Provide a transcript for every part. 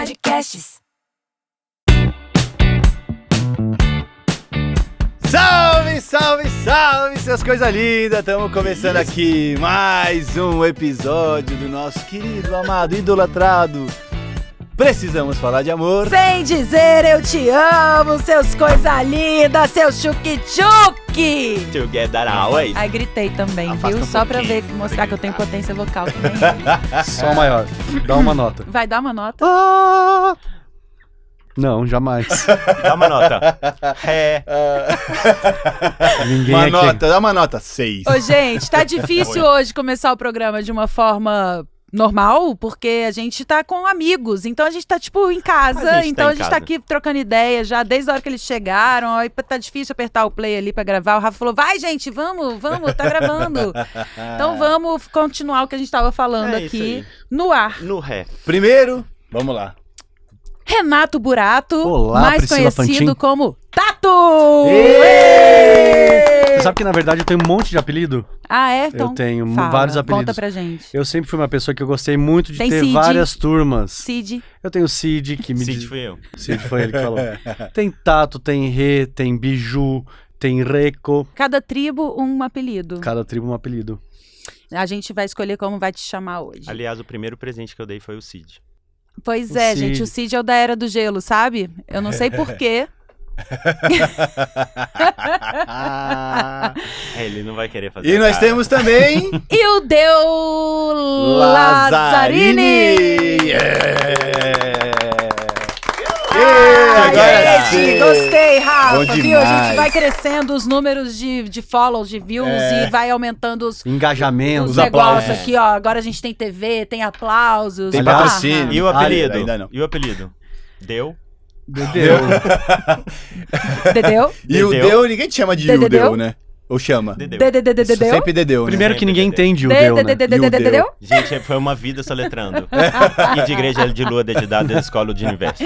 Podcasts. Salve, salve, salve, seus coisas lindas! Estamos começando aqui mais um episódio do nosso querido, amado, idolatrado Precisamos Falar de Amor. Sem dizer eu te amo, seus coisas lindas, seus chuque-chuque! Together always. Aí gritei também, Afasta viu? um Só pra pouquinho, ver, mostrar que eu tenho potência vocal também. Só maior. Dá uma nota. Vai dar uma nota? Não, jamais. Dá uma nota. Ré. Ninguém Uma aqui. nota, dá uma nota 6. Ô, gente, tá difícil hoje começar o programa de uma forma normal, porque a gente tá com amigos, então a gente tá, tipo, em casa, A gente então tá a em gente tá casa. aqui trocando ideia já, desde a hora que eles chegaram, aí tá difícil apertar o play ali pra gravar, o Rafa falou, vai, gente, vamos, tá gravando. Então vamos continuar o que a gente tava falando É isso aqui, aí. no ar. No Ré. Primeiro, vamos lá. Renato Burato, Olá, mais Priscila conhecido Fantin. como Tato! Você sabe que, na verdade, eu tenho um monte de apelido? Ah, é? Então, Eu tenho fala, vários apelidos. Conta pra gente. Eu sempre fui uma pessoa que eu gostei muito de Tem ter Cid. várias turmas. Cid. Eu tenho o Cid, que me Cid diz... fui eu. Cid foi ele que falou. Tem Tato, tem Rê, tem Biju, tem Reco. Cada tribo, um apelido. Cada tribo um apelido. A gente vai escolher como vai te chamar hoje. Aliás, o primeiro presente que eu dei foi o Cid. Pois O é, Cid. gente, o Cid é o da Era do Gelo, sabe? Eu não sei porquê. Ele não vai querer fazer. E nós cara. temos também E o Deu Lazzarini! Agora Gente, sim. gostei, Rafa, Bom viu? A gente demais. vai crescendo os números de follows, de views e vai aumentando os Engajamento. Os negócios aplausos. aqui, ó. Agora a gente tem TV, tem aplausos. Tem Ah, patrocínio. E o apelido? Ainda não. E o apelido? Deu? Dedeu. Dedeu? E o Dedeu. Deu, ninguém te chama de Dedeu? Deu, né? Ou chama? Dedeu. Dedeu? Sempre Dedeu, né? Primeiro que ninguém Dedeu. entende o Deu, né? Dedeu? Gente, foi uma vida soletrando. E de igreja L de lua, D de dado, D de escola, de universo.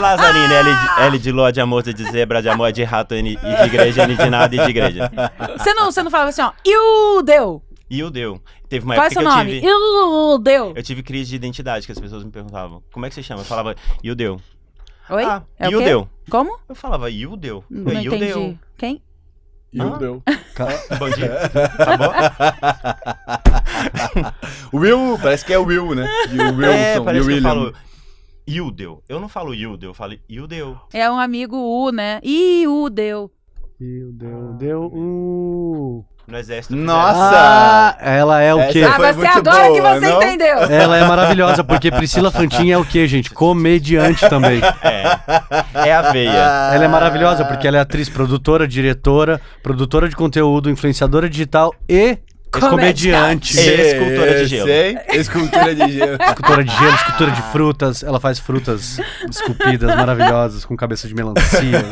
Lazarine, L de lua, de amor, D de zebra, de amor, de rato, N, e de igreja, N de nada, e de igreja. Você não falava assim, ó, e o Deu? E o Deu. Teve uma Qual é época seu que nome? E o Deu? eu tive crise de identidade, que as pessoas me perguntavam, como é que você chama? Eu falava, e o Deu. Oi? Ah, É e o quê? Deu. Como? Eu falava, e o Deu. Não E o entendi. Deu. Quem? E o Deu. Bom dia. Tá bom? O Will, parece que é o Will, né? E o Wilson, Parece e o que eu William. falo Ildeu. Eu não falo Ildeu, eu falo Ildeu. É um amigo U, né? E o Deu. Deu. No exército. Nossa! Ah, ela é o Essa quê? foi Vai ser muito agora boa, que você não? entendeu. Ela é maravilhosa, porque Priscila Fantin é o quê, gente? Comediante também. É a veia. Ela é maravilhosa, porque ela é atriz, produtora, diretora, produtora de conteúdo, influenciadora digital e comediante. Escultora de gelo. Sei, escultura de gelo. Escultora de gelo, escultura de frutas. Ela faz frutas esculpidas, maravilhosas, com cabeça de melancia.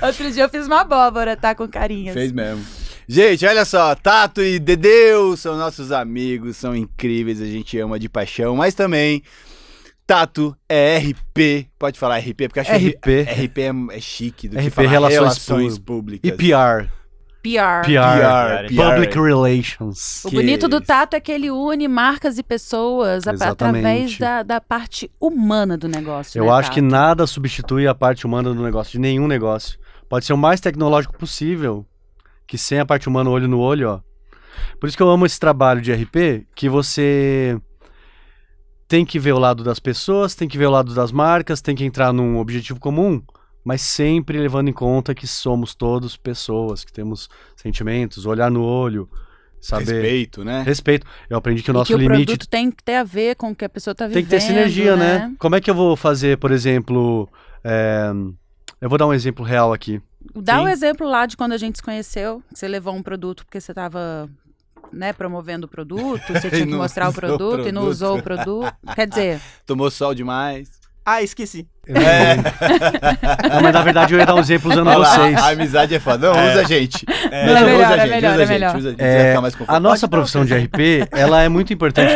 Outro dia eu fiz uma abóbora, tá? Com carinhas. Fez mesmo. Gente, olha só, Tato e Dedeu são nossos amigos, são incríveis, a gente ama de paixão, mas também Tato é RP, pode falar RP, porque acho RP. que RP é chique do que RP, falar Relações Públicas. E PR. PR. PR. PR. Public Relations. O Que bonito do isso. Tato é que ele une marcas e pessoas através Exatamente. da parte humana do negócio. Eu né, acho que Tato? nada substitui a parte humana do negócio, de nenhum negócio. Pode ser o mais tecnológico possível, que sem a parte humana, olho no olho, ó. Por isso que eu amo esse trabalho de RP, que você tem que ver o lado das pessoas, tem que ver o lado das marcas, tem que entrar num objetivo comum, mas sempre levando em conta que somos todos pessoas, que temos sentimentos, olhar no olho, saber... Respeito, né? Respeito. Eu aprendi que o E nosso que o limite produto tem que ter a ver com o que a pessoa tá vivendo. tem que ter sinergia, né? Como é que eu vou fazer, por exemplo... Eu vou dar um exemplo real aqui. Dá Sim. o exemplo lá de quando a gente se conheceu, que você levou um produto porque você tava, né, promovendo o produto, você tinha que não mostrar o usou o produto e não produto. usou o produto. Quer dizer, Tomou sol demais. Ah, esqueci. Não, mas na verdade eu ia dar um exemplo usando Olha lá, vocês. a amizade é foda. Não, usa a gente. É melhor, usa a é gente, melhor, usa a é gente, melhor. usa a gente, vai ficar mais confortável. A nossa profissão de RP, ela é muito importante.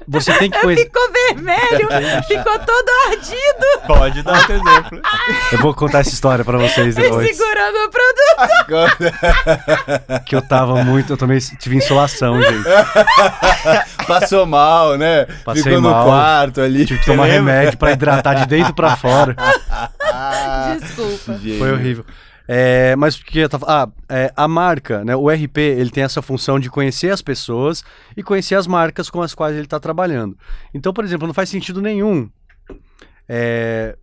Você tem que conhecer. Ficou vermelho, ficou todo ardido, Pode dar outro exemplo. Eu vou contar essa história pra vocês depois. segurando o produto. Que eu também tive insolação, gente. Passou mal, né? Passei Ficou mal. no quarto ali. Tive que tomar remédio pra hidratar de dentro pra fora. Desculpa. Foi horrível. Mas o que eu tava... a marca, né? O RP, ele tem essa função de conhecer as pessoas e conhecer as marcas com as quais ele está trabalhando. Então, por exemplo, não faz sentido nenhum.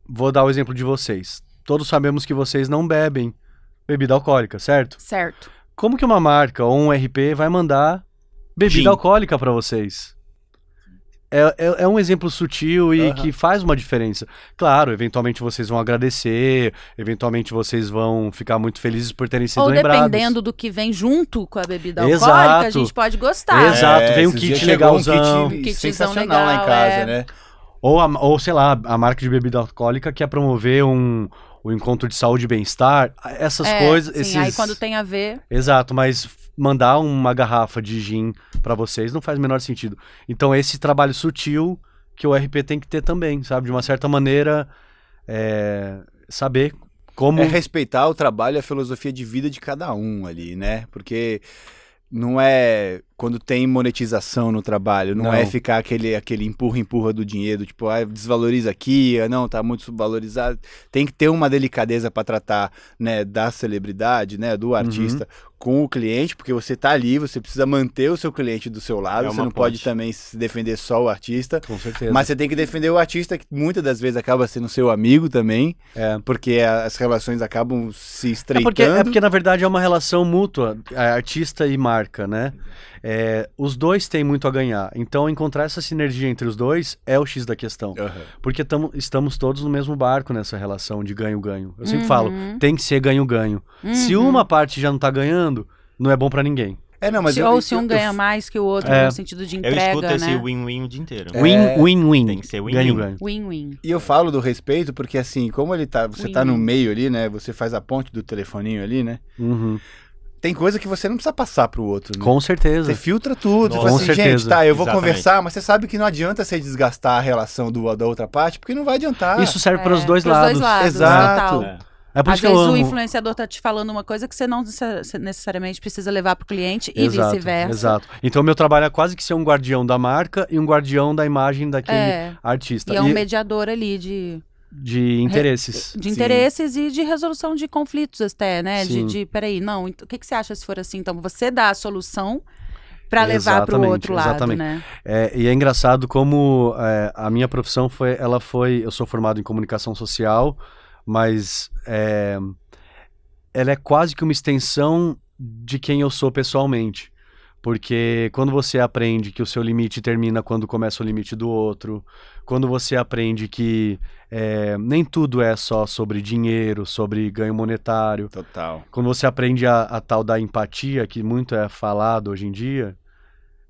Vou dar o exemplo de vocês. Todos sabemos que vocês não bebem bebida alcoólica, certo? Certo. Como que uma marca ou um RP vai mandar bebida Gin. alcoólica para vocês? É um exemplo sutil e que faz uma diferença. Claro, eventualmente vocês vão agradecer, eventualmente vocês vão ficar muito felizes por terem sido Ou lembrados. dependendo do que vem junto com a bebida Exato. alcoólica, a gente pode gostar. Exato, vem um esses kit dias chegou legalzão. Um kit Kitzão sensacional lá em legal, casa, né? Ou, sei lá, a marca de bebida alcoólica quer promover um encontro de saúde e bem-estar. Essas coisas... Sim, aí quando tem a ver... Exato, mas mandar uma garrafa de gin pra vocês não faz o menor sentido. Então esse trabalho sutil que o RP tem que ter também, sabe? De uma certa maneira, saber como... Respeitar o trabalho e a filosofia de vida de cada um ali, né? Porque não é quando tem monetização no trabalho, não é ficar aquele empurra do dinheiro, tipo, desvaloriza aqui, não, tá muito subvalorizado. Tem que ter uma delicadeza para tratar, né, da celebridade, né, do artista com o cliente, porque você tá ali, você precisa manter o seu cliente do seu lado, você não pode também se defender só o artista. Com certeza. Mas você tem que defender o artista, que muitas das vezes acaba sendo seu amigo também, porque as relações acabam se estreitando. É porque, na verdade, é uma relação mútua, artista e marca, né? Os dois têm muito a ganhar. Então, encontrar essa sinergia entre os dois é o X da questão. Porque estamos todos no mesmo barco nessa relação de ganho-ganho. Eu sempre falo, tem que ser ganho-ganho. Se uma parte já não tá ganhando, não é bom pra ninguém. Se um ganha mais que o outro, no sentido de entrega, Eu escuto né? esse win-win o dia inteiro. Win-win-win. Tem que ser win-win. Ganho-ganho. Win-win. E eu falo do respeito porque, assim, como você tá no meio ali, né? Você faz a ponte do telefoninho ali, né? Tem coisa que você não precisa passar pro outro, né? Com certeza. Você filtra tudo, você Com fala assim, certeza. gente, tá, eu vou Exatamente. conversar, mas você sabe que não adianta você desgastar a relação da outra parte, porque não vai adiantar. Isso serve para os dois pros lados. dois lados, Exato. total. É por Às isso que eu vezes o amo. influenciador tá te falando uma coisa que você não necessariamente precisa levar pro cliente e Exato, vice-versa. Exato. Então, meu trabalho é quase que ser um guardião da marca e um guardião da imagem daquele artista. E é um mediador ali de interesses. de interesses e de resolução de conflitos até, né? Sim. Peraí, não, o que você acha se for assim? Então, você dá a solução para levar para o outro lado, né? E é engraçado como a minha profissão eu sou formado em comunicação social, mas ela é quase que uma extensão de quem eu sou pessoalmente. Porque quando você aprende que o seu limite termina quando começa o limite do outro, quando você aprende que nem tudo é só sobre dinheiro, sobre ganho monetário. Total. Quando você aprende a tal da empatia, que muito é falado hoje em dia,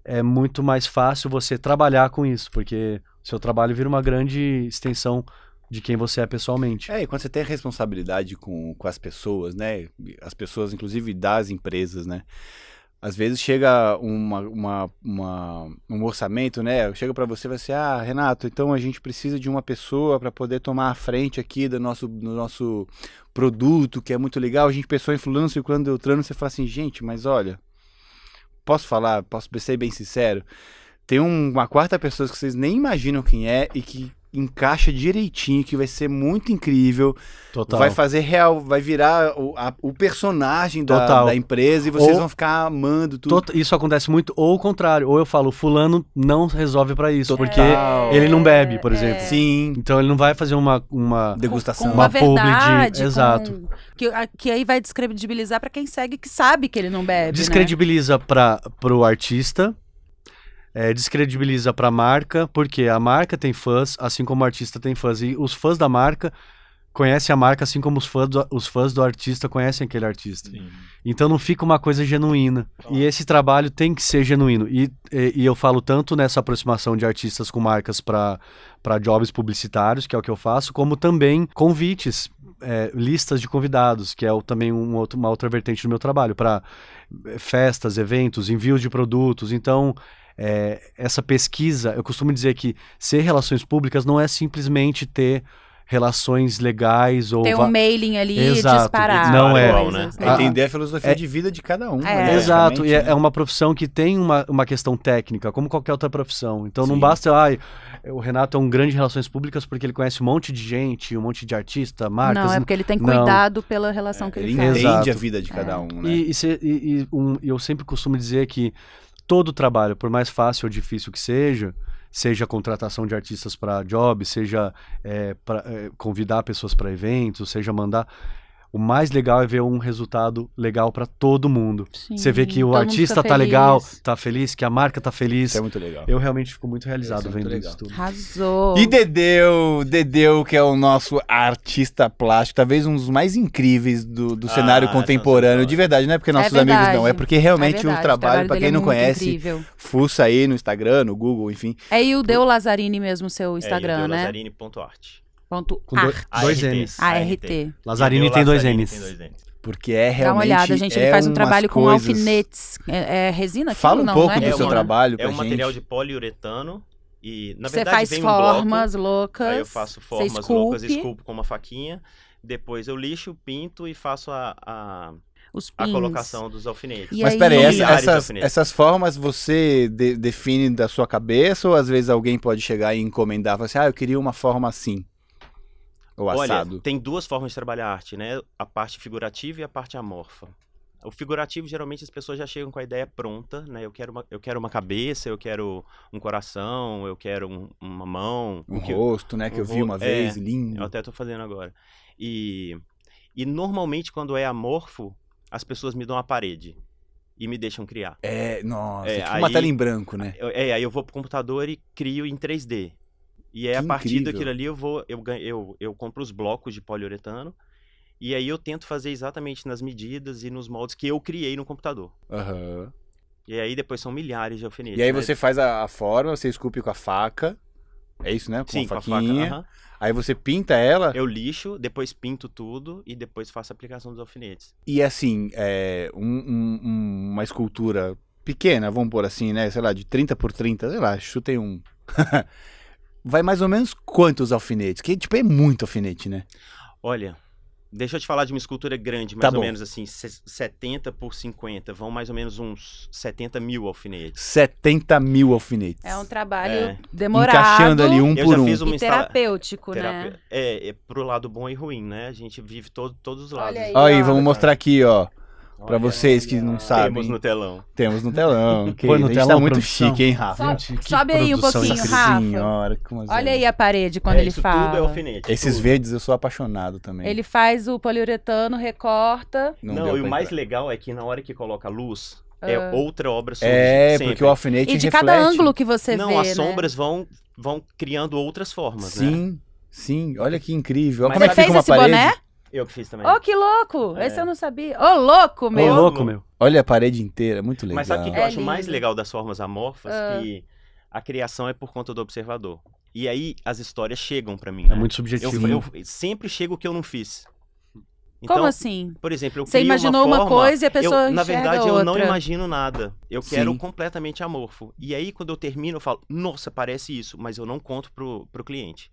é muito mais fácil você trabalhar com isso, porque o seu trabalho vira uma grande extensão de quem você é pessoalmente. E quando você tem responsabilidade com as pessoas, né? As pessoas, inclusive, das empresas, né? Às vezes chega um orçamento, né? Chega para você e vai assim, Renato, então a gente precisa de uma pessoa para poder tomar a frente aqui do nosso produto, que é muito legal. A gente pensou em fulano, ciclano, beltrano, você fala assim, gente, mas olha, posso ser bem sincero? Tem uma quarta pessoa que vocês nem imaginam quem é e que encaixa direitinho, que vai ser muito incrível. Total. Vai fazer real, vai virar o personagem da empresa e vocês vão ficar amando tudo. Isso acontece muito, ou o contrário, ou eu falo, fulano não resolve pra isso, Total. porque ele não bebe, por exemplo. Sim. Então ele não vai fazer uma Degustação. Com uma verdade, exato. Que aí vai descredibilizar pra quem segue que sabe que ele não bebe, Descredibiliza pro artista, descredibiliza pra marca, porque a marca tem fãs, assim como o artista tem fãs, e os fãs da marca conhecem a marca assim como os fãs do artista conhecem aquele artista. Sim. Então não fica uma coisa genuína. E esse trabalho tem que ser genuíno. E eu falo tanto nessa aproximação de artistas com marcas para jobs publicitários, que é o que eu faço, como também convites, listas de convidados, que é também uma outra vertente do meu trabalho, para festas, eventos, envios de produtos. Então essa pesquisa, eu costumo dizer que ser relações públicas não é simplesmente ter relações legais ou... Tem um mailing ali Exato. disparar. Não é. coisas, É entender a filosofia de vida de cada um. É. né, Exato, e praticamente, é uma profissão que tem uma questão técnica, como qualquer outra profissão. Então não Sim. basta, o Renato é um grande em relações públicas porque ele conhece um monte de gente, um monte de artista, marcas. Não, é porque ele tem Não. cuidado pela relação que Ele ele faz. entende Exato. a vida de cada um, né? E eu sempre costumo dizer que todo trabalho, por mais fácil ou difícil que seja contratação de artistas para job, seja convidar pessoas para eventos, seja mandar... O mais legal é ver um resultado legal para todo mundo. Sim, Você vê que o todo mundo artista fica tá legal, feliz. tá feliz, que a marca tá feliz. Isso é muito legal. Eu realmente fico muito realizado Isso é muito vendo legal. isso tudo. Arrasou. E Dedeu, que é o nosso artista plástico, talvez um dos mais incríveis do cenário contemporâneo, são de verdade, não é porque nossos verdade. amigos não, é porque realmente verdade, o trabalho, pra dele quem é não muito conhece, incrível. fuça aí no Instagram, no Google, enfim. É e o Deu Lazzarini mesmo, seu Instagram, né? Lazzarini.art. Ponto Com dois ART. N's. ART. Lazzarini tem dois N's. Porque é Dá uma realmente. olhada, gente. Ele faz um umas trabalho com coisas- alfinetes. É resina? aquilo? Fala um Não, pouco não é do seu resina. trabalho É pra um gente. material de poliuretano e, na Você verdade, faz vem formas um bloco, loucas. aí eu faço você formas loucas, esculpe esculpo com uma faquinha, depois eu lixo, pinto e faço a os a pins. colocação dos alfinetes. E Mas aí- peraí, Milhares de essas, alfinetes. essas formas você define da sua cabeça ou às vezes alguém pode chegar e encomendar e falar assim, eu queria uma forma assim? Ou assado? Olha, tem duas formas de trabalhar arte, né? A parte figurativa e a parte amorfa. O figurativo, geralmente, as pessoas já chegam com a ideia pronta, né? Eu quero uma cabeça, eu quero um coração, eu quero uma mão. Um o que- rosto, né? Que eu vi uma vez, lindo. Eu até tô fazendo agora. E normalmente, quando é amorfo, as pessoas me dão a parede e me deixam criar. Nossa, É, tipo uma aí- tela em branco, né? Aí eu vou pro computador e crio em 3D. E aí, Que a partir incrível. daquilo ali, eu compro os blocos de poliuretano. E aí eu tento fazer exatamente nas medidas e nos moldes que eu criei no computador. Aham. E aí depois são milhares de alfinetes. E aí né? você faz a forma, você esculpe com a faca. É isso, né? Com Sim, a com a faquinha. faca. Aham. Aí você pinta ela. Eu lixo, depois pinto tudo e depois faço a aplicação dos alfinetes. E assim, uma escultura pequena, vamos pôr assim, né? Sei lá, de 30 por 30, sei lá, chutei um. Vai mais ou menos quantos alfinetes? Que tipo, é muito alfinete, né? Olha, deixa eu te falar de uma escultura grande, Tá mais ou bom. menos assim, 70 por 50, vão mais ou menos uns 70 mil alfinetes. 70 mil alfinetes. É um trabalho É. demorado. Encaixando ali um Eu por já um. fiz uma E instala... terapêutico, né? terapia- É pro lado bom e ruim, né? A gente vive todos os lados. Olha aí. Ó, aí, ó. vamos mostrar aqui, ó. Pra Olha, vocês que não sabem. Temos no telão. Temos no telão. Que Põe no a gente tá telão, muito produção. chique, hein, Rafa? Sobe- sobe aí um produção pouquinho, incrível. Rafa. Senhora, como assim? Olha aí a parede quando ele isso fala. tudo é alfinete. Esses tudo. verdes eu sou apaixonado também. Ele faz o poliuretano, recorta. Não, deu e pra o mais entrar. legal é que na hora que coloca a luz, é outra obra surge. É, sempre. porque o alfinete E de reflete. cada ângulo que você Não, vê, as né? sombras vão criando outras formas, né? Sim, sim. Olha que incrível. Olha Mas como é que Você fica fez uma esse parede. boné? Eu que fiz também. Oh, que louco! É. Esse eu não sabia. Ô, louco, Ô, meu! louco, meu. Olha a parede inteira, muito legal. Mas sabe o que É eu acho lindo. mais legal das formas amorfas? Que a criação é por conta do observador. E aí as histórias chegam pra mim, É né? muito subjetivo. eu sempre chego o que eu não fiz. Então, Como assim? por exemplo, eu Você crio imaginou uma forma, coisa e a pessoa na enxerga verdade, eu não outra. imagino nada. Eu quero Sim. completamente amorfo. E aí, quando eu termino, eu falo, nossa, parece isso, mas eu não conto pro cliente.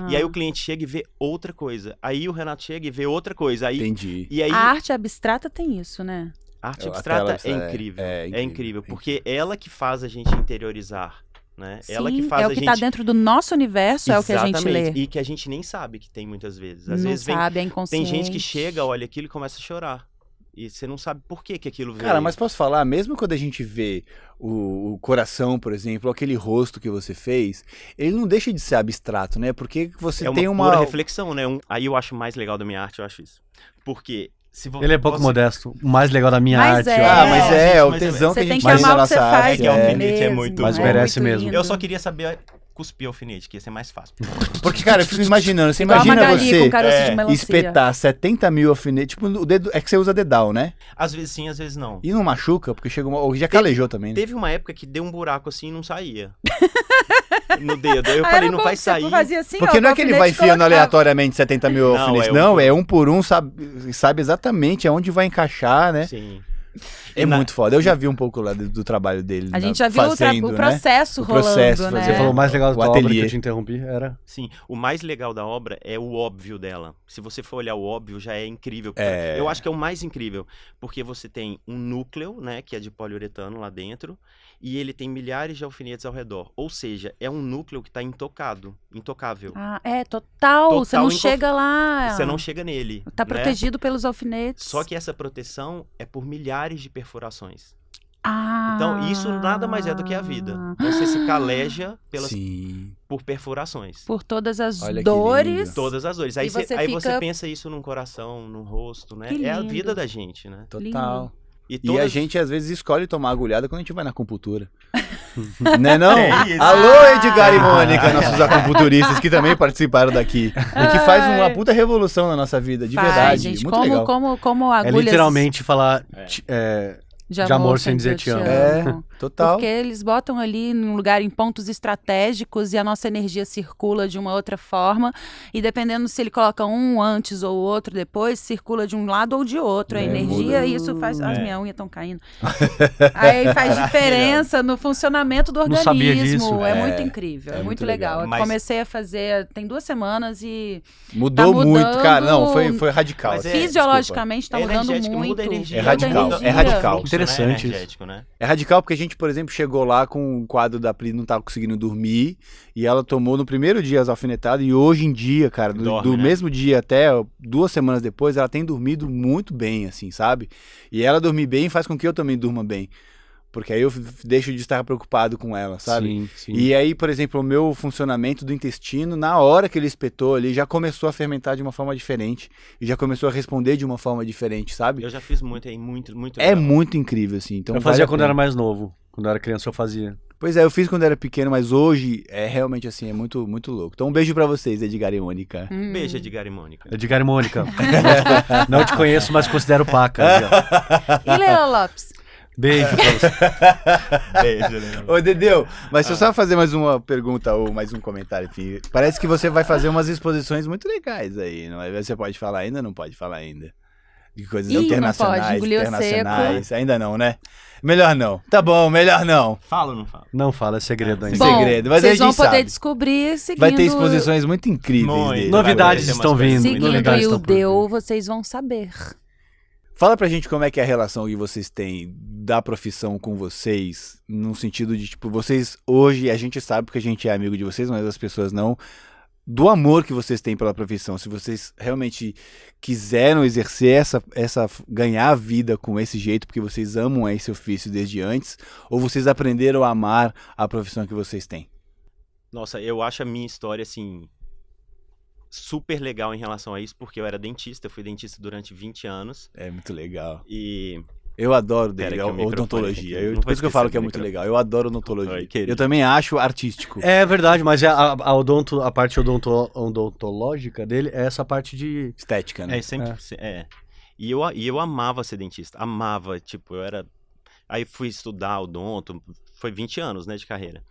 E aí o cliente chega e vê outra coisa. Aí o Renato chega e vê outra coisa. Aí, Entendi. e aí A arte abstrata tem isso, né? a arte A abstrata tela é incrível. é É incrível, incrível, é porque ela que faz a gente interiorizar, né? Ela que Sim, faz é a o que gente... tá dentro do nosso universo, é o que a gente lê. Exatamente. E que a gente nem sabe que tem muitas vezes. Às Não vezes vem, sabe, é tem inconsciente. gente que chega, olha aquilo e começa a chorar. E você não sabe por que aquilo veio. Cara, mas posso falar, mesmo quando a gente vê o coração, por exemplo, aquele rosto que você fez, ele não deixa de ser abstrato, né? Porque você é uma tem pura reflexão, né? Aí eu acho mais legal da minha arte, eu acho isso. Porque se você... Ele é pouco modesto. O mais legal da minha Mas arte. é. Ah, mas gente, o mas tesão Você que a tem gente que faz na amar o que nossa você faz. arte. que alfinete é muito Mas bom. merece muito mesmo. lindo. Eu só queria saber cuspir alfinete, que ia ser mais fácil. Porque, cara, eu fico imaginando, você Igual a imagina Magali você com caroço de melancia. espetar 70 mil alfinetes, tipo, o dedo, é que você usa dedal, né? Às vezes sim, às vezes não. E não machuca, porque chega ou já calejou também, né? Teve uma época que deu um buraco assim e não saía. No dedo. Aí eu Ah, falei, era não bom vai que você sair. fazia assim, Porque ó, não é com que ele alfinete vai enfiando colocava. aleatoriamente 70 mil Não, alfinetes, é um não, por é um por um, sabe exatamente aonde vai encaixar, né? Sim. É muito foda. Eu já vi um pouco lá do trabalho dele. A gente já viu fazendo, o processo O rolando, processo, né? Você falou o mais legal da O tua obra que ateliê. eu te interrompi, era... Sim, o mais legal da obra é o óbvio dela. Se você for olhar o óbvio, já é incrível. É. Eu acho que é o mais incrível, porque você tem um núcleo, né, que é de poliuretano lá dentro, e ele tem milhares de alfinetes ao redor. Ou seja, é um núcleo que está intocável. Ah, total. Você não Total chega lá. Você não chega nele. Tá né? protegido pelos alfinetes. Só que essa proteção é por milhares de perfurações. Ah. Então, isso nada mais é do que a vida. Você se caleja Sim. por perfurações. Por todas as Olha que dores. lindo. Todas as dores. E Aí você aí fica- você pensa isso num coração, num rosto, né? Que É a lindo. vida da gente, né? Total. E todas- a gente, às vezes, escolhe tomar agulhada quando a gente vai na acupuntura. Né não? É isso. Alô, Edgar e Mônica, nossos acupunturistas que também participaram daqui. E que faz uma puta revolução na nossa vida, de Faz, verdade. gente. Muito legal. Como agulhas É literalmente falar de amor sem dizer te amo. É, total. Porque eles botam ali num lugar, em pontos estratégicos, e a nossa energia circula de uma outra forma. E dependendo se ele coloca um antes ou outro depois, circula de um lado ou de outro. A energia, muda. isso faz. As minhas unhas estão caindo. Aí faz diferença no funcionamento do Não organismo. sabia disso. É É, muito incrível, é é muito muito legal. legal. Eu Mas- comecei a fazer tem 2 semanas e Mudou Tá muito, mudando- cara. Não, foi radical. Mas assim, fisiologicamente está É mudando energético, muito. muda a energia. É radical, Muda a é radical. Fluxo, Interessante né? isso. Energético, né? É radical porque a gente, por exemplo, chegou lá com um quadro da Pri, não tava conseguindo dormir, e ela tomou no primeiro dia as alfinetadas, e hoje em dia, cara, Dorme, do né? mesmo dia até 2 semanas depois, ela tem dormido muito bem, assim, sabe? E ela dormir bem faz com que eu também durma bem. Porque aí eu deixo de estar preocupado com ela, sabe? Sim, sim. E aí, por exemplo, o meu funcionamento do intestino, na hora que ele espetou ali, já começou a fermentar de uma forma diferente. E já começou a responder de uma forma diferente, sabe? Eu já fiz muito aí, muito É legal. muito incrível, assim. Então eu vale fazia a quando pena. era mais novo. Quando eu era criança eu fazia. Pois é, eu fiz quando era pequeno, mas hoje é realmente assim, é muito, muito louco. Então um beijo pra vocês, Edgar e Mônica. Beijo, Edgar e Mônica. Edgar e Mônica. Não te conheço, mas considero paca. E Leila Lopes? Beijo pra você. Beijo, Leila. Ô, Dedeu, mas se eu só fazer mais uma pergunta ou mais um comentário, enfim, parece que você vai fazer umas exposições muito legais aí, não é? Você pode falar ainda ou não pode falar ainda? De coisas Ih, não internacionais, pode, engoliu internacionais, ainda não, né? Melhor não. Tá bom, melhor não. Fala ou não fala? Não fala, é segredo ainda. Bom, segredo, mas vocês a gente vão poder sabe. descobrir seguindo... Vai ter exposições muito incríveis Muito. dele. Novidades Vai ter estão umas coisas vindo. muito Seguindo Novidades o estão por Deu, vir. vocês vão saber. Fala pra gente como é que é a relação que vocês têm da profissão com vocês, no sentido de, tipo, vocês hoje, a gente sabe porque a gente é amigo de vocês, mas as pessoas não, do amor que vocês têm pela profissão, se vocês realmente quiseram exercer ganhar a vida com esse jeito, porque vocês amam esse ofício desde antes, ou vocês aprenderam a amar a profissão que vocês têm? Nossa, eu acho a minha história, assim, super legal em relação a isso, porque eu era dentista, eu fui dentista durante 20 anos, É muito legal. e... Eu adoro Pera dele, que o microfone odontologia. aqui. Não Por vou isso que eu falo esquecer que é do muito microfone. legal. Eu adoro odontologia. Oi, querido. Eu também acho artístico. É verdade, mas a parte odontológica dele é essa parte de... Estética, né? É, sempre... E eu amava ser dentista, amava, tipo, eu era... Aí fui estudar odonto, foi 20 anos, né, de carreira.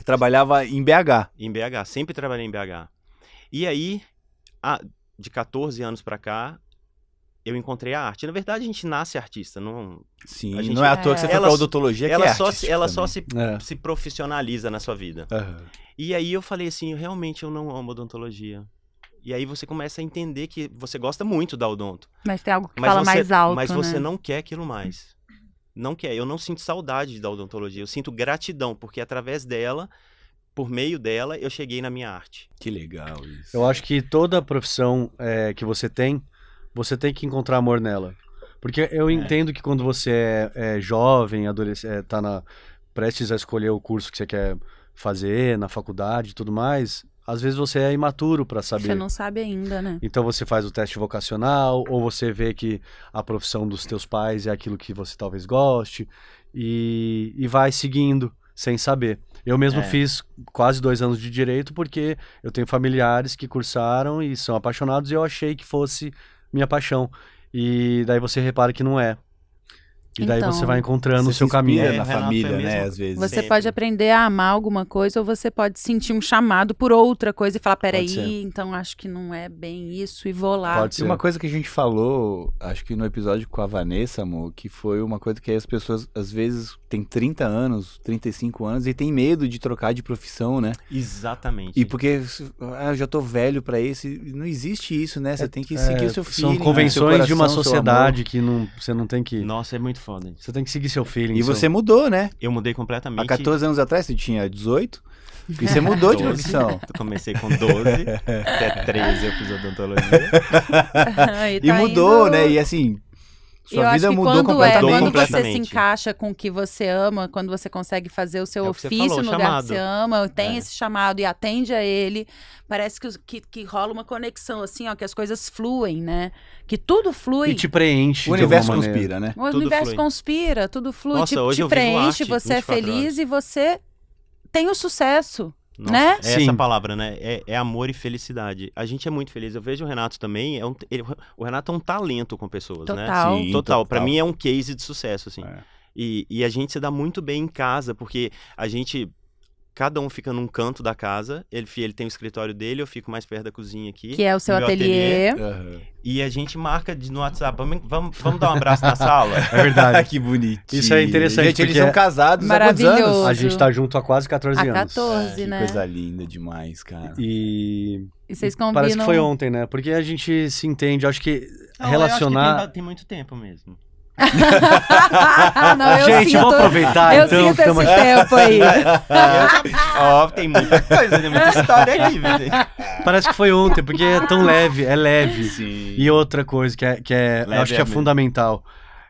Trabalhava em BH. Em BH, sempre trabalhei em BH. E aí, de 14 anos pra cá, eu encontrei a arte. Na verdade, a gente nasce artista, não... Sim, A gente- não é à toa que você foi Ela- pra odontologia, que é artístico ela só também. se profissionaliza na sua vida. Aham. E aí eu falei assim, realmente eu não amo odontologia. E aí você começa a entender que você gosta muito da odonto. Mas tem algo que Mas fala você, mais alto, mas você né? não quer aquilo mais. Não quer. Eu não sinto saudade da odontologia. Eu sinto gratidão, porque através dela, por meio dela, eu cheguei na minha arte. Que legal isso. Eu acho que toda profissão que você tem que encontrar amor nela. Porque eu entendo que quando você é jovem, adolescente, tá prestes a escolher o curso que você quer fazer na faculdade e tudo mais, às vezes você é imaturo para saber. Você não sabe ainda, né? Então você faz o teste vocacional, ou você vê que a profissão dos teus pais é aquilo que você talvez goste, e vai seguindo, sem saber. Eu mesmo fiz quase 2 anos de direito, porque eu tenho familiares que cursaram e são apaixonados, e eu achei que fosse minha paixão. E daí você repara que não é. E daí Então, você vai encontrando o Você seu se inspira caminho. na Renato, família, foi né, mesmo. às vezes. você Sempre. pode aprender a amar alguma coisa ou você pode sentir um chamado por outra coisa e falar, ser. peraí, então acho que não é bem isso e vou lá. Pode E ser. uma coisa que a gente falou, acho que no episódio com a Vanessa, amor, que foi uma coisa que as pessoas, às vezes, têm 30 anos, 35 anos e tem medo de trocar de profissão, né? Exatamente. E porque eu já tô velho pra isso, e não existe isso, né? Você tem que seguir o seu filho. São convenções de uma sociedade que você não tem que... Nossa, é muito foda. Você tem que seguir seu feeling. E você mudou, né? Eu mudei completamente. Há 14 anos atrás você tinha 18 e você mudou de 12. profissão. Eu comecei com 12, até 13 eu fiz odontologia. E mudou, né? E assim, eu sua acho vida que mudou quando completamente. quando você se Completamente. encaixa com o que você ama, quando você consegue fazer o seu É o que você ofício falou, no lugar chamado. que você ama, tem É. esse chamado e atende a ele, parece que rola uma conexão, assim, ó, que as coisas fluem, né? Que tudo flui. E te preenche O de universo alguma maneira. conspira, né? O Tudo universo flui. conspira, tudo flui, Nossa, hoje te eu vivo preenche, arte você é 24 feliz horas. e você tem o sucesso. Nossa, Né? é essa Sim. palavra, né? É amor e felicidade. A gente é muito feliz. Eu vejo o Renato também. O Renato é um talento com pessoas, né? Total. Sim, Total. Pra mim é um case de sucesso, assim. É. E a gente se dá muito bem em casa, porque a gente... Cada um fica num canto da casa. Ele tem o escritório dele, eu fico mais perto da cozinha aqui. Que é o seu no meu ateliê. Aham. E a gente marca no WhatsApp. Vamos dar um abraço na sala? É verdade. Que bonitinho. Isso é interessante, Gente, eles porque são casados há quantos Maravilhoso. anos? A gente tá junto há quase 14 A anos. 14, Que né? coisa linda demais, cara. E E vocês combinam. parece que foi ontem, né? Porque a gente se entende, acho que Não, relacionar... Eu acho que tem muito tempo mesmo. Não, eu Gente, sinto, vamos aproveitar eu então. sinto esse tempo aí. Ó, tem muita coisa, tem muita história aqui, velho. Parece que foi ontem, porque é tão leve, é leve. Sim. E outra coisa que eu Leve acho que é mesmo. fundamental.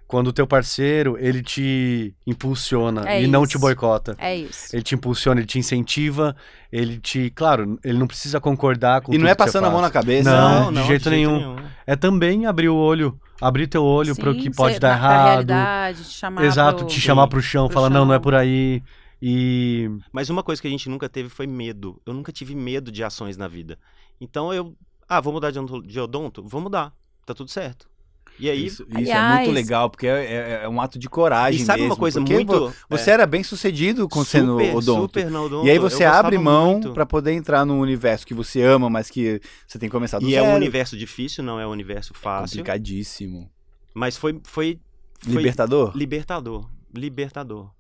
Quando o teu parceiro, ele te impulsiona É e não isso. te boicota. É isso. Ele te impulsiona, ele te incentiva, ele te... Claro, ele não precisa concordar com E não tudo é que você passando a mão na faz. cabeça, Não, né? de jeito nenhum. É também abrir o olho, abrir teu olho para o que Sim, pode ser- dar pra errado. realidade, te chamar Exato, pro... te chamar pro chão, pro falar, chão. não é por aí. E Mas uma coisa que a gente nunca teve foi medo. Eu nunca tive medo de ações na vida. Então vou mudar de odonto? Vou mudar. Tá tudo certo. E aí, Isso é Aliás- muito legal, porque é um ato de coragem e sabe mesmo. uma coisa porque muito... Você era bem sucedido com sendo odonto. Super na odonto. E aí você eu gostava abre mão muito. pra poder entrar num universo que você ama, mas que você tem que começar do E zero. é um universo difícil, não é um universo fácil. Complicadíssimo. Mas foi Libertador? libertador.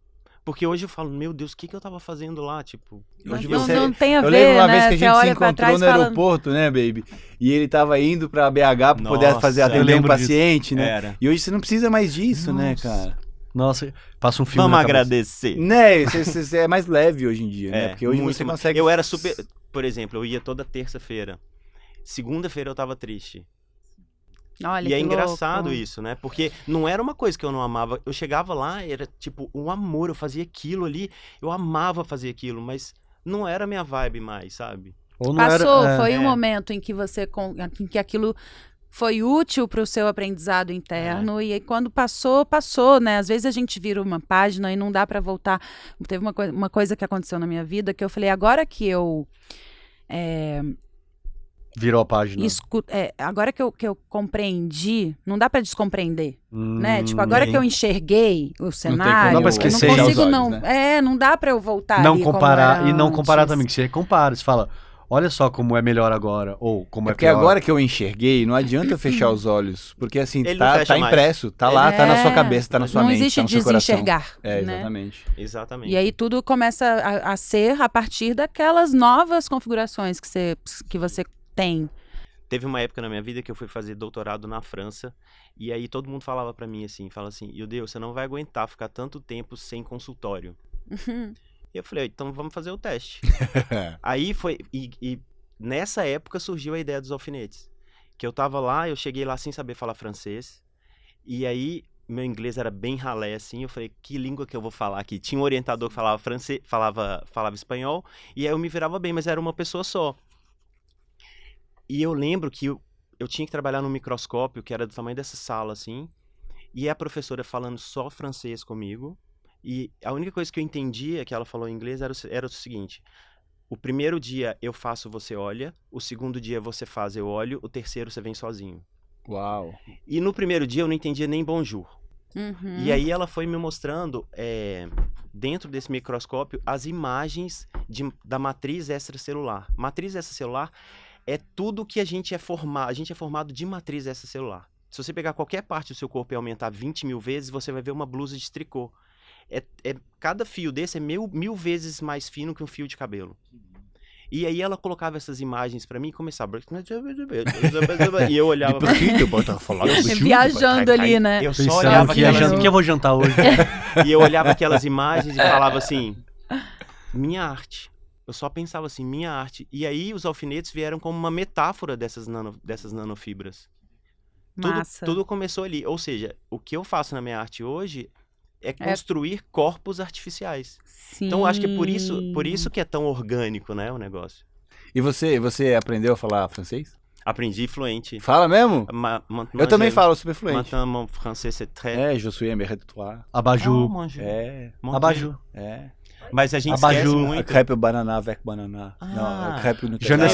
Porque hoje eu falo, meu Deus, o que eu tava fazendo lá? Tipo, hoje Não, você... não tem a Eu ver, lembro uma né? vez que a Você gente se olha pra encontrou trás no e fala... aeroporto, né, baby? E ele tava indo pra BH pra poder Nossa, eu atender um lembro paciente, né? Era. E hoje você não precisa mais disso, né, Nossa. cara? nossa, passa um filme Vamos na cabeça. agradecer. Né? Você é mais leve hoje em dia, né? Porque hoje muito você mais. consegue... Eu era super... Por exemplo, eu ia toda terça-feira. Segunda-feira eu tava triste. Olha, E é que engraçado louco. isso, né? Porque não era uma coisa que eu não amava. Eu chegava lá, era tipo um amor, eu fazia aquilo ali, eu amava fazer aquilo, mas não era a minha vibe mais, sabe? Ou não Passou, era, foi um É. momento em que em que aquilo foi útil para o seu aprendizado interno e aí quando passou, né? Às vezes a gente vira uma página e não dá para voltar. Teve uma coisa que aconteceu na minha vida que eu falei, agora que eu Virou a página. agora que eu compreendi, não dá para descompreender, né? Tipo, Hum, agora bem. que eu enxerguei o cenário, como Não dá pra eu esquecer não isso. consigo Olhos, não, né? não dá para eu voltar não ali como comparar era e não comparar antes. também, que você compara, você fala, olha só como é melhor agora, ou como é, Porque pior. agora que eu enxerguei, não adianta eu fechar os olhos. Porque assim, Ele não tá fecha mais. impresso, tá lá, tá na sua É, cabeça, tá na sua não mente, existe tá no seu coração. desenxergar, É, né? exatamente. Exatamente. E aí tudo começa a ser a partir daquelas novas configurações que você tem. Teve uma época na minha vida que eu fui fazer doutorado na França, e aí todo mundo falava pra mim assim, fala assim, Deus, você não vai aguentar ficar tanto tempo sem consultório. E eu falei, então vamos fazer o teste. Aí foi, e nessa época surgiu a ideia dos alfinetes. Que eu tava lá, eu cheguei lá sem saber falar francês, e aí meu inglês era bem ralé, assim, eu falei, que língua que eu vou falar aqui? Tinha um orientador que falava francês, falava espanhol, e aí eu me virava bem, mas era uma pessoa só. E eu lembro que eu tinha que trabalhar num microscópio que era do tamanho dessa sala, assim, e a professora falando só francês comigo, e a única coisa que eu entendia que ela falou em inglês era o seguinte: o primeiro dia eu faço, você olha, o segundo dia você faz, eu olho, o terceiro você vem sozinho. Uau. E no primeiro dia eu não entendia nem bonjour. Uhum. E aí ela foi me mostrando, dentro desse microscópio, as imagens da matriz extracelular. Matriz extracelular é tudo que a gente é formado. A gente é formado de matriz extracelular. Se você pegar qualquer parte do seu corpo e aumentar 20 mil vezes, você vai ver uma blusa de tricô. Cada fio desse é mil vezes mais fino que um fio de cabelo. E aí ela colocava essas imagens pra mim e começava... E eu olhava... Viajando ali, né? Eu só Pensando olhava que aquelas... o que eu vou jantar hoje? E eu olhava aquelas imagens e falava assim... Minha arte. Eu só pensava assim, minha arte. E aí os alfinetes vieram como uma metáfora dessas nanofibras. Massa. Tudo começou ali. Ou seja, o que eu faço na minha arte hoje é construir corpos artificiais. Sim. Então, eu acho que por isso que é tão orgânico, né, o negócio. E você aprendeu a falar francês? Aprendi fluente. Fala mesmo? Eu também falo super fluente. Maintenant, mon français, c'est très... Je suis aimé de toi. Abajur. Abajur. Mas a gente Abajur. esquece muito. Crêpe banana avec banana. Não, crêpe no Je ne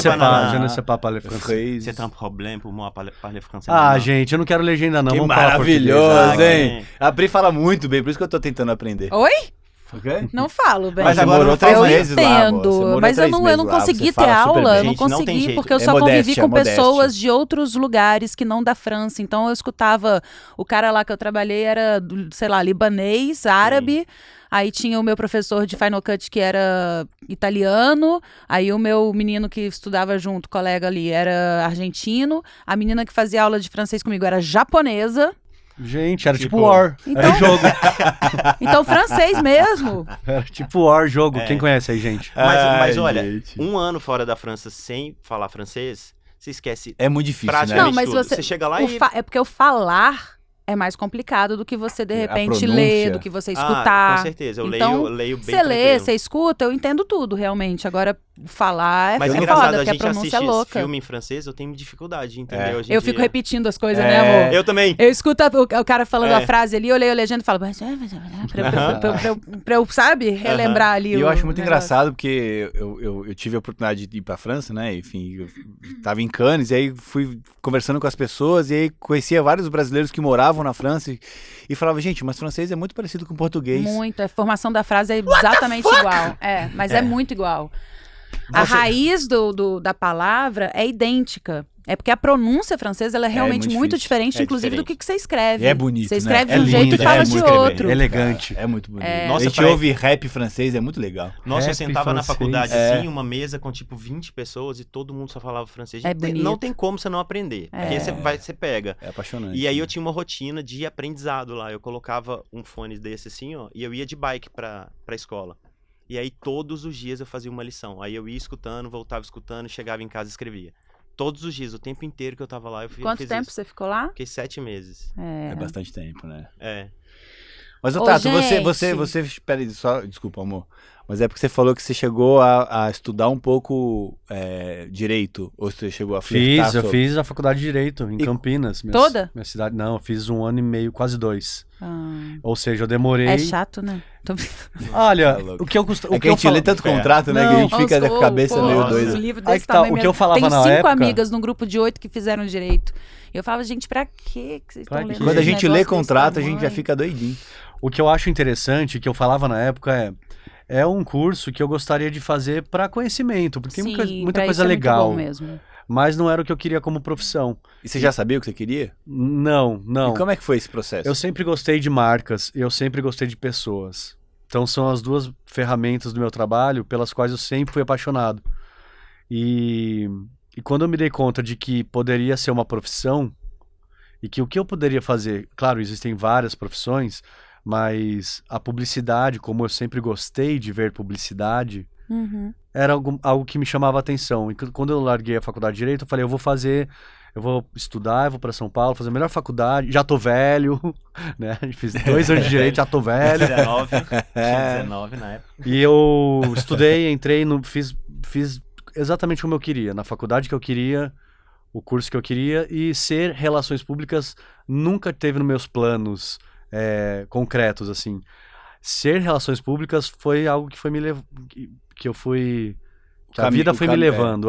sais pas parler français. C'est un problème pour moi parler français. Ah, gente, eu não quero legenda não. Que Vamos falar maravilhoso, português. hein? A Pri fala muito bem, por isso que eu tô tentando aprender. Oi? Ok? Não falo bem. Mas Você agora morou eu 3 eu meses lá, amor. Você entendo, morou mas 3 eu meses não lá, consegui você ter fala super aula, bem. eu não Gente, não tem consegui, jeito. porque eu É só convivi modéstia, com é modéstia. pessoas de outros lugares que não da França. Então eu escutava, o cara lá que eu trabalhei era, sei lá, libanês, árabe. Aí tinha o meu professor de Final Cut que era italiano. Aí o meu menino que estudava junto, colega ali, era argentino. A menina que fazia aula de francês comigo era japonesa. Gente, era tipo Tipo, War. Era então- jogo. Então francês mesmo. Era tipo War, jogo. Quem conhece aí, gente? Mas olha, gente. um ano fora da França sem falar francês, você esquece É muito difícil, né? praticamente Não, mas tudo. você- Você chega lá É porque o falar é mais complicado do que você, de A repente, pronúncia. ler, do que você escutar. com certeza. Eu Então, leio bem Você lê, tranquilo. você escuta, eu entendo tudo, realmente. Agora, falar Mas é engraçado, foda, a porque a gente pronúncia assiste é louca. filme em francês, eu tenho dificuldade, entendeu? Hoje em Eu fico dia. repetindo as coisas, né, amor? Eu também. Eu escuto o cara falando É. a frase ali, eu leio a legenda e falo... Pra eu, sabe, relembrar ali E eu o acho muito negócio. engraçado porque eu tive a oportunidade de ir pra França, né? Enfim, eu tava em Cannes e aí fui conversando com as pessoas e aí conhecia vários brasileiros que moravam na França e falava, gente, mas francês é muito parecido com português. Muito, a formação da frase é exatamente igual. Mas é muito igual. A raiz da palavra é idêntica. É porque a pronúncia francesa ela é realmente muito muito difícil. diferente, É inclusive, do diferente. que você escreve. E é bonito, Você né? escreve É de um jeito lindo, e fala é de muito outro. elegante. É muito bonito. É. a Nossa, gente pra- ouve rap francês, é muito legal. Nossa, eu Rap sentava na francês. faculdade É. assim, uma mesa com tipo 20 pessoas e todo mundo só falava francês. É Gente, bonito. não tem como você não aprender. Porque você pega. É apaixonante. E aí eu tinha uma rotina de aprendizado lá. Eu colocava um fone desse assim, ó, e eu ia de bike pra escola. E aí todos os dias eu fazia uma lição. Aí eu ia escutando, voltava escutando, chegava em casa e escrevia. Todos os dias, o tempo inteiro que eu tava lá, eu fiz Quanto tempo isso. você ficou lá? Fiquei 7 meses. É bastante tempo, né? É. Mas, Ô, Tato, gente. você... Peraí, só... Desculpa, amor. Mas é porque você falou que você chegou a estudar um pouco direito. Ou você chegou a flertar Eu sobre- fiz a faculdade de Direito em Campinas. Toda? Minha cidade. Não, eu fiz 1 ano e meio, quase 2. Ah, Ou seja, eu demorei. é chato, né? Olha, Tá louco. o que eu costumo. É que a gente lê tanto contrato, né? Que a gente fica com a cabeça meio Nossa. doida. Um livro Aí desse que tá, tamanho o que eu mesmo. falava Tenho na 5 época- amigas num grupo de 8 que fizeram direito. E eu falava, gente, pra quê que vocês Pra estão quê? lendo Quando a esse gente lê negócio desse contrato, a gente já tamanho? fica doidinho. O que eu acho interessante, que eu falava na época, é um curso que eu gostaria de fazer para conhecimento, porque tem Sim, muita pra coisa isso é muito legal, bom mesmo. mas não era o que eu queria como profissão. E você já sabia o que você queria? Não. E como é que foi esse processo? Eu sempre gostei de marcas e eu sempre gostei de pessoas. Então são as duas ferramentas do meu trabalho pelas quais eu sempre fui apaixonado. E quando eu me dei conta de que poderia ser uma profissão e que o que eu poderia fazer, claro, existem várias profissões, mas a publicidade, como eu sempre gostei de ver publicidade, era algo que me chamava a atenção. E quando eu larguei a faculdade de Direito, eu falei, eu vou estudar, eu vou para São Paulo, fazer a melhor faculdade, já tô velho, né? Fiz 2 anos de Direito, já tô velho. 19, tinha 19 na época. E eu estudei, entrei, fiz exatamente como eu queria, na faculdade que eu queria, o curso que eu queria, e ser relações públicas nunca teve nos meus planos concretos, assim. Ser relações públicas foi algo que foi que eu fui... Que a vida foi me levando,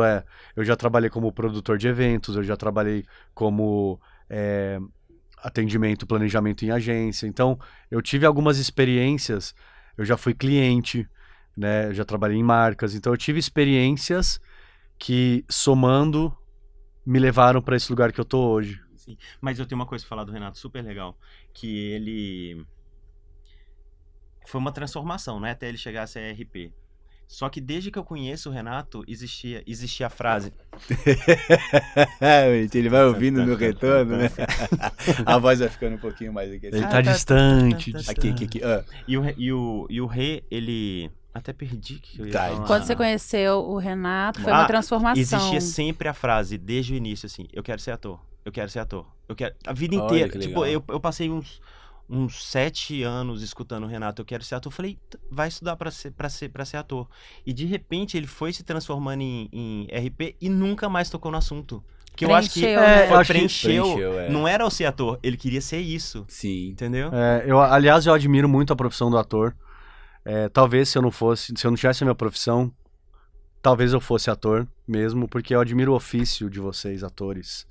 Eu já trabalhei como produtor de eventos, eu já trabalhei como atendimento, planejamento em agência. Então, eu tive algumas experiências, eu já fui cliente, né? Eu já trabalhei em marcas, então eu tive experiências que, somando, me levaram para esse lugar que eu tô hoje. Sim. Mas eu tenho uma coisa pra falar do Renato super legal, que ele... Foi uma transformação, né? Até ele chegar a ser RP. Só que desde que eu conheço o Renato, existia a frase... Ele vai ouvindo no retorno, né? A voz vai ficando um pouquinho mais aqui. Ele tá distante. Aqui. E o Rê, ele... Até perdi o que eu ia falar. Quando você conheceu o Renato, foi uma transformação. Existia sempre a frase, desde o início, assim, eu quero ser ator, eu quero ser ator. Eu quero... A vida Olha, inteira. que Tipo, legal. eu passei uns 7 anos escutando o Renato, eu quero ser ator. Eu falei, vai estudar pra ser ator. E de repente ele foi se transformando em RP e nunca mais tocou no assunto. Que eu acho que preencheu. Não era o ser ator, ele queria ser isso. Sim. Entendeu? Aliás, eu admiro muito a profissão do ator. Talvez se eu não tivesse a minha profissão, talvez eu fosse ator mesmo, porque eu admiro o ofício de vocês, atores.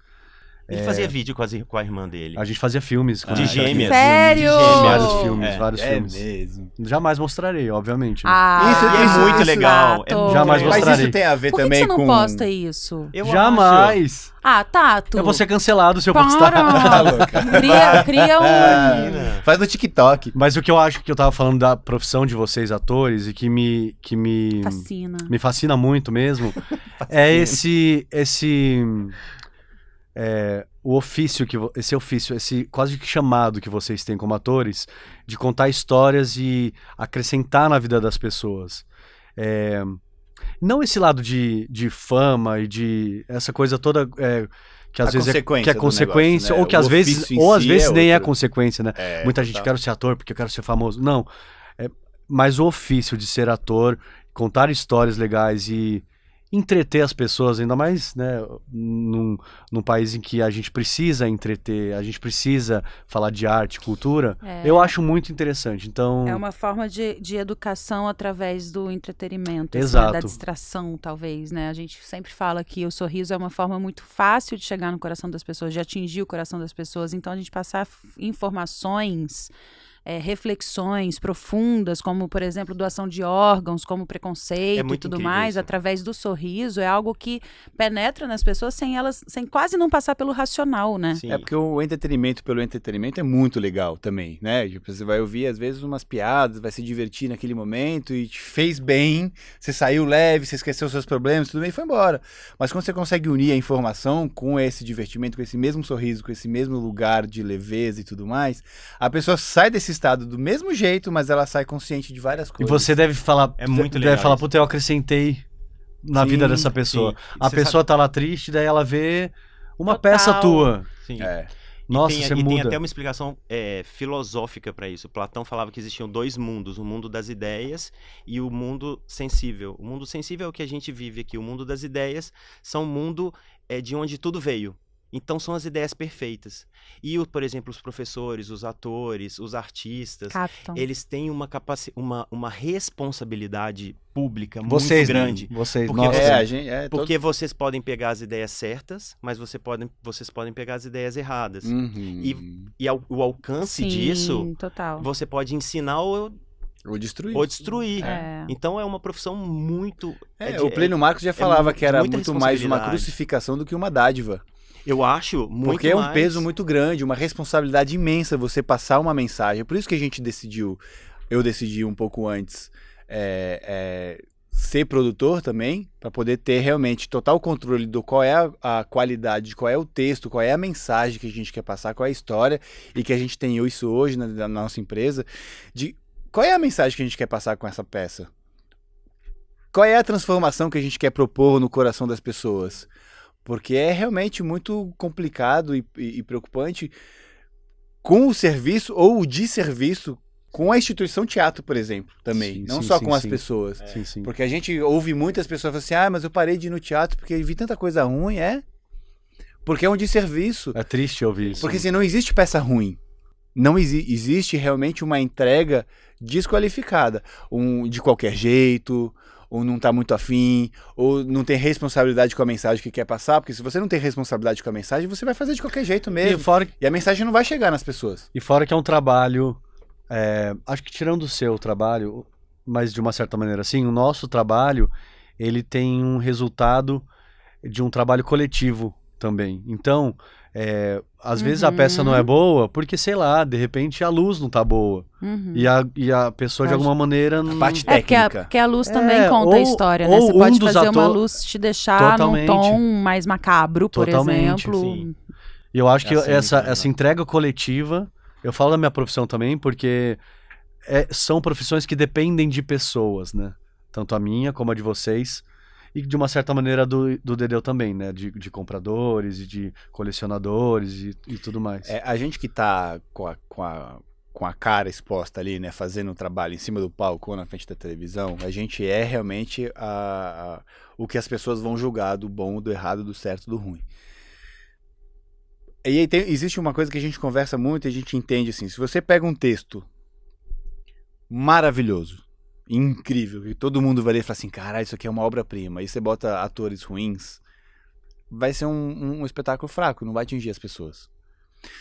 Ele fazia vídeo com a irmã dele. A gente fazia filmes. De gêmeas. Sério? Vários filmes, vários filmes. Mesmo. Jamais mostrarei, obviamente. Né? Isso é muito legal. Jamais muito mostrarei. Mas isso tem a ver Por que também você não com... posta isso? Eu Jamais! Tato. Eu vou ser cancelado se eu postar. Tá louca. Cria um... Faz no TikTok. Mas o que eu acho que eu tava falando da profissão de vocês, atores, e que me Fascina. me fascina muito mesmo, é o ofício, esse quase que chamado que vocês têm como atores, de contar histórias e acrescentar na vida das pessoas. Não esse lado de fama e de essa coisa toda que às vezes que é consequência, negócio, né? ou que às vezes nem é consequência, né? Muita gente total. quer ser ator porque eu quero ser famoso. Não, mas o ofício de ser ator, contar histórias legais e entreter as pessoas, ainda mais, né, num país em que a gente precisa entreter, a gente precisa falar de arte, cultura, eu acho muito interessante. Então, é uma forma de educação através do entretenimento, Exato. Assim, da distração, talvez, né? A gente sempre fala que o sorriso é uma forma muito fácil de chegar no coração das pessoas, de atingir o coração das pessoas. Então, a gente passar informações, reflexões profundas, como, por exemplo, doação de órgãos, como preconceito e tudo mais, através do sorriso, é algo que penetra nas pessoas sem quase não passar pelo racional, né? Sim. Porque o entretenimento pelo entretenimento é muito legal também, né? Tipo, você vai ouvir, às vezes, umas piadas, vai se divertir naquele momento e te fez bem, você saiu leve, você esqueceu os seus problemas, tudo bem, e foi embora. Mas quando você consegue unir a informação com esse divertimento, com esse mesmo sorriso, com esse mesmo lugar de leveza e tudo mais, a pessoa sai desse estado do mesmo jeito, mas ela sai consciente de várias coisas. E você deve falar, muito legal falar, isso. puta, eu acrescentei na vida dessa pessoa. Sim. A pessoa tá lá triste, daí ela vê uma peça tua. Sim. Nossa, e você tem muda. até uma explicação filosófica para isso. Platão falava que existiam 2 mundos, o mundo das ideias e o mundo sensível. O mundo sensível é o que a gente vive aqui. O mundo das ideias são o mundo de onde tudo veio. Então são as ideias perfeitas. E, por exemplo, os professores, os atores, os artistas, eles têm uma responsabilidade pública muito grande. Né? Vocês, porque porque vocês podem pegar as ideias certas, mas vocês podem pegar as ideias erradas. Uhum. E o alcance disso, total. você pode ensinar ou destruir. Então é uma profissão muito... o Plínio Marcos já falava que era muita muito mais uma crucificação do que uma dádiva. Eu acho muito Porque é um peso muito grande, uma responsabilidade imensa você passar uma mensagem. Por isso que a gente eu decidi um pouco antes ser produtor também, para poder ter realmente total controle do qual é a qualidade, qual é o texto, qual é a mensagem que a gente quer passar, qual é a história, e que a gente tem isso hoje na nossa empresa, de qual é a mensagem que a gente quer passar com essa peça. Qual é a transformação que a gente quer propor no coração das pessoas. Porque é realmente muito complicado e preocupante com o serviço ou o desserviço com a instituição teatro, por exemplo, também. Não só com as pessoas. Sim. Porque a gente ouve muitas pessoas falando assim, mas eu parei de ir no teatro porque vi tanta coisa ruim, porque é um desserviço. É triste ouvir isso. Porque assim, não existe peça ruim. Não existe realmente uma entrega desqualificada. De qualquer jeito, ou não tá muito afim, ou não tem responsabilidade com a mensagem que quer passar, porque se você não tem responsabilidade com a mensagem, você vai fazer de qualquer jeito mesmo. E a mensagem não vai chegar nas pessoas. E fora que é um trabalho, acho que tirando o seu trabalho, mas de uma certa maneira assim, o nosso trabalho, ele tem um resultado de um trabalho coletivo também. Então, às vezes a peça não é boa porque, sei lá, de repente a luz não tá boa. E a pessoa, de alguma maneira... A parte técnica. Porque a luz também conta a história, né? Você pode fazer uma luz te deixar num tom mais macabro, por exemplo. Sim. E eu acho que essa entrega coletiva, eu falo da minha profissão também, porque são profissões que dependem de pessoas, né? Tanto a minha como a de vocês. E de uma certa maneira do Dedeu também, né? De compradores e de colecionadores e tudo mais. A gente que tá com a cara exposta ali, né? Fazendo um trabalho em cima do palco ou na frente da televisão, a gente é realmente o que as pessoas vão julgar do bom, do errado, do certo, do ruim. E aí existe uma coisa que a gente conversa muito e a gente entende assim, se você pega um texto maravilhoso, incrível, e todo mundo vai ler e fala assim, caralho, isso aqui é uma obra-prima, e você bota atores ruins, vai ser um espetáculo fraco, não vai atingir as pessoas.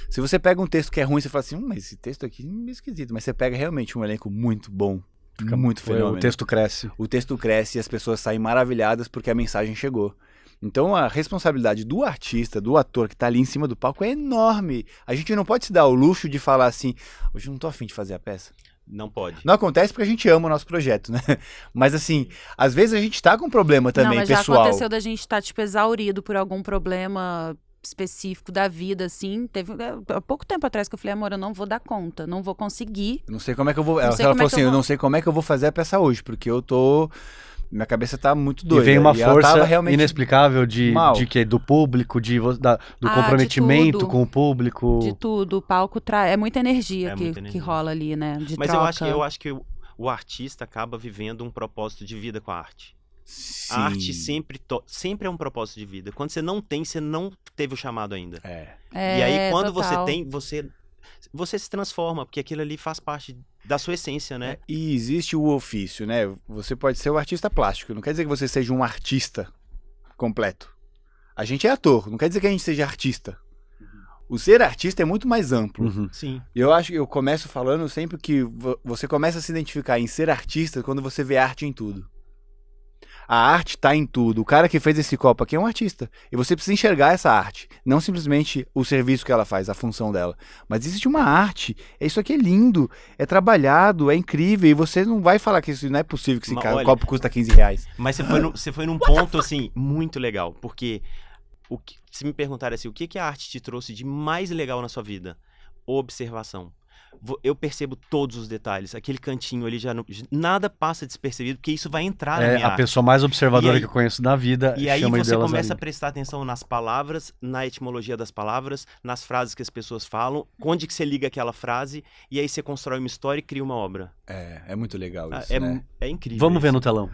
Se você pega um texto que é ruim, você fala assim, mas esse texto aqui é esquisito, mas você pega realmente um elenco muito bom, fica muito fenômeno. O texto cresce. O texto cresce e as pessoas saem maravilhadas porque a mensagem chegou. Então a responsabilidade do artista, do ator que tá ali em cima do palco é enorme. A gente não pode se dar o luxo de falar assim, hoje eu não tô afim de fazer a peça. Não pode. Não acontece porque a gente ama o nosso projeto, né? Mas assim, às vezes a gente tá com um problema também, mas pessoal. Já aconteceu da gente estar, tipo, exaurido por algum problema específico da vida, assim. Teve há pouco tempo atrás que eu falei, amor, eu não vou dar conta, não vou conseguir. Eu não sei como é que eu vou... Ela falou assim, eu não sei como é que eu vou fazer a peça hoje, porque eu tô... Minha cabeça tá muito doida. E vem uma força realmente inexplicável de quê? Do público, do comprometimento com o público. De tudo. O palco é muita energia que rola ali, né? Mas troca. Eu acho que o artista acaba vivendo um propósito de vida com a arte. Sim. A arte sempre é um propósito de vida. Quando você não tem, você não teve o chamado ainda. E aí, quando você tem, você se transforma, porque aquilo ali faz parte da sua essência, né? E existe o ofício, né? Você pode ser o artista plástico, não quer dizer que você seja um artista completo. A gente é ator, não quer dizer que a gente seja artista. O ser artista é muito mais amplo. Sim. E eu começo falando sempre que você começa a se identificar em ser artista quando você vê arte em tudo. A arte tá em tudo. O cara que fez esse copo aqui é um artista. E você precisa enxergar essa arte. Não simplesmente o serviço que ela faz, a função dela. Mas existe uma arte. Isso aqui é lindo, é trabalhado, é incrível. E você não vai falar que isso não é possível, que esse copo custa R$15. Mas você foi num ponto, assim, muito legal. Porque, se me perguntarem assim, o que a arte te trouxe de mais legal na sua vida? Observação. Eu percebo todos os detalhes. Aquele cantinho ali já não, nada passa despercebido, porque isso vai entrar na minha arte. A pessoa mais observadora que eu conheço na vida. E aí você começa a prestar atenção nas palavras, na etimologia das palavras, nas frases que as pessoas falam, onde que você liga aquela frase, e aí você constrói uma história e cria uma obra. É muito legal isso, né? É incrível. Vamos ver no telão.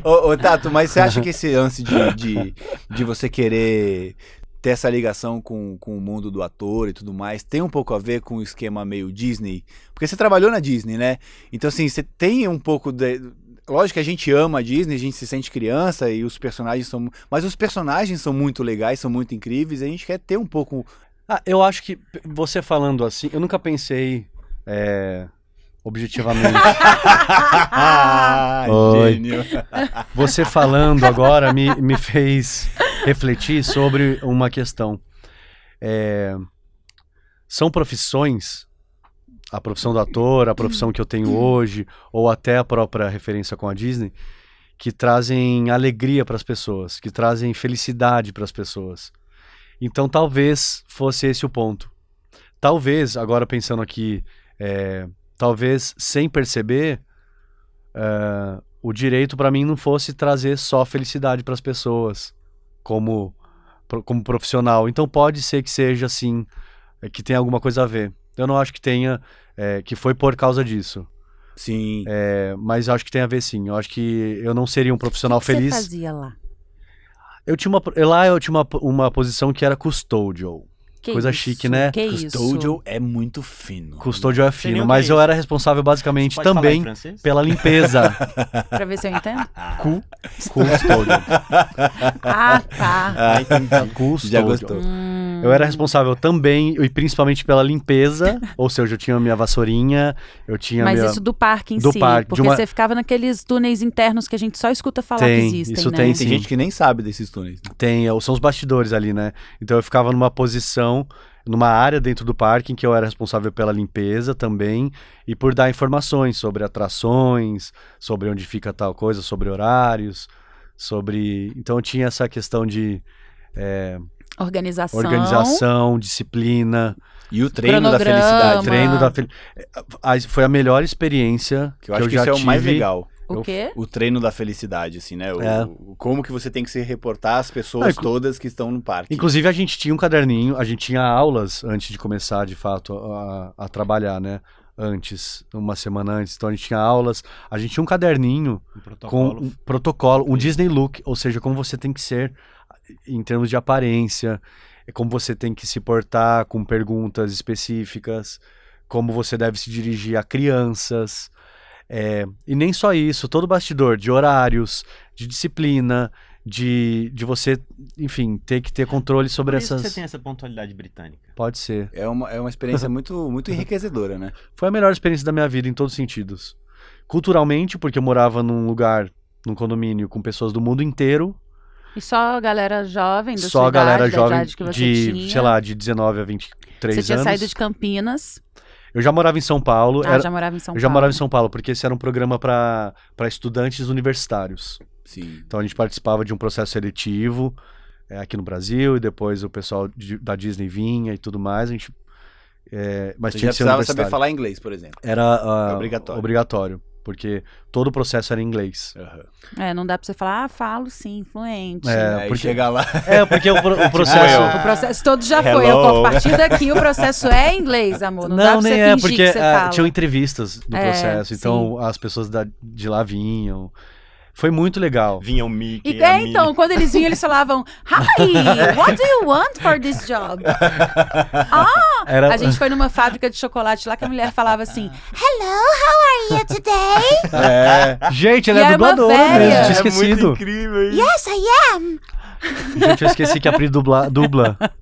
Ô, Tato, mas você acha que esse lance de você querer ter essa ligação com o mundo do ator e tudo mais, tem um pouco a ver com o esquema meio Disney? Porque você trabalhou na Disney, né? Então, assim, você tem um pouco de... Lógico que a gente ama a Disney, a gente se sente criança e os personagens são... Mas os personagens são muito legais, são muito incríveis, e a gente quer ter um pouco... Eu acho que você falando assim, eu nunca pensei... objetivamente. Gênio. Você falando agora me fez refletir sobre uma questão. São profissões, a profissão do ator, a profissão que eu tenho hoje, ou até a própria referência com a Disney, que trazem alegria para as pessoas, que trazem felicidade para as pessoas. Então talvez fosse esse o ponto. Talvez, agora pensando aqui, talvez sem perceber, o direito para mim não fosse trazer só felicidade para as pessoas como profissional. Então pode ser que seja assim, que tenha alguma coisa a ver. Eu não acho que tenha, que foi por causa disso. Sim. Mas acho que tem a ver sim. Eu acho que eu não seria um profissional feliz. O que você fazia lá? Eu tinha uma posição que era custodial. Que Coisa isso, chique, né? Que isso. Custódio é muito fino. Custódio é Sei fino, nem o mas que é eu isso. era responsável basicamente Pode falar em também francês? pela limpeza. Pra ver se eu entendo. Custódio. Ah, tá. Ah, entendi. Já Custódio. gostou. Eu era responsável também, e principalmente pela limpeza, ou seja, eu tinha minha vassourinha, eu tinha Mas minha... isso do parque em do si. parque, de Porque uma- você ficava naqueles túneis internos que a gente só escuta falar que Tem, existem, isso né? tem, Tem sim. gente que nem sabe desses túneis. São os bastidores ali, né? Então eu ficava numa posição, numa área dentro do parque em que eu era responsável pela limpeza também e por dar informações sobre atrações, sobre onde fica tal coisa, sobre horários, sobre... Então tinha essa questão de organização, disciplina, E o treino da Cronograma. felicidade. treino da... Foi a melhor experiência Que eu acho que já isso é o mais tive. legal. O quê? O treino da felicidade, assim, né? É. Como que você tem que se reportar às pessoas todas que estão no parque. Inclusive, a gente tinha um caderninho, a gente tinha aulas antes de começar, de fato, a trabalhar, né? Antes, uma semana antes. Então, a gente tinha aulas, a gente tinha um caderninho com um protocolo, um Disney Look, ou seja, como você tem que ser em termos de aparência, como você tem que se portar com perguntas específicas, como você deve se dirigir a crianças. E nem só isso, todo bastidor de horários, de disciplina, de você, enfim, ter que ter controle sobre Por isso que essas... você tem essa pontualidade britânica. Pode ser. É uma experiência muito enriquecedora, né? Foi a melhor experiência da minha vida em todos os sentidos. Culturalmente, porque eu morava num lugar, num condomínio com pessoas do mundo inteiro, E só a galera jovem da só sua a galera idade, da jovem idade que você de, tinha. sei lá, de 19 a 23 Você tinha anos. saído de Campinas. Eu já morava em São Paulo. Já morava em São Eu já Paulo. morava em São Paulo, porque esse era um programa para estudantes universitários. Sim. Então a gente participava de um processo seletivo aqui no Brasil, e depois o pessoal da Disney vinha e tudo mais. A gente, mas Você tinha já que ser precisava universitário. saber falar inglês, por exemplo. Era obrigatório. obrigatório, porque todo o processo era em inglês. Não dá pra você falar, falo sim, fluente. É, Aí porque- chega lá. Porque o processo... O processo todo já Hello. foi. A partir daqui o processo é em inglês, amor. Não, dá pra nem você é, fingir porque que você fala. tinham entrevistas no É, processo, então as pessoas de lá vinham. Foi muito legal. Vinha o Mickey, E, a Minnie. então, quando eles vinham, eles falavam, Hi, what do you want for this job? Era... A gente foi numa fábrica de chocolate lá que a mulher falava assim, Hello, how are you today? Gente, ela E é era uma dubladora velha. mesmo, tinha É muito esquecido. incrível isso. Yes, I am. Gente, eu esqueci que a Pri dubla.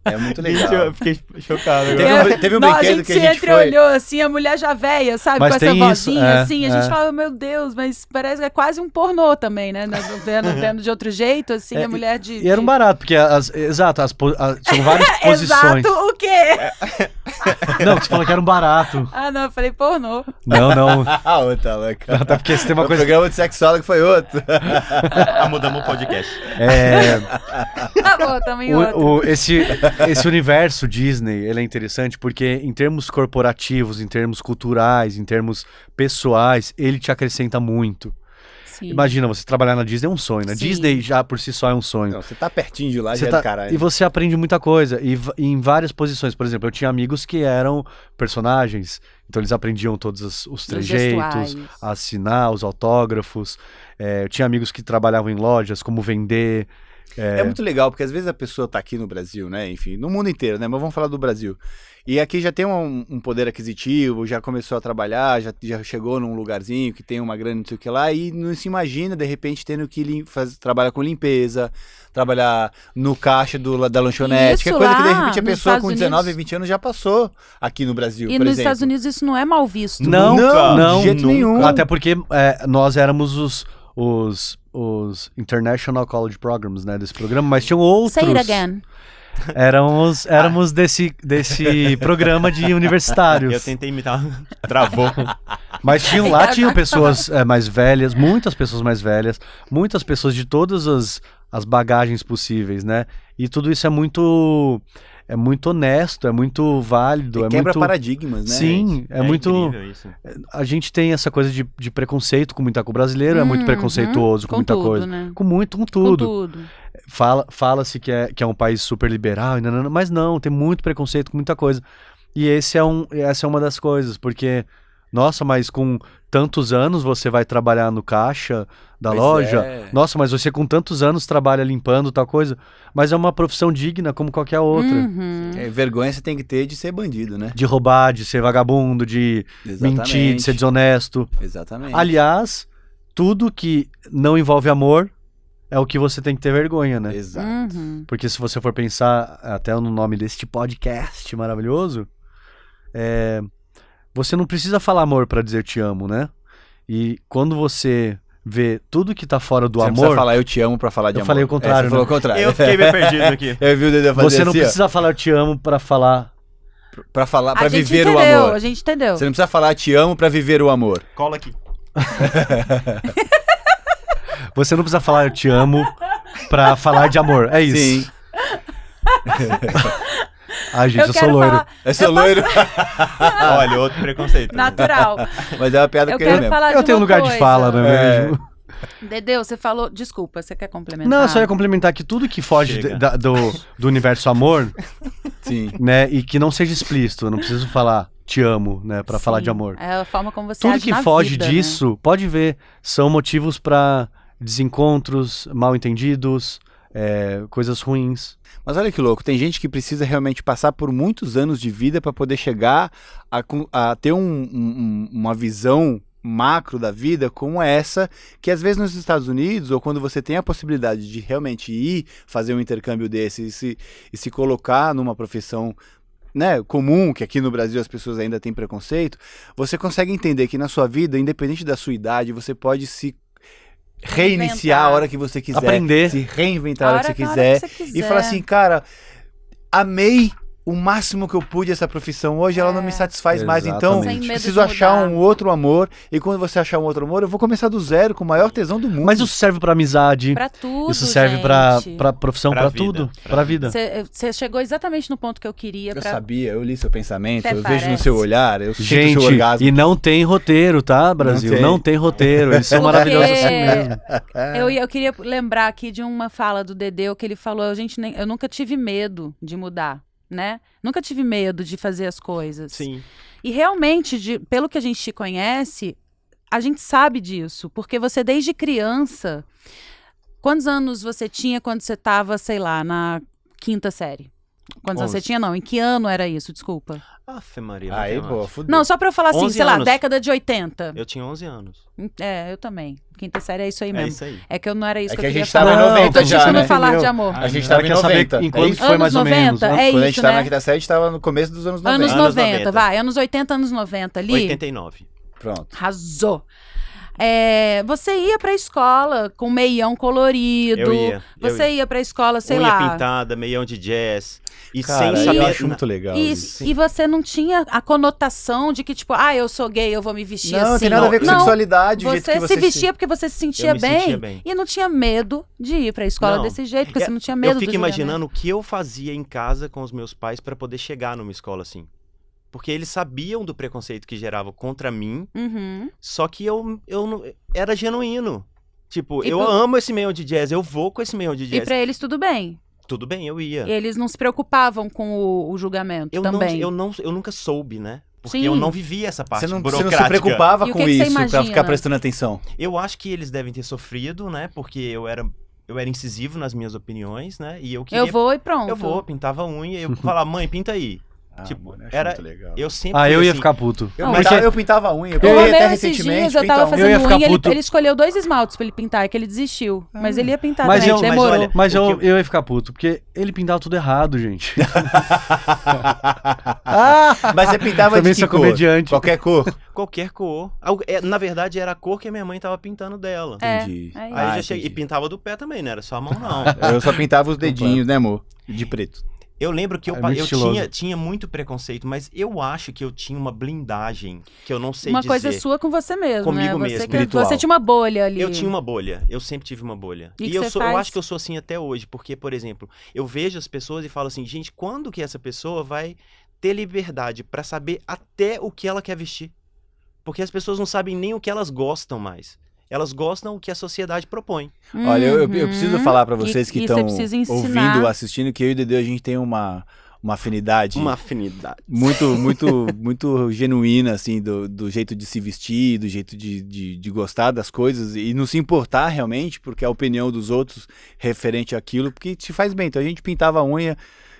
É muito Gente, legal. eu fiquei chocado Teve agora. teve um Não, brinquedo que a gente se entreolhou assim, a mulher já velha, sabe? Mas com essa tem isso, vozinha assim. A gente é. falava, meu Deus, mas parece que é quase um pornô também, né? Vendo de outro jeito, assim, a mulher de... E era um barato, porque tinham várias posições. Exato, o quê? Não, você falou que era um barato. Ah, não, eu falei pornô. Não. Ah, outra louca. Até porque você tem uma O coisa... programa de sexólogo foi outro. Mudamos o podcast. Tá bom, tamo em outro. Esse universo Disney, ele é interessante porque em termos corporativos, em termos culturais, em termos pessoais, ele te acrescenta muito. Sim. Imagina, você trabalhar na Disney é um sonho, né? Sim. Disney já por si só é um sonho. Não, você tá pertinho de lá, Você já é tá- do caralho. e você aprende muita coisa, e em várias posições. Por exemplo, eu tinha amigos que eram personagens, então eles aprendiam todos os trejeitos, gestuais. a assinar, os autógrafos. Eu tinha amigos que trabalhavam em lojas, como vender. É muito legal, porque às vezes a pessoa tá aqui no Brasil, né? Enfim, no mundo inteiro, né? Mas vamos falar do Brasil. E aqui já tem um poder aquisitivo, já começou a trabalhar, já chegou num lugarzinho que tem uma grana, não sei o que lá, e não se imagina, de repente, tendo que trabalhar com limpeza, trabalhar no caixa da lanchonete, Isso que é coisa que de lá repente a nos pessoa Estados com 19 Unidos. 20 anos já passou aqui no Brasil, E por nos exemplo. Estados Unidos isso não é mal visto. Não, Não, de jeito nenhum. Até porque nós éramos os International College Programs, né, desse programa, mas tinham outros. Say it again. Éramos desse programa de universitários. Eu tentei imitar, travou. Mas tinham pessoas mais velhas, muitas pessoas mais velhas, muitas pessoas de todas as bagagens possíveis, né? E tudo isso é muito honesto, é muito válido, E quebra muito... paradigmas, né? Sim, é muito... incrível isso. A gente tem essa coisa de preconceito com muita coisa. O brasileiro é muito preconceituoso com muita tudo, coisa. né? Com Com tudo. tudo. Fala-se que é um país super liberal, mas não, tem muito preconceito com muita coisa. E essa é uma das coisas, porque Nossa, mas com tantos anos você vai trabalhar no caixa da Pois loja. é. Nossa, mas você com tantos anos trabalha limpando tal coisa. Mas é uma profissão digna como qualquer outra. Uhum. Vergonha você tem que ter de ser bandido, né? De roubar, de ser vagabundo, de Exatamente. mentir, de ser desonesto. Exatamente. Aliás, tudo que não envolve amor é o que você tem que ter vergonha, né? Exato. Uhum. Porque se você for pensar até no nome deste podcast maravilhoso, você não precisa falar amor pra dizer te amo, né? E quando você vê tudo que tá fora do Você não precisa amor, falar eu te amo pra falar de Eu amor. falei o contrário, Você falou né? o contrário. Eu fiquei meio perdido aqui. Eu vi o Dedê fazer você não assim, ó, precisa falar eu te amo pra falar. pra falar, pra A gente viver o entendeu, amor. a gente entendeu. Você não precisa falar te amo pra viver o amor. Cola aqui. Você não precisa falar eu te amo pra falar de amor. É isso. Sim. Ai, gente, eu sou quero loiro. falar É seu loiro. Olha, outro preconceito. natural. Mas é uma piada Eu com ele quero mesmo. falar Eu de tenho uma lugar coisa. de fala, não é mesmo? Dedeu, você falou... Desculpa, você quer complementar? Não, eu só ia complementar que tudo que foge Chega. do universo amor, Sim. né, e que não seja explícito, eu não preciso falar te amo, né, pra Sim, falar de amor. É a forma como você Tudo age que na foge vida, né? disso, pode ver, são motivos pra desencontros, mal entendidos, coisas ruins. Mas olha que louco, tem gente que precisa realmente passar por muitos anos de vida para poder chegar a ter uma visão macro da vida como essa, que às vezes nos Estados Unidos, ou quando você tem a possibilidade de realmente ir fazer um intercâmbio desse e se colocar numa profissão, né, comum, que aqui no Brasil as pessoas ainda têm preconceito, você consegue entender que na sua vida, independente da sua idade, você pode se reiniciar a hora que você quiser, Aprender. se reinventar a hora que você na quiser, que você e falar assim, cara, amei o máximo que eu pude essa profissão, hoje ela não me satisfaz mais, então Exatamente. Sem medo preciso de achar mudar. um outro amor, e quando você achar um outro amor, eu vou começar do zero, com o maior tesão do mundo. Mas isso serve pra amizade, Pra tudo, isso serve pra gente. profissão, Pra pra vida. tudo, Pra pra vida. Você chegou exatamente no ponto que eu queria. Eu pra... sabia, eu li seu pensamento, Até eu vejo no parece. seu olhar, eu sinto o Gente, seu orgasmo. e não tem roteiro, tá, Brasil? Não tem roteiro, eles são Porque maravilhosos assim mesmo. Eu queria lembrar aqui de uma fala do Dedeu que ele falou, eu nunca tive medo de mudar, né? Nunca tive medo de fazer as coisas. Sim. E realmente, pelo que a gente te conhece, a gente sabe disso, porque você desde criança, quantos anos você tinha quando você estava, sei lá, na 5ª série? Quantos anos você 11. tinha? Não, em que ano era isso? Desculpa. Afe Maria. Aí, matemática. pô, fudeu. Não, só pra eu falar assim, 11 sei lá, anos. década de 80. Eu tinha 11 anos. Eu também. 5ª série é isso aí É mesmo. isso aí. É que eu não era isso É que que eu a queria gente tava falar. em 90 eu tô já, tentando né? falar Entendeu? de amor. A gente Ela tava em quer saber 90. em quando é isso? foi mais ou Anos menos, 90, né? é Quando a gente isso, tava né? na quinta série, a gente tava no começo dos anos 90. Anos Anos 90, 90. vai. Anos 80, anos 90 ali. 89. Pronto. Arrasou. Você ia pra escola com meião colorido. Eu ia. Você ia pra escola, sei Unha lá. pintada, meião de jazz. E Cara, sem eu saber... acho muito legal isso. E você não tinha a conotação de que, tipo, eu sou gay, eu vou me vestir Não, assim. tem nada a ver com Não, sexualidade, o jeito Você que você se vestia porque você se sentia Eu me bem, sentia bem. e não tinha medo de ir pra escola Não. desse jeito, porque você não tinha medo Eu fico do julgamento. imaginando o que eu fazia em casa com os meus pais pra poder chegar numa escola assim. Porque eles sabiam do preconceito que gerava contra mim, Uhum. só que eu não, era genuíno. Tipo, E eu amo esse meião de jazz, eu vou com esse meião de E jazz. pra eles tudo bem. Tudo bem, eu ia. E eles não se preocupavam com o julgamento Eu, também. eu nunca soube, né? Porque Sim. eu não vivi essa parte Você não burocrática. se preocupava E o com que que você isso pra imagina? ficar prestando atenção. Eu acho que eles devem ter sofrido, né? Porque eu era incisivo nas minhas opiniões, né? E eu queria... Eu vou e pronto. Eu vou, pintava a unha, eu falava, mãe, pinta aí. Tipo, mano, eu acho era- muito legal. Eu sempre Ah, fui eu ia assim, ficar puto. Eu pintava a unha. Eu O peguei Romeu, até esses recentemente. dias, eu pinta tava a unha. Eu ia fazendo ficar unha, puto. ele escolheu 2 esmaltes pra ele pintar, é que ele desistiu. Mas ele ia pintar Mas também, eu- demorou. mas olha, Mas o eu que ia ficar puto, porque ele pintava tudo errado, gente. Mas você pintava Também de que sou cor? comediante. Qualquer cor? qualquer cor. Na verdade, era a cor que a minha mãe tava pintando dela. É, Entendi. é Aí isso. eu já cheguei, e entendi. pintava do pé também, não era só a mão, não. Eu só pintava os dedinhos, né, amor? De preto. Eu lembro que É muito estiloso. tinha muito preconceito, mas eu acho que eu tinha uma blindagem que eu não sei Uma dizer. coisa sua com você mesmo, Comigo né? mesmo. Espiritual. Você tinha uma bolha ali. Eu tinha uma bolha, eu sempre tive uma bolha. E E que eu você eu faz? acho que eu sou assim até hoje, porque, por exemplo, eu vejo as pessoas e falo assim, gente, quando que essa pessoa vai ter liberdade pra saber até o que ela quer vestir? Porque as pessoas não sabem nem o que elas gostam mais. Elas gostam o que a sociedade propõe. Olha, eu preciso falar pra vocês que Uhum. E estão você precisa ensinar. ouvindo, assistindo, que eu e o Dedê, a gente tem uma uma afinidade. Uma afinidade. Muito genuína, assim, do jeito de se vestir, do jeito de gostar das coisas e não se importar realmente, porque a opinião dos outros referente àquilo, porque te faz bem. Então a gente pintava a unha,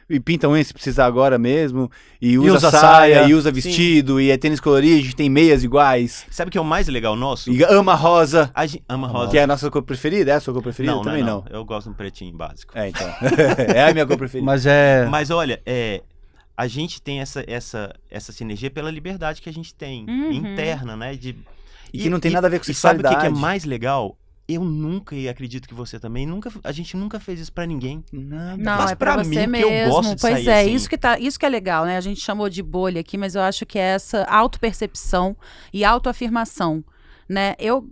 e pinta a unha se precisar agora mesmo, e usa saia, e usa vestido, e é tênis colorido, a gente tem meias iguais. Sabe o que é o mais legal nosso? E ama rosa, Ama rosa. que é a nossa cor preferida. É a sua cor preferida? Não, Também não. Eu gosto de um pretinho básico. É, então. É a minha cor preferida. Mas olha, a gente tem essa sinergia pela liberdade que a gente tem, interna, né? E que não tem nada a ver com sexualidade. sexualidade. Sabe o que é mais legal? Eu nunca, e acredito que você também, a gente nunca fez isso pra ninguém. Não, Mas é pra você mim, mesmo. que eu gosto de pois sair é, assim. isso que é legal, né? A gente chamou de bolha aqui, mas eu acho que é essa autopercepção e autoafirmação, né? Eu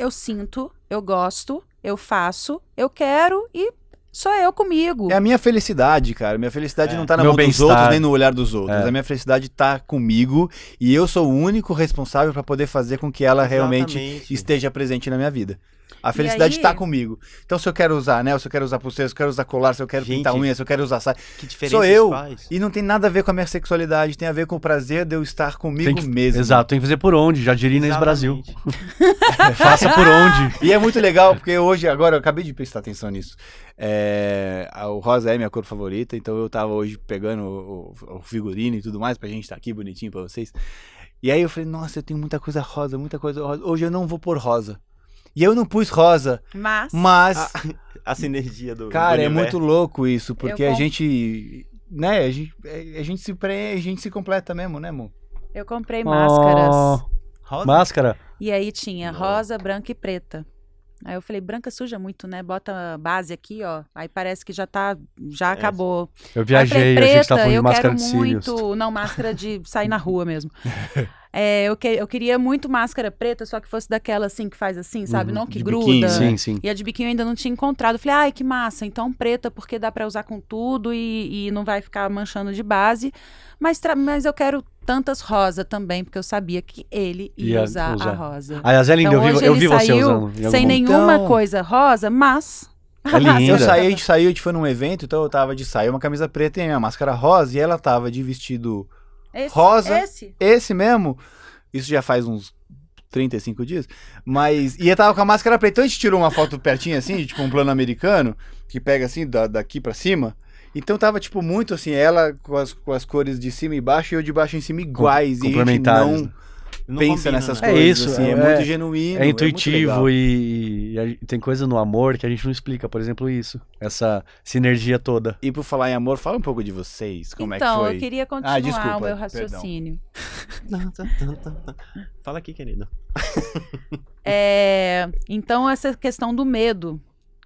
sinto, eu gosto, eu faço, eu quero e sou eu comigo. É a minha felicidade, cara. Minha felicidade não tá na Meu mão dos bem-estar. outros, nem no olhar dos outros. É. A minha felicidade tá comigo e eu sou o único responsável pra poder fazer com que ela realmente Exatamente. esteja presente na minha vida. A felicidade aí- tá comigo. Então, se eu quero usar anel, se eu quero usar pulseira, se eu quero usar colar, se eu quero Gente, pintar unha, se eu quero usar saia, Que diferença sou isso eu. faz? E não tem nada a ver com a minha sexualidade, tem a ver com o prazer de eu estar comigo mesmo. Exato, tem que fazer por onde, já diria Inês Brasil. Exatamente. Faça por onde. E é muito legal, porque hoje, agora, eu acabei de prestar atenção nisso. O rosa é minha cor favorita, então eu tava hoje pegando o figurino e tudo mais, pra gente estar aqui bonitinho pra vocês. E aí eu falei, nossa, eu tenho muita coisa rosa, muita coisa rosa. Hoje eu não vou pôr rosa. E eu não pus rosa, mas A sinergia do cara, do é universo. muito louco isso, porque Eu a com- gente, né, a gente se completa mesmo, né, amor? Eu comprei máscaras. Rosa? Máscara. E aí tinha rosa, branca e preta. Aí eu falei, branca suja muito, né? Bota base aqui, ó. Aí parece que já acabou. Eu Aí viajei, eu a falei, gente tava preta, falando de eu máscara quero de cílios. muito... Não, máscara de sair na rua mesmo. Eu queria muito máscara preta, só que fosse daquela assim, que faz assim, sabe? Não que de gruda. biquinho, Sim, sim. E a de biquinho eu ainda não tinha encontrado. Eu falei, ai, que massa. Então preta, porque dá pra usar com tudo e não vai ficar manchando de base. Mas eu quero tantas rosa também, porque eu sabia que ele ia usar a rosa. Aliás, é lindo, Então, hoje eu ele vi você saiu usando. em algum sem momento. nenhuma Então- coisa rosa, mas... É linda. A gente saiu foi num evento, então eu tava de saia, uma camisa preta e a minha máscara rosa, e ela tava de vestido rosa. Esse mesmo, isso já faz uns 35 dias, e eu tava com a máscara preta, então a gente tirou uma foto pertinho assim, tipo um plano americano, que pega assim, daqui pra cima, então tava tipo muito assim, ela com as cores de cima e baixo, e eu de baixo em cima iguais, e a gente complementares, não Não pensa combina, nessas né? É coisas, isso, assim, é muito genuíno, É muito intuitivo legal. e tem coisa no amor que a gente não explica, por exemplo, isso. Essa sinergia toda. E por falar em amor, fala um pouco de vocês, como Então, é que foi? eu queria continuar desculpa, o meu perdão. raciocínio. Fala aqui, querido. Então, essa questão do medo.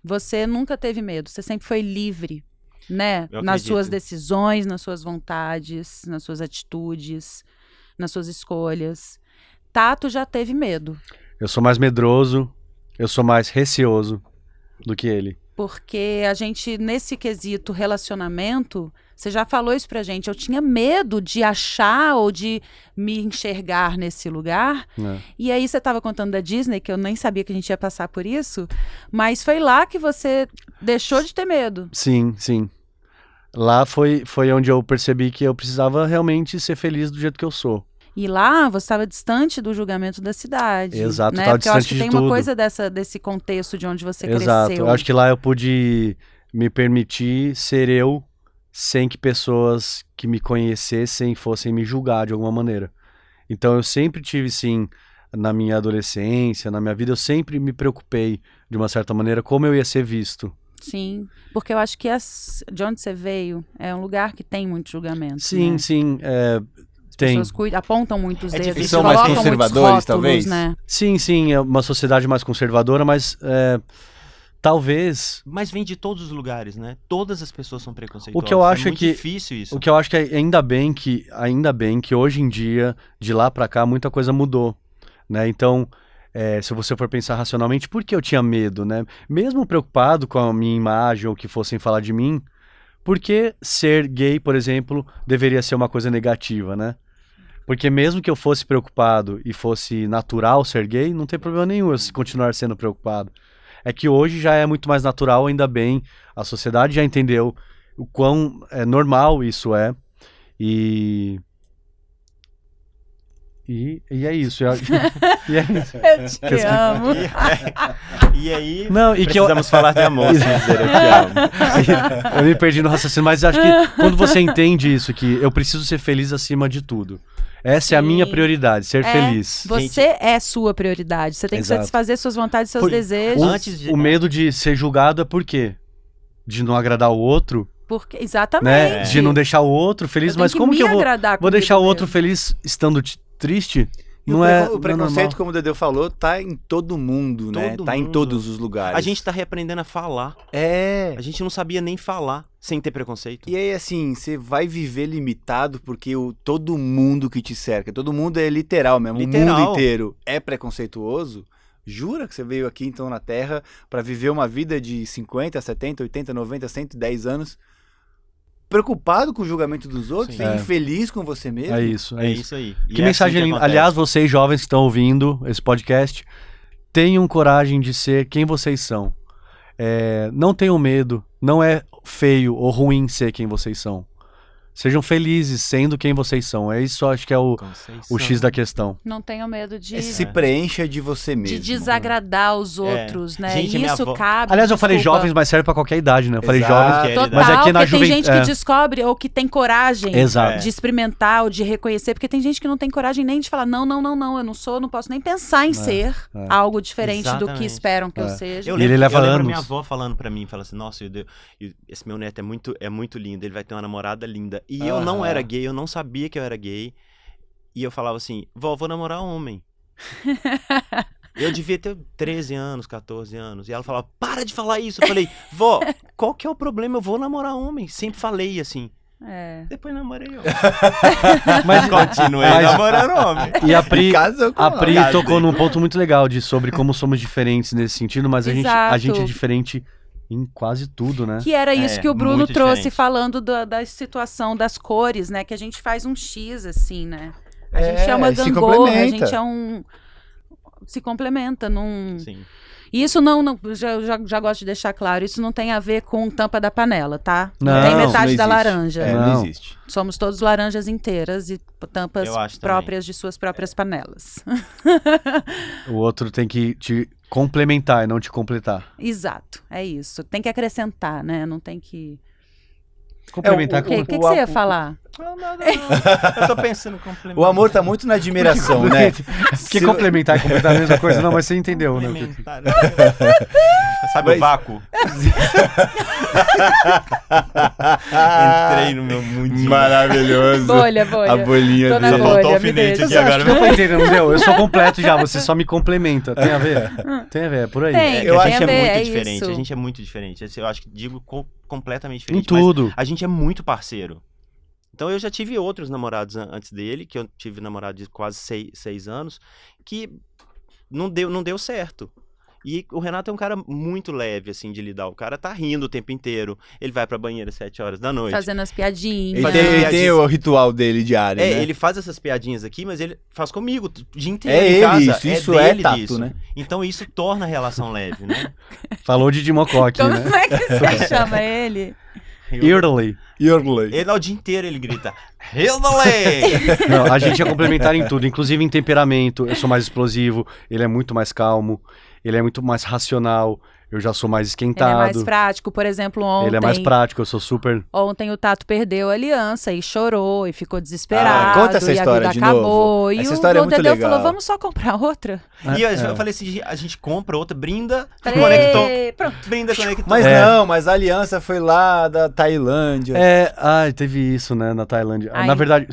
Você nunca teve medo, você sempre foi livre, né? Eu Nas acredito. suas decisões, nas suas vontades, nas suas atitudes, nas suas escolhas. Tato já teve medo, Eu sou mais medroso, eu sou mais receoso do que ele. porque a gente, nesse quesito relacionamento, você já falou isso pra gente, eu tinha medo de achar ou de me enxergar nesse lugar. Né? E aí você estava contando da Disney, que eu nem sabia que a gente ia passar por isso, mas foi lá que você deixou de ter medo. Sim, sim. Lá foi onde eu percebi que eu precisava realmente ser feliz do jeito que eu sou. E lá você estava distante do julgamento da cidade. Exato, né? tava Porque eu acho distante que de tem uma tudo. coisa desse contexto de onde você Exato. cresceu. Eu acho que lá eu pude me permitir ser eu sem que pessoas que me conhecessem fossem me julgar de alguma maneira. Então eu sempre tive, sim, na minha adolescência, na minha vida, eu sempre me preocupei, de uma certa maneira, como eu ia ser visto. Sim, porque eu acho que de onde você veio é um lugar que tem muito julgamento. Sim, né? sim, As tem. pessoas apontam muitos dedos. difícil. e São mais colocam muitos conservadores, rótulos, talvez? né? Sim, sim, é uma sociedade mais conservadora, mas talvez... Mas vem de todos os lugares, né? Todas as pessoas são preconceituosas. O que eu acho é muito que- difícil isso. O que eu acho que ainda bem que hoje em dia, de lá pra cá, muita coisa mudou, né? Então, se você for pensar racionalmente, por que eu tinha medo, né? Mesmo preocupado com a minha imagem ou que fossem falar de mim, por que ser gay, por exemplo, deveria ser uma coisa negativa, né? Porque mesmo que eu fosse preocupado e fosse natural ser gay, não tem problema nenhum eu continuar sendo preocupado. É que hoje já é muito mais natural, ainda bem, a sociedade já entendeu o quão normal isso é. E é isso. E é isso. Eu te amo. E aí, Não, e que precisamos falar de amor, sem dizer eu te amo. Eu me perdi no raciocínio, mas acho que quando você entende isso, que eu preciso ser feliz acima de tudo. Essa é a minha prioridade, ser feliz. Você é sua prioridade. Você tem que satisfazer suas vontades, seus desejos. O medo de ser julgado é por quê? De não agradar o outro. Porque, exatamente. Né? De não deixar o outro feliz. Mas como que eu vou deixar o outro feliz estando triste? O preconceito, como o Dedeu falou, tá em todo mundo, né? Tá em todos os lugares. A gente tá reaprendendo a falar. A gente não sabia nem falar sem ter preconceito. E aí, assim, você vai viver limitado porque todo mundo que te cerca, todo mundo é literal mesmo, o mundo inteiro é preconceituoso. Jura que você veio aqui, então, na Terra pra viver uma vida de 50, 70, 80, 90, 110 anos preocupado com o julgamento dos outros, infeliz com você mesmo? É isso aí. Que mensagem linda. Aliás, vocês jovens que estão ouvindo esse podcast, tenham coragem de ser quem vocês são. Não tenham medo, não é feio ou ruim ser quem vocês são. Sejam felizes sendo quem vocês são. É isso, acho que é o X da questão. Não tenham medo de... Se preencha de você mesmo. De desagradar os outros, né? Gente, isso cabe... Aliás, eu falei jovens, mas serve pra qualquer idade, né? Eu falei jovens, total, mas aqui na tem gente que descobre ou que tem coragem de experimentar ou de reconhecer, porque tem gente que não tem coragem nem de falar, não, eu não posso nem pensar em ser algo diferente do que esperam que eu seja. Eu lembro minha avó falando pra mim, fala assim, nossa, esse meu neto é muito lindo, ele vai ter uma namorada linda. E eu não era gay, eu não sabia que eu era gay. E eu falava assim, vó, vou namorar homem. Eu devia ter 13 anos, 14 anos. E ela falava, para de falar isso. Eu falei, vó, qual que é o problema? Eu vou namorar homem. Sempre falei assim. Depois namorei homem. Mas continuei namorando homem. E a Pri tocou num ponto muito legal sobre como somos diferentes nesse sentido, mas a gente é diferente em quase tudo, né? Que era isso que o Bruno trouxe falando da situação das cores, né? Que a gente faz um X, assim, né? A gente é uma gangorra, a gente é um... Se complementa num... Sim. E isso já gosto de deixar claro, isso não tem a ver com tampa da panela, tá? Não tem metade da laranja. Não existe. Somos todos laranjas inteiras e tampas próprias de suas próprias panelas. O outro tem que te complementar e não te completar. Exato, é isso. Tem que acrescentar, né? Não tem que... Complementar O que você ia falar? Não. Eu tô pensando em complementar. O amor tá muito na admiração, né? Que complementar e completar a mesma coisa. Não, mas você entendeu, né? Sabe o vácuo? Entrei no meu mundinho. Maravilhoso. Bolha. A bolinha dele. Só faltou o alfinete aqui agora. Não tô entendendo, não. Eu sou completo já, você só me complementa. Tem a ver? Tem a ver, é por aí. Eu acho que é muito diferente. A gente é muito diferente. Eu acho que completamente diferente. Em tudo. A gente é muito parceiro. Então eu já tive outros namorados antes dele, que eu tive namorado de quase 6 anos, que não deu certo. E o Renato é um cara muito leve, assim, de lidar. O cara tá rindo o tempo inteiro. Ele vai pra banheira às 7 horas da noite. Fazendo as piadinhas. Ele tem o ritual dele diário, né? Ele faz essas piadinhas aqui, mas ele faz comigo o dia inteiro em casa. Isso é tato, né? Então isso torna a relação leve, né? Falou de Dimocó aqui, né? Como é que você chama ele? Early. Ele o dia inteiro ele grita Hillbilly! Não, a gente é complementar em tudo, inclusive em temperamento. Eu sou mais explosivo, ele é muito mais calmo, ele é muito mais racional. Eu já sou mais esquentado. Ele é mais prático, por exemplo, ontem... Ele é mais prático, eu sou super... Ontem o Tato perdeu a aliança e chorou e ficou desesperado. Conta essa história de acabou. Novo. E essa história é muito legal. Falou, vamos só comprar outra? E eu falei assim, a gente compra outra, brinda, conectou. Pronto, brinda, conectou. Mas mas a aliança foi lá da Tailândia. Teve isso, né, na Tailândia. Na verdade...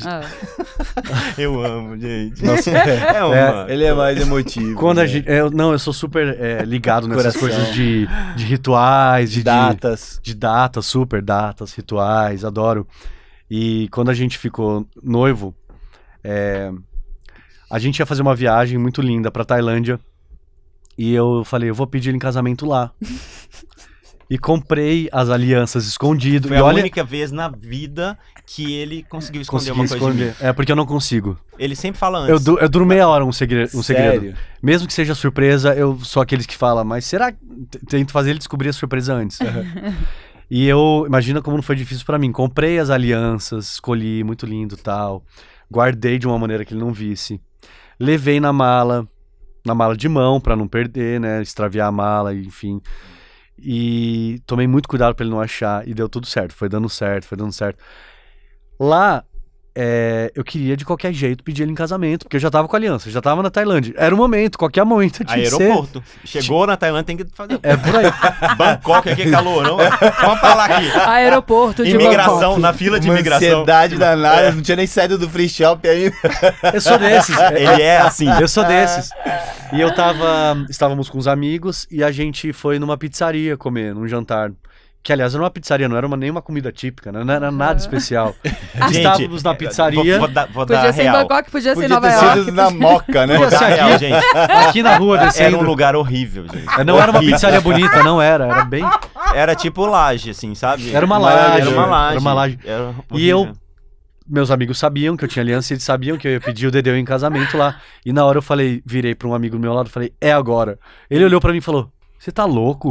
Eu amo, gente. Nossa, ele é mais emotivo. Quando a gente... eu sou super ligado nessas coisas de rituais, de datas. De datas, super datas, rituais, adoro. E quando a gente ficou noivo, a gente ia fazer uma viagem muito linda pra Tailândia. E eu falei, eu vou pedir ele em casamento lá. E comprei as alianças escondido. Foi a única vez na vida que ele conseguiu esconder uma coisa de mim. Porque eu não consigo. Ele sempre fala antes. Eu duro meia hora um segredo. Sério? Mesmo que seja surpresa, eu sou aqueles que falam, mas será que... Tento fazer ele descobrir a surpresa antes. E eu, imagina como não foi difícil pra mim. Comprei as alianças, escolhi, muito lindo e tal. Guardei de uma maneira que ele não visse. Levei na mala de mão pra não perder, né? Extraviar a mala, enfim. E tomei muito cuidado pra ele não achar. E deu tudo certo, foi dando certo. Lá, eu queria de qualquer jeito pedir ele em casamento, porque eu já tava com a aliança, já tava na Tailândia. Era o momento, qualquer momento tinha que ser. Aeroporto. Chegou na Tailândia, tem que fazer. É por aí. Bangkok aqui é calor, não? Vamos falar aqui. Aeroporto de Imigração, Bangkok. na fila de Uma imigração. ansiedade danada, não tinha nem saído do free shop ainda. Eu sou desses. Ele é assim. Eu sou desses. E estávamos com os amigos e a gente foi numa pizzaria comer, num jantar. Que, aliás, era uma pizzaria, não era nenhuma comida típica, não era nada especial. Estávamos na pizzaria. Vou dar Podia ser em real. Bangkok, podia ser em Podia Nova ter York. sido na Moca, né? Podia ser Real, aqui, gente. aqui na rua, descendo. Era um lugar horrível, gente. Não era uma Horrível. pizzaria bonita, não era. Era bem... Era tipo laje, assim, sabe? Era uma laje. Era uma laje. Era uma laje. Era E horrível. meus amigos sabiam que eu tinha aliança, eles sabiam que eu ia pedir o Dedeu em casamento lá. E na hora eu falei, virei pra um amigo do meu lado e falei, é agora. Ele olhou pra mim e falou, você tá louco?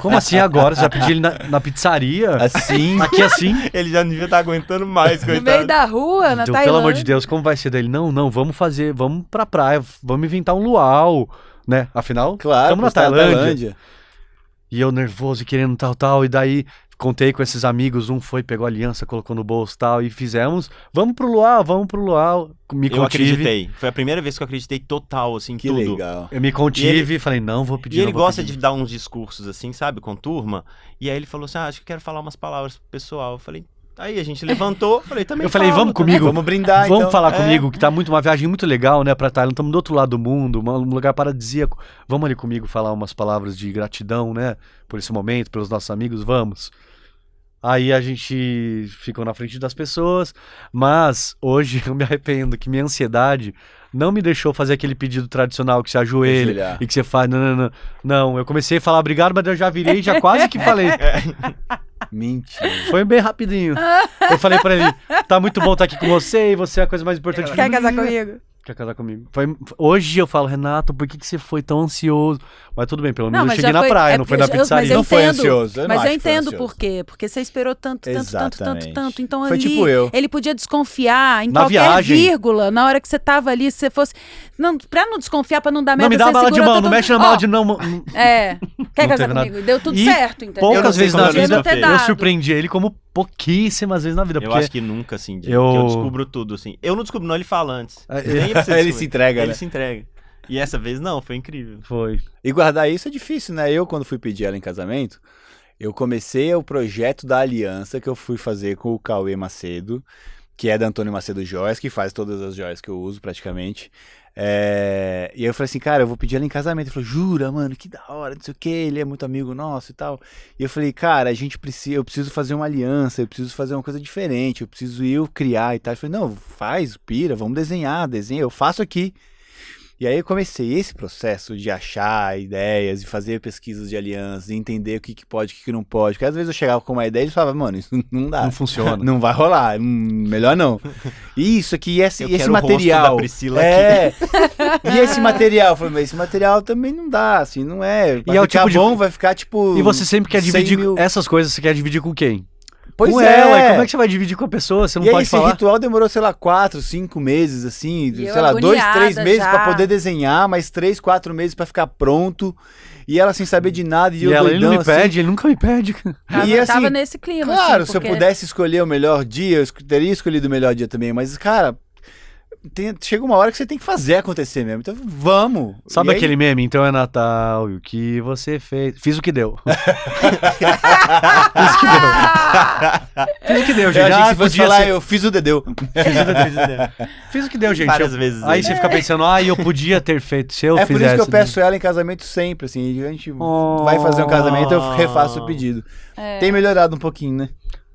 Como assim agora? Você vai pedir ele na pizzaria? Assim. Aqui assim? Ele já não devia estar aguentando mais, No coitado. meio da rua, na Então, Tailândia. pelo amor de Deus, como vai ser dele? Não, vamos pra praia, vamos inventar um luau, né? Afinal, Claro, estamos na postar Tailândia. E eu nervoso e querendo tal, e daí contei com esses amigos, um foi, pegou a aliança, colocou no bolso tal, e fizemos, vamos pro luau, me Eu contive. acreditei. Foi a primeira vez que eu acreditei total, assim, Que tudo. legal. Eu me contive e falei, não vou pedir. E ele não vou gosta pedir. de dar uns discursos, assim, sabe, com turma. E aí ele falou assim, acho que quero falar umas palavras pro pessoal. Eu falei, aí a gente levantou, falei, também Eu falei, falo, vamos tá? comigo. Vamos brindar, Vamos então. falar comigo, que tá uma viagem muito legal, né, pra Tailândia. Estamos do outro lado do mundo, um lugar paradisíaco. Vamos ali comigo falar umas palavras de gratidão, né, por esse momento, pelos nossos amigos, vamos. Aí a gente ficou na frente das pessoas, mas hoje eu me arrependo que minha ansiedade não me deixou fazer aquele pedido tradicional que você ajoelha Ajoelhar. e que você faz, não, eu comecei a falar obrigado, mas eu já virei e já quase que falei. Mentira. Foi bem rapidinho. Eu falei pra ele, tá muito bom estar aqui com você e você é a coisa mais importante. Quer casar comigo? Quer casar comigo. Hoje eu falo, Renato, por que você foi tão ansioso? Mas tudo bem, pelo menos eu cheguei na praia, não foi na pizzaria. Não foi ansioso, eu não Mas acho eu que foi entendo ansioso. por quê. Porque você esperou tanto. Exatamente. Então Foi ali, tipo eu. ele podia desconfiar em Na qualquer viagem. vírgula. Na hora que você tava ali, se você fosse... Não, pra não desconfiar, pra não dar merda, Não me dá a você bala de segura mão, todo- não mexe na Ó, bala de não. É. Quer Não casar teve nada. comigo? Deu tudo E certo, entendeu? Eu não Poucas sei vezes como na ele vida não ter eu dado. surpreendi ele como pouquíssimas vezes na vida. Eu Porque acho que nunca, assim, que eu- eu descubro tudo, assim. Eu não descubro, não, ele fala antes. É, Nem precisa Ele descobrir. se entrega, Ele né? se entrega. E essa vez, não, foi incrível. foi. E guardar isso é difícil, né? Eu, quando fui pedir ela em casamento, eu comecei o projeto da aliança que eu fui fazer com o Cauê Macedo, que é da Antônio Macedo Joias, que faz todas as joias que eu uso praticamente. E aí eu falei assim, cara, eu vou pedir ela em casamento. Ele falou, jura, mano, que da hora, não sei o que, ele é muito amigo nosso e tal. E eu falei, cara, eu preciso fazer uma aliança, eu preciso fazer uma coisa diferente, eu preciso eu criar e tal. Ele falou, não, faz, pira, vamos desenha, eu faço aqui. E aí eu comecei esse processo de achar ideias, de fazer pesquisas de alianças, de entender o que pode, o que não pode. Porque às vezes eu chegava com uma ideia e eles falavam, mano, isso não dá. Não funciona. Não vai rolar, melhor não. E isso aqui, esse Eu quero material. o rosto da Priscila E esse material, eu falei, mas esse material também não dá, assim, não é. Vai E é o ficar tipo de- bom, vai ficar tipo. E você sempre quer 100 dividir mil. essas coisas, você quer dividir com quem? Pois com é. ela. E como é que você vai dividir com a pessoa? Você não E aí pode esse falar. ritual demorou, sei lá, 4, 5 meses, assim, E eu sei lá, 2, 3 agoniada meses já. pra poder desenhar, mais 3, 4 meses pra ficar pronto. E ela sem saber de nada, e E eu ela, ele não me doidão, assim. pede, ele nunca me pede. Tava, E assim, tava nesse clima, Claro, assim, se eu porque- pudesse escolher o melhor dia, eu teria escolhido o melhor dia também, mas, cara, chega uma hora que você tem que fazer acontecer mesmo. Então, vamos. Sabe E aí- aquele meme? Então é Natal, e o que você fez? Fiz o que deu. Fiz o que deu, Eu gente. achei que Ah, se fosse podia falar, ser- eu fiz o Dedeu. Fiz o que deu, gente. Várias vezes. Aí você fica pensando, eu podia ter feito, se eu É por fizesse. isso que eu peço ela em casamento sempre, assim. A gente vai fazer um casamento, eu refaço o pedido. É. Tem melhorado um pouquinho, né?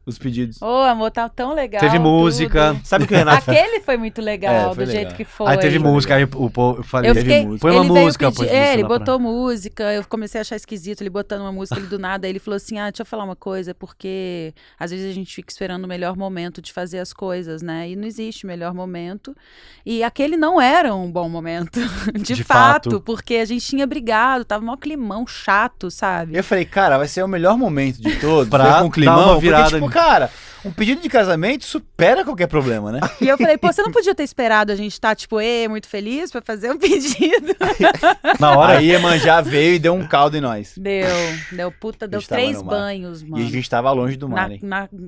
os pedidos. Ô, amor, tá tão legal. Teve música. tudo. Sabe o que o Renato Aquele foi muito legal, foi do legal. jeito que foi. Aí teve música, aí eu falei, Eu Teve fiquei, música. põe uma ele veio música, pedir- põe música ele lá pra- botou música, eu comecei a achar esquisito ele botando uma música, ele do nada, aí ele falou assim, deixa eu falar uma coisa, porque às vezes a gente fica esperando o melhor momento de fazer as coisas, né, e não existe melhor momento, e aquele não era um bom momento, de fato, fato. porque a gente tinha brigado, tava mó climão chato, sabe? Eu falei, cara, vai ser o melhor momento de todos. Pra foi com dar climão, uma virada. porque, tipo, cara, um pedido de casamento supera qualquer problema, né? E eu falei, pô, você não podia ter esperado a gente estar, tipo, muito feliz pra fazer um pedido? Na hora, Aí Iemanjá veio e deu um caldo em nós. Deu A deu gente tava 3 no mar. banhos, mano. E a gente tava longe do mar, hein?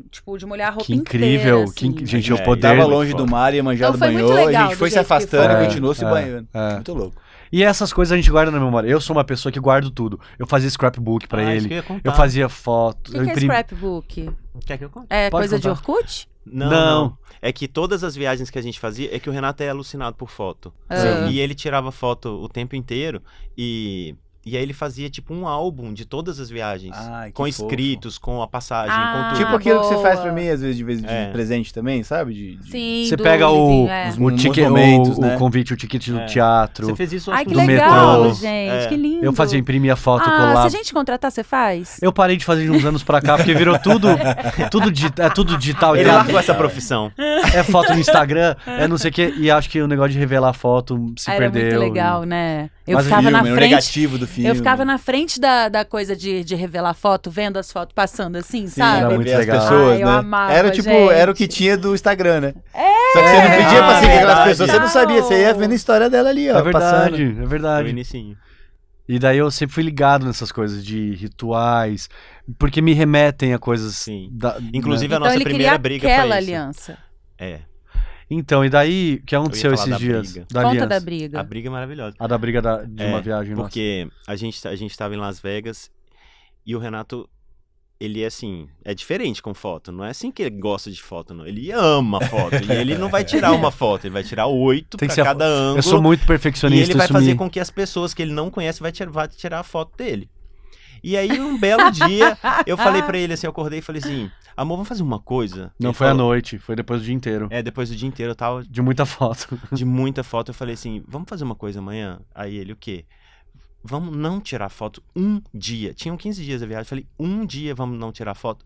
Tipo, de molhar a roupa que incrível. inteira, assim. Gente, o É, poder. Tava muito longe do foda. mar e Iemanjá Então foi muito banhou, a legal gente foi do se jeito que afastando foi. e continuou se É, banhando. é. Muito louco. E essas coisas a gente guarda na memória. Eu sou uma pessoa que guardo tudo. Eu fazia scrapbook pra Ah, isso ele. que eu ia contar. Eu fazia foto. O que, eu que é imprimi- scrapbook? Quer que eu conte? É Pode coisa de contar. Orkut? Não. É que todas as viagens que a gente fazia, é que o Renato é alucinado por foto. Ah. E ele tirava foto o tempo inteiro e aí ele fazia tipo um álbum de todas as viagens. Ai, que com fofo. escritos, com a passagem, Ah, com tudo. Tipo aquilo que você faz boa. pra mim, às vezes, de vez de É. presente também, sabe? Sim, Você do pega livrinho, é. os o ticket, momentos, o né? convite, o ticket do É. teatro. Você fez isso Ai, acho que do legal, metrô. gente, É. que lindo. Eu fazia, imprimia foto, se colava. a gente contratar, você faz? Eu parei de fazer de uns anos pra cá, porque virou tudo tudo digital. Ele então largou essa profissão. é foto no Instagram, é não sei o que. E acho que o negócio de revelar foto se Era perdeu. muito legal, né? Eu Mas o ficava na Filme, o frente... negativo do filme. Eu ficava na frente da coisa de revelar foto, vendo as fotos passando assim, Sim, sabe? era pra muito ver as legal. pessoas, Ai, eu né? amava, era tipo, gente. era o que tinha do Instagram, né? Só que você não pedia pra seguir aquelas verdade. pessoas, você não sabia, você ia vendo a história dela ali, ó, É verdade, passando. é Foi o verdade. inicinho. E daí eu sempre fui ligado nessas coisas de rituais, porque me remetem a coisas. Sim. da- Inclusive né? a nossa ele primeira queria briga aquela foi isso. aliança. É. Então, e daí, o que aconteceu Eu ia falar esses da dias? briga. Da Conta aliança. da briga. A briga é maravilhosa. A da briga de uma viagem nossa. Porque a gente tava em Las Vegas e o Renato, ele é assim, é diferente com foto. Não é assim que ele gosta de foto, não. Ele ama foto. E ele não vai tirar uma foto, ele vai tirar 8 Tem pra que ser cada ângulo. Eu sou muito E perfeccionista. ele vai isso fazer me- com que as pessoas que ele não conhece vai tirar a foto dele. E aí, um belo dia, eu falei pra ele assim, eu acordei e falei assim, amor, vamos fazer uma coisa? Não Ele foi à falou- noite, foi depois do dia inteiro. É, depois do dia inteiro eu tava De muita foto. de muita foto, eu falei assim, vamos fazer uma coisa amanhã? Aí ele, o quê? Vamos não tirar foto um dia. Tinham 15 dias a viagem, eu falei, um dia vamos não tirar foto?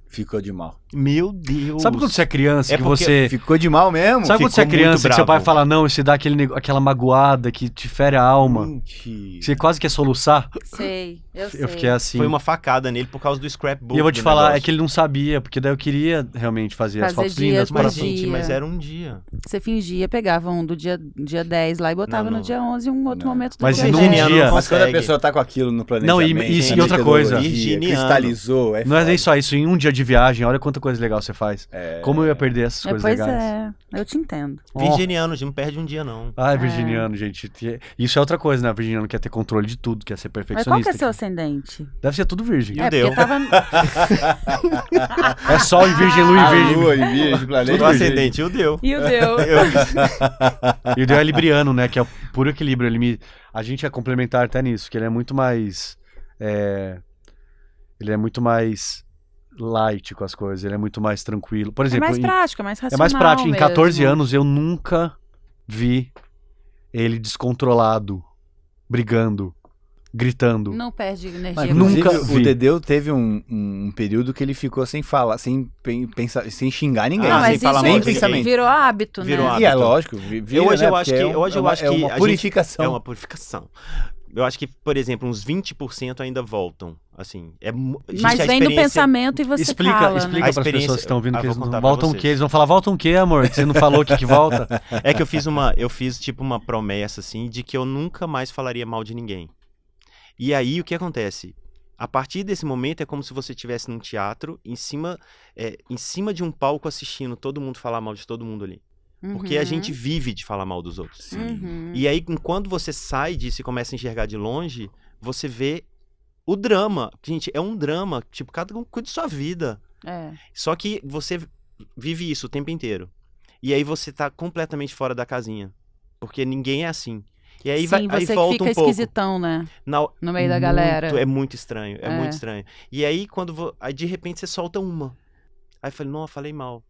Ficou de mal. Meu Deus! Sabe quando você é criança É que porque você... Ficou de mal mesmo? Sabe quando você é ficou criança muito que seu pai bravo. fala não e você dá aquela magoada que te fere a alma? Mentira. Você quase quer soluçar? Sei, eu sei. Eu fiquei assim. Foi uma facada nele por causa do scrapbook. E eu vou te do falar, negócio. é que ele não sabia, porque daí eu queria realmente fazer as Fazer fotos dias lindas por para Mas, gente, dia. mas era um dia. Você fingia, pegava um do dia 10 lá e botava Não, no dia 11 um outro Não. momento do Mas dia num 10. dia- não Mas quando a consegue. pessoa tá com aquilo no Não, planejamento, e na outra coisa. metodologia, Virginiano. cristalizou, Não é nem foda. só isso, em um dia de viagem, olha quanta coisa legal você faz. É. Como eu ia perder essas coisas Pois legais. é, eu te entendo. Virginiano, não perde um dia, não. Ai, virginiano, gente. Isso é outra coisa, né? Virginiano quer ter controle de tudo, quer ser Mas qual que perfeccionista. é seu ascendente? Deve ser tudo virgem. E o Deu? porque tava... É sol em virgem, lua A em virgem. lua em virgem, planeta O em virgem. ascendente, o deu. E o Deu? E o Deu é libriano, né? Que é o puro equilíbrio. A gente é complementar até nisso, que ele é muito mais... Ele é muito mais light com as coisas, ele é muito mais tranquilo. Por É exemplo, mais prático, é mais é racional mais prático. Em 14 mesmo. anos eu nunca vi ele descontrolado, brigando, gritando. Não perde energia. Mas, com nunca inclusive, isso. vi. o Dedeu teve um período que ele ficou sem falar, sem pensar, sem xingar ninguém. Não, Ah, mas sem falar isso mal nem de ninguém. pensamento. virou hábito, Virou né? hábito. E é lógico, vira, Hoje né? eu acho Porque que- hoje eu acho é que uma a gente- purificação. É uma purificação. Eu acho que, por exemplo, uns 20% ainda voltam. Assim, Mas vem do pensamento e você Explica cala, explica né? para as experiência- pessoas que estão ouvindo Ah, que vou eles não contar pra voltam o vocês. quê? Eles vão falar, voltam o quê, amor? Que você não falou que volta? É que eu fiz tipo uma promessa assim de que eu nunca mais falaria mal de ninguém. E aí o que acontece? A partir desse momento é como se você estivesse num teatro em cima de um palco assistindo todo mundo falar mal de todo mundo ali. Porque a gente vive de falar mal dos outros. Uhum. E aí, quando você sai disso e começa a enxergar de longe, você vê o drama. Gente, é um drama. Tipo, cada um cuida de sua vida. É. Só que você vive isso o tempo inteiro. E aí você tá completamente fora da casinha. Porque ninguém é assim. E aí, Sim, aí você volta fica um pouco. esquisitão, né? Na- No meio da galera. É muito estranho, é É. muito estranho. E aí, aí de repente você solta uma. Aí eu falei, não, eu falei mal.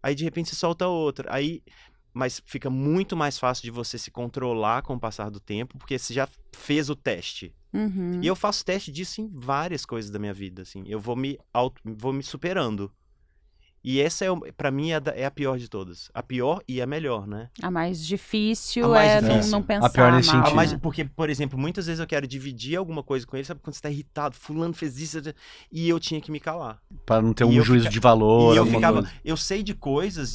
Aí de repente você solta outra. Mas fica muito mais fácil de você se controlar com o passar do tempo, porque você já fez o teste. Uhum. E eu faço teste disso em várias coisas da minha vida, assim. Eu vou me superando. E essa, pra mim, é a pior de todas. A pior e a melhor, né? A mais difícil A mais é difícil. não pensar A pior nesse mal. sentido. Né? Porque, por exemplo, muitas vezes eu quero dividir alguma coisa com ele, sabe quando você tá irritado, fulano fez isso, e eu tinha que me calar. Pra não ter E um eu juízo de valor. E eu alguma ficava, coisa. eu sei de coisas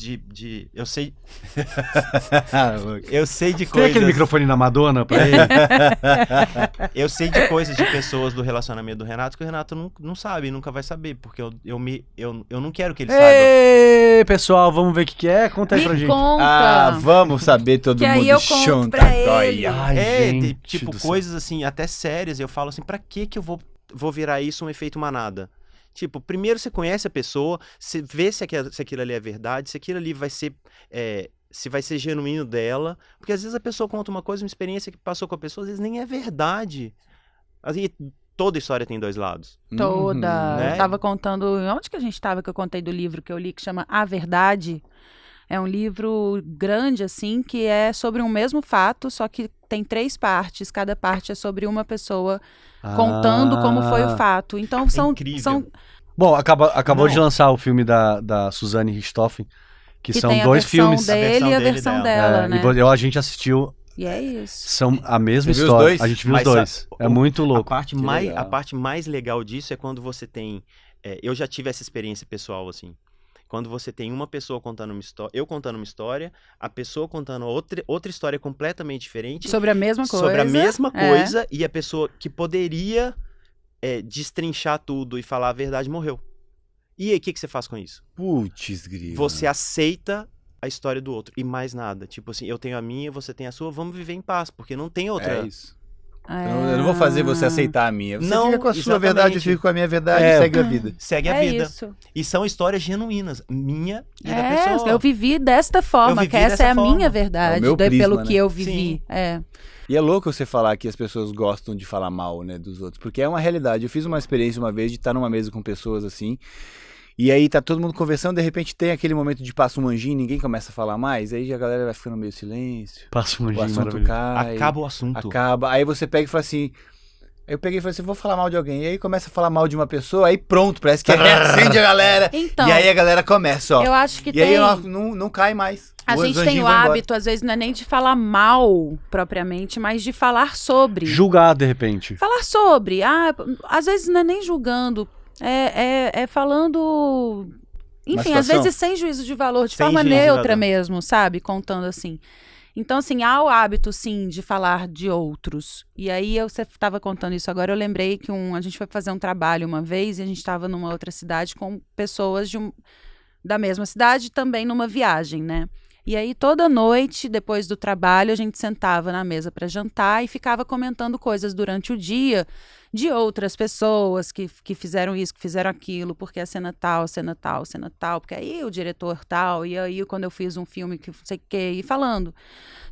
eu sei de Tem aquele coisas, microfone na Madonna pra ele? eu sei de coisas de pessoas do relacionamento do Renato que o Renato não sabe, nunca vai saber, porque eu não quero que ele saiba. Ei, pessoal, vamos ver o que é? Conta aí pra Me gente. conta. Vamos saber todo Que mundo aí eu conto junto pra ele. agora. Ai, gente Tipo, do céu. coisas assim, até sérias, eu falo assim, pra que eu vou virar isso um efeito manada? Tipo, primeiro você conhece a pessoa, você vê se aquilo ali é verdade, se aquilo ali vai ser, se vai ser genuíno dela, porque às vezes a pessoa conta uma coisa, uma experiência que passou com a pessoa, às vezes nem é verdade. Assim, toda história tem dois lados. Toda. né? Eu tava contando. Onde que a gente tava que eu contei do livro que eu li que chama A Verdade? É um livro grande, assim, que é sobre um mesmo fato, só que tem 3 partes. Cada parte é sobre uma pessoa contando como foi o fato. Então são. incrível. Bom, acabou Não. de lançar o filme da Suzanne Richthofen, que são tem a 2 versão filmes. dele e a A versão versão dele dela, É, né? e a gente assistiu, E é isso. são a mesma Você viu os história. dois? A gente viu Mas os dois. É muito A louco. parte, Que mais, legal. a parte mais legal disso é quando você tem... eu já tive essa experiência pessoal, assim. Quando você tem uma pessoa contando uma história, eu contando uma história, a pessoa contando outra história completamente diferente, Sobre a mesma coisa. sobre a mesma é. coisa, e a pessoa que poderia destrinchar tudo e falar a verdade morreu. E aí, o que você faz com isso? Putz, grilo. Você aceita a história do outro, e mais nada. Tipo assim, eu tenho a minha, você tem a sua, vamos viver em paz, porque não tem outra... É isso. Eu não vou fazer você aceitar a minha. Você Não, fica com a sua exatamente. verdade, eu fico com a minha verdade e segue a vida. Segue a É vida. isso. E são histórias genuínas, minha e da pessoa. Eu vivi desta forma, vivi que essa dessa é a forma. minha verdade, É o meu pelo prisma, que né? eu vivi. Sim. É. E é louco você falar que as pessoas gostam de falar mal, né, dos outros. Porque é uma realidade. Eu fiz uma experiência uma vez de estar numa mesa com pessoas assim. E aí tá todo mundo conversando, de repente tem aquele momento de passa um anjinho, ninguém começa a falar mais. Aí a galera vai ficando meio silêncio. Passa um O dia assunto maravilhoso. cai. Acaba o assunto. Acaba. Aí você pega e fala assim... Aí eu peguei e falei assim, vou falar mal de alguém. E aí começa a falar mal de uma pessoa, aí pronto, parece que acende a galera. Então, E aí a galera começa, ó. eu acho que E tem... aí não cai mais. A O gente tem anjinho o vai embora. hábito, às vezes, não é nem de falar mal, propriamente, mas de falar sobre. Julgar, de repente. Falar sobre. Às vezes não é nem julgando, é falando... Enfim, às situação. vezes sem juízo de valor, de Sem forma juízo de neutra valor. mesmo, sabe? Contando assim. Então, assim, há o hábito, sim, de falar de outros. E aí, você estava contando isso agora, eu lembrei que a gente foi fazer um trabalho uma vez e a gente estava numa outra cidade com pessoas da mesma cidade também numa viagem, né? E aí, toda noite, depois do trabalho, a gente sentava na mesa para jantar e ficava comentando coisas durante o dia de outras pessoas que fizeram isso, que fizeram aquilo, porque a cena tal, porque aí o diretor tal, e aí quando eu fiz um filme que não sei o que, e falando.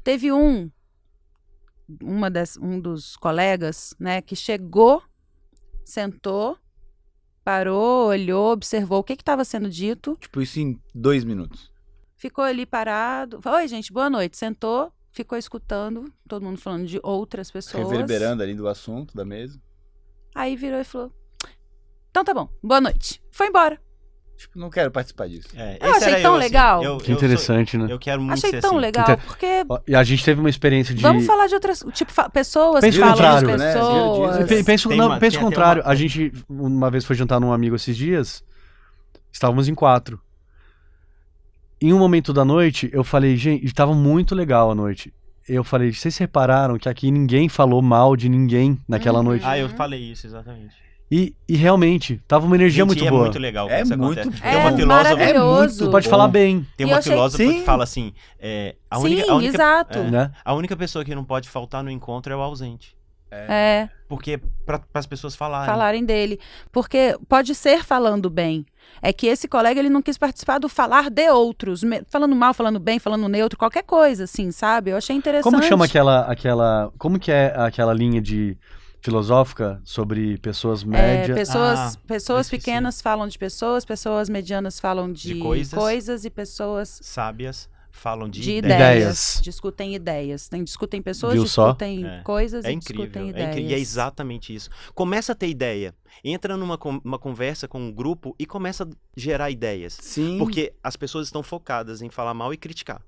Teve um dos colegas, né, que chegou, sentou, parou, olhou, observou o que estava sendo dito, Tipo isso em 2 minutos. ficou ali parado, falou, oi gente, boa noite, sentou, ficou escutando, todo mundo falando de outras pessoas. Reverberando ali do assunto da mesa. Aí virou e falou, então tá bom, boa noite. Foi embora. Tipo, não quero participar disso. Eu achei tão legal. Que interessante, né? Eu quero muito Achei ser tão assim. legal, porque Ó, e a gente teve uma experiência de... vamos falar de outras, tipo, pessoas Pensa que o falam de contrário, né? pessoas. Pensa Tem não, uma- pensa tem o até contrário. uma- A gente, uma vez foi jantar num amigo esses dias, estávamos em 4. Em um momento da noite, eu falei, gente, estava muito legal a noite. Eu falei, vocês repararam que aqui ninguém falou mal de ninguém naquela noite? Ah, eu falei isso, exatamente. E realmente, tava uma energia Gente, muito é boa. muito legal É quando isso muito acontece. bom. Tem uma É filósofa, maravilhoso. Tu pode bom. falar bem, tem E uma eu achei- filósofa Sim. que fala assim, a única, Sim, a única, exato. né? a única pessoa que não pode faltar no encontro é o ausente. É, Porque para as pessoas falarem. falarem dele. Porque pode ser falando bem. É que esse colega, ele não quis participar do falar de outros. Falando mal, falando bem, falando neutro, qualquer coisa, assim, sabe? Eu achei interessante. Como que chama aquela... Como que é aquela linha de filosófica sobre pessoas médias. Pessoas esqueci. pequenas falam de pessoas medianas falam de coisas e pessoas Sábias falam de de ideias. Ideias. Discutem ideias. Discutem pessoas, Viu só? discutem coisas É e incrível, discutem é ideias. incrível. E é exatamente isso. Começa a ter ideia. Entra numa uma conversa com um grupo e começa a gerar ideias. Sim. Porque as pessoas estão focadas em falar mal e criticar.